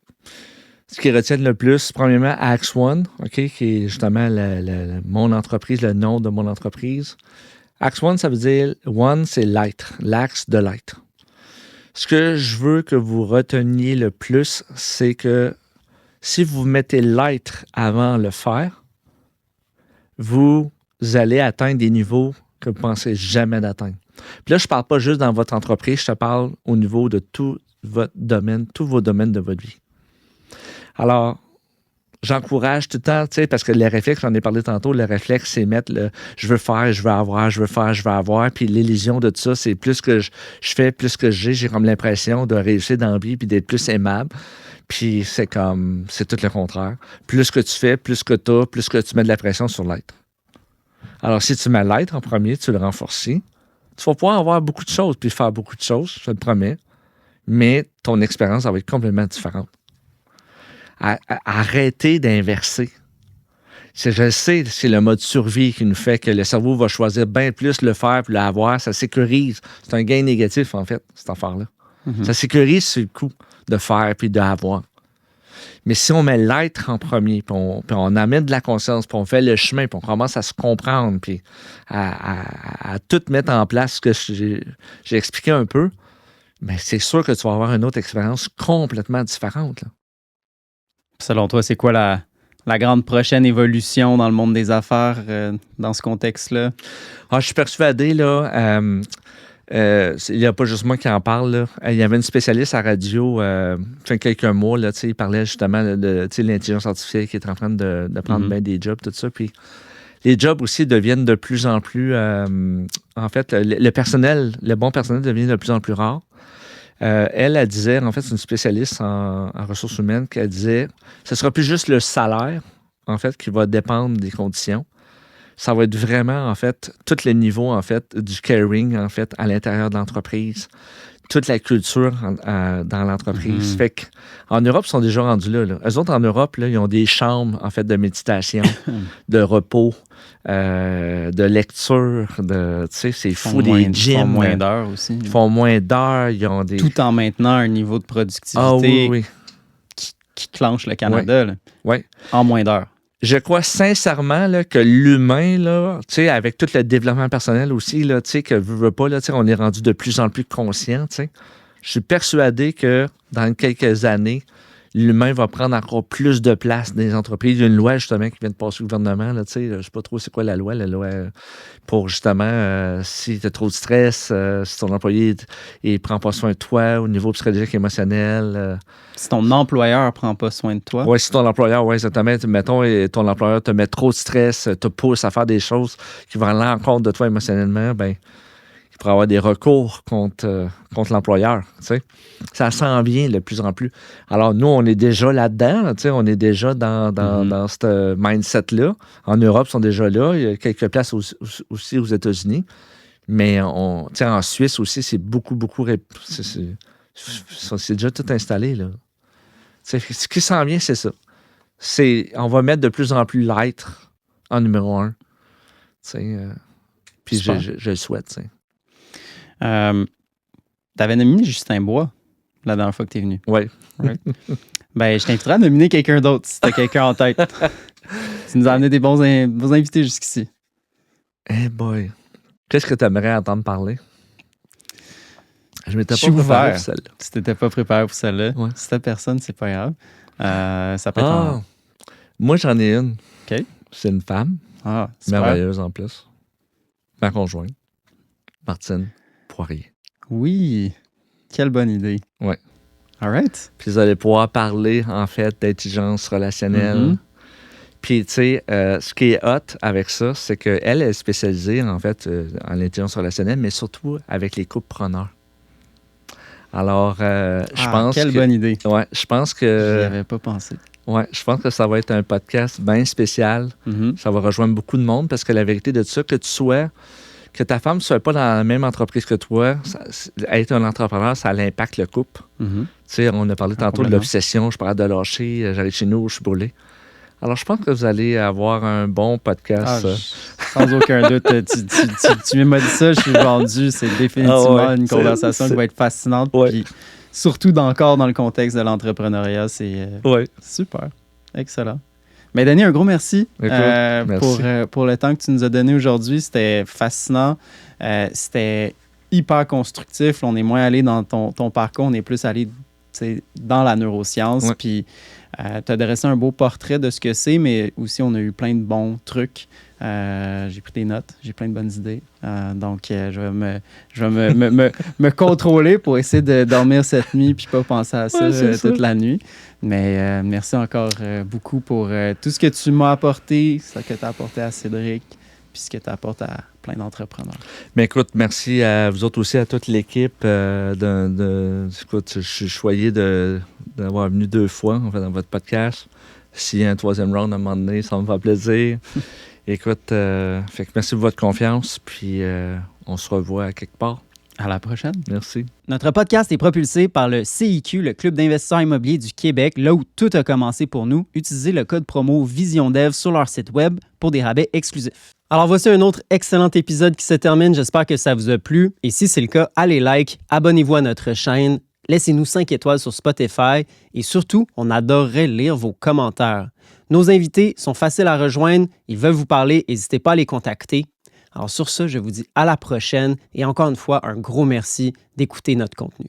ce qui retient le plus, premièrement, Axe One, OK, qui est justement mon entreprise, le nom de mon entreprise. Axe One, ça veut dire One, c'est l'être, l'axe de l'être. Ce que je veux que vous reteniez le plus, c'est que si vous mettez l'être avant le faire, vous allez atteindre des niveaux que vous ne pensez jamais d'atteindre. Puis là, je ne parle pas juste dans votre entreprise, je te parle au niveau de tout votre domaine, tous vos domaines de votre vie. Alors, j'encourage tout le temps, tu sais, parce que les réflexes, j'en ai parlé tantôt, le réflexe, c'est mettre le « je veux faire, je veux avoir, je veux faire, je veux avoir », puis l'illusion de tout ça, c'est plus que je fais, plus que j'ai comme l'impression de réussir dans la vie puis d'être plus aimable. Puis c'est tout le contraire. Plus que tu fais, plus que tu as, plus que tu mets de la pression sur l'être. Alors, si tu mets l'être en premier, tu le renforces. Tu vas pouvoir avoir beaucoup de choses puis faire beaucoup de choses, je te le promets, mais ton expérience va être complètement différente. Arrêtez d'inverser. Je sais, c'est le mode survie qui nous fait que le cerveau va choisir bien plus le faire puis l'avoir. Ça sécurise. C'est un gain négatif, en fait, cette affaire-là. Mm-hmm. Ça sécurise sur le coup de faire puis d'avoir. Mais si on met l'être en premier, puis on amène de la conscience, puis on fait le chemin, puis on commence à se comprendre, puis à tout mettre en place, ce que j'ai expliqué un peu, mais c'est sûr que tu vas avoir une autre expérience complètement différente, là. Selon toi, c'est quoi la grande prochaine évolution dans le monde des affaires dans ce contexte-là? Je suis persuadé, là, il n'y a pas juste moi qui en parle, là. Il y avait une spécialiste à radio, fait quelques mois, là, il parlait justement de l'intelligence artificielle qui est en train de prendre bien des jobs, tout ça. Puis les jobs aussi deviennent de plus en plus... en fait, le bon personnel devient de plus en plus rare. Elle disait, en fait, c'est une spécialiste en ressources humaines, qu'elle disait, ce ne sera plus juste le salaire, en fait, qui va dépendre des conditions. Ça va être vraiment, en fait, tous les niveaux, en fait, du caring, en fait, à l'intérieur de l'entreprise, toute la culture dans l'entreprise. Mm-hmm. Fait qu'en Europe, ils sont déjà rendus là. Eux autres, en Europe, là, ils ont des chambres, en fait, de méditation, de repos, de lecture, tu sais, c'est fou, des gyms. Ils font moins d'heures aussi. Ils font moins d'heures, ils ont des... Tout en maintenant un niveau de productivité oui. qui clenche le Canada, là, oui. En moins d'heures. Je crois sincèrement là, que l'humain, là, avec tout le développement personnel aussi, là, que veut pas, là, on est rendu de plus en plus conscient. T'sais. Je suis persuadé que dans quelques années, l'humain va prendre encore plus de place dans les entreprises. Il y a une loi justement qui vient de passer au gouvernement. Là, je ne sais pas trop c'est quoi la loi pour justement, si tu as trop de stress, si ton employé ne prend pas soin de toi au niveau psychologique, émotionnel. Si ton employeur ne prend pas soin de toi. Oui, si ton employeur, oui, exactement. Mettons, ton employeur te met trop de stress, te pousse à faire des choses qui vont à l'encontre de toi émotionnellement, ben il pourrait y avoir des recours contre l'employeur. T'sais. Ça s'en vient de plus en plus. Alors, nous, on est déjà là-dedans. Là, on est déjà dans ce mindset-là. En Europe, ils sont déjà là. Il y a quelques places aussi aux États-Unis. Mais en Suisse aussi, c'est beaucoup. C'est déjà tout installé. Là. Ce qui s'en vient, c'est ça. on va mettre de plus en plus l'être en numéro 1. Puis je le souhaite. Tu avais nominé Justin Bois la dernière fois que tu es venu. Oui. Ouais. Ben, je t'inviterai à nominer quelqu'un d'autre si tu as quelqu'un en tête. Tu nous as amené des bons invités jusqu'ici. Eh boy. Qu'est-ce que tu aimerais entendre parler? Je m'étais Je pas suis préparé ouvert. pour celle-là. Si tu n'étais pas préparé pour celle-là, Ouais. si t'as personne, c'est pas grave. Ça peut être Moi, j'en ai une. OK. C'est une femme, super. merveilleuse en plus. Ma conjointe, Martine Poirier. Oui. Quelle bonne idée. Ouais. All right. Puis vous allez pouvoir parler, en fait, d'intelligence relationnelle. Mm-hmm. Puis, tu sais, ce qui est hot avec ça, c'est qu'elle est spécialisée, en fait, en intelligence relationnelle, mais surtout avec les couples preneurs. Alors, je pense quelle que... bonne idée. Ouais, je pense J'y que... avais pas pensé. Ouais, je pense que ça va être un podcast bien spécial. Mm-hmm. Ça va rejoindre beaucoup de monde parce que la vérité de ça, que ta femme ne soit pas dans la même entreprise que toi, être un entrepreneur, ça impacte le couple. Mm-hmm. Tu sais, on a parlé tantôt de complètement. l'obsession, je parlais de lâcher, j'arrive chez nous, je suis brûlé. Alors, je pense que vous allez avoir un bon podcast. Sans aucun doute. Tu m'as dit ça, je suis vendu. C'est définitivement une conversation qui va être fascinante. Ouais. Puis surtout encore dans le contexte de l'entrepreneuriat, c'est super. Excellent. Mais Denis, un gros merci, merci. pour le temps que tu nous as donné aujourd'hui. C'était fascinant. C'était hyper constructif. On est moins allé dans ton parcours, on est plus allé dans la neuroscience. Ouais. Puis tu as dressé un beau portrait de ce que c'est, mais aussi on a eu plein de bons trucs. J'ai pris des notes, j'ai plein de bonnes idées. Donc, je vais me contrôler pour essayer de dormir cette nuit puis pas penser à ça toute la nuit. Mais merci encore beaucoup pour tout ce que tu m'as apporté, ce que tu as apporté à Cédric, puis ce que tu apportes à plein d'entrepreneurs. Mais écoute, merci à vous autres aussi, à toute l'équipe. Écoute, je suis choyé d'avoir venu 2 fois en fait, dans votre podcast. S'il y a un 3e round à un moment donné, ça me fait plaisir. Écoute, fait que merci pour votre confiance, puis on se revoit à quelque part. À la prochaine. Merci. Notre podcast est propulsé par le CIQ, le Club d'investisseurs immobiliers du Québec, là où tout a commencé pour nous. Utilisez le code promo VisionDev sur leur site web pour des rabais exclusifs. Alors voici un autre excellent épisode qui se termine. J'espère que ça vous a plu. Et si c'est le cas, allez like, abonnez-vous à notre chaîne, laissez-nous 5 étoiles sur Spotify et surtout, on adorerait lire vos commentaires. Nos invités sont faciles à rejoindre, ils veulent vous parler, n'hésitez pas à les contacter. Alors sur ce, je vous dis à la prochaine et encore une fois, un gros merci d'écouter notre contenu.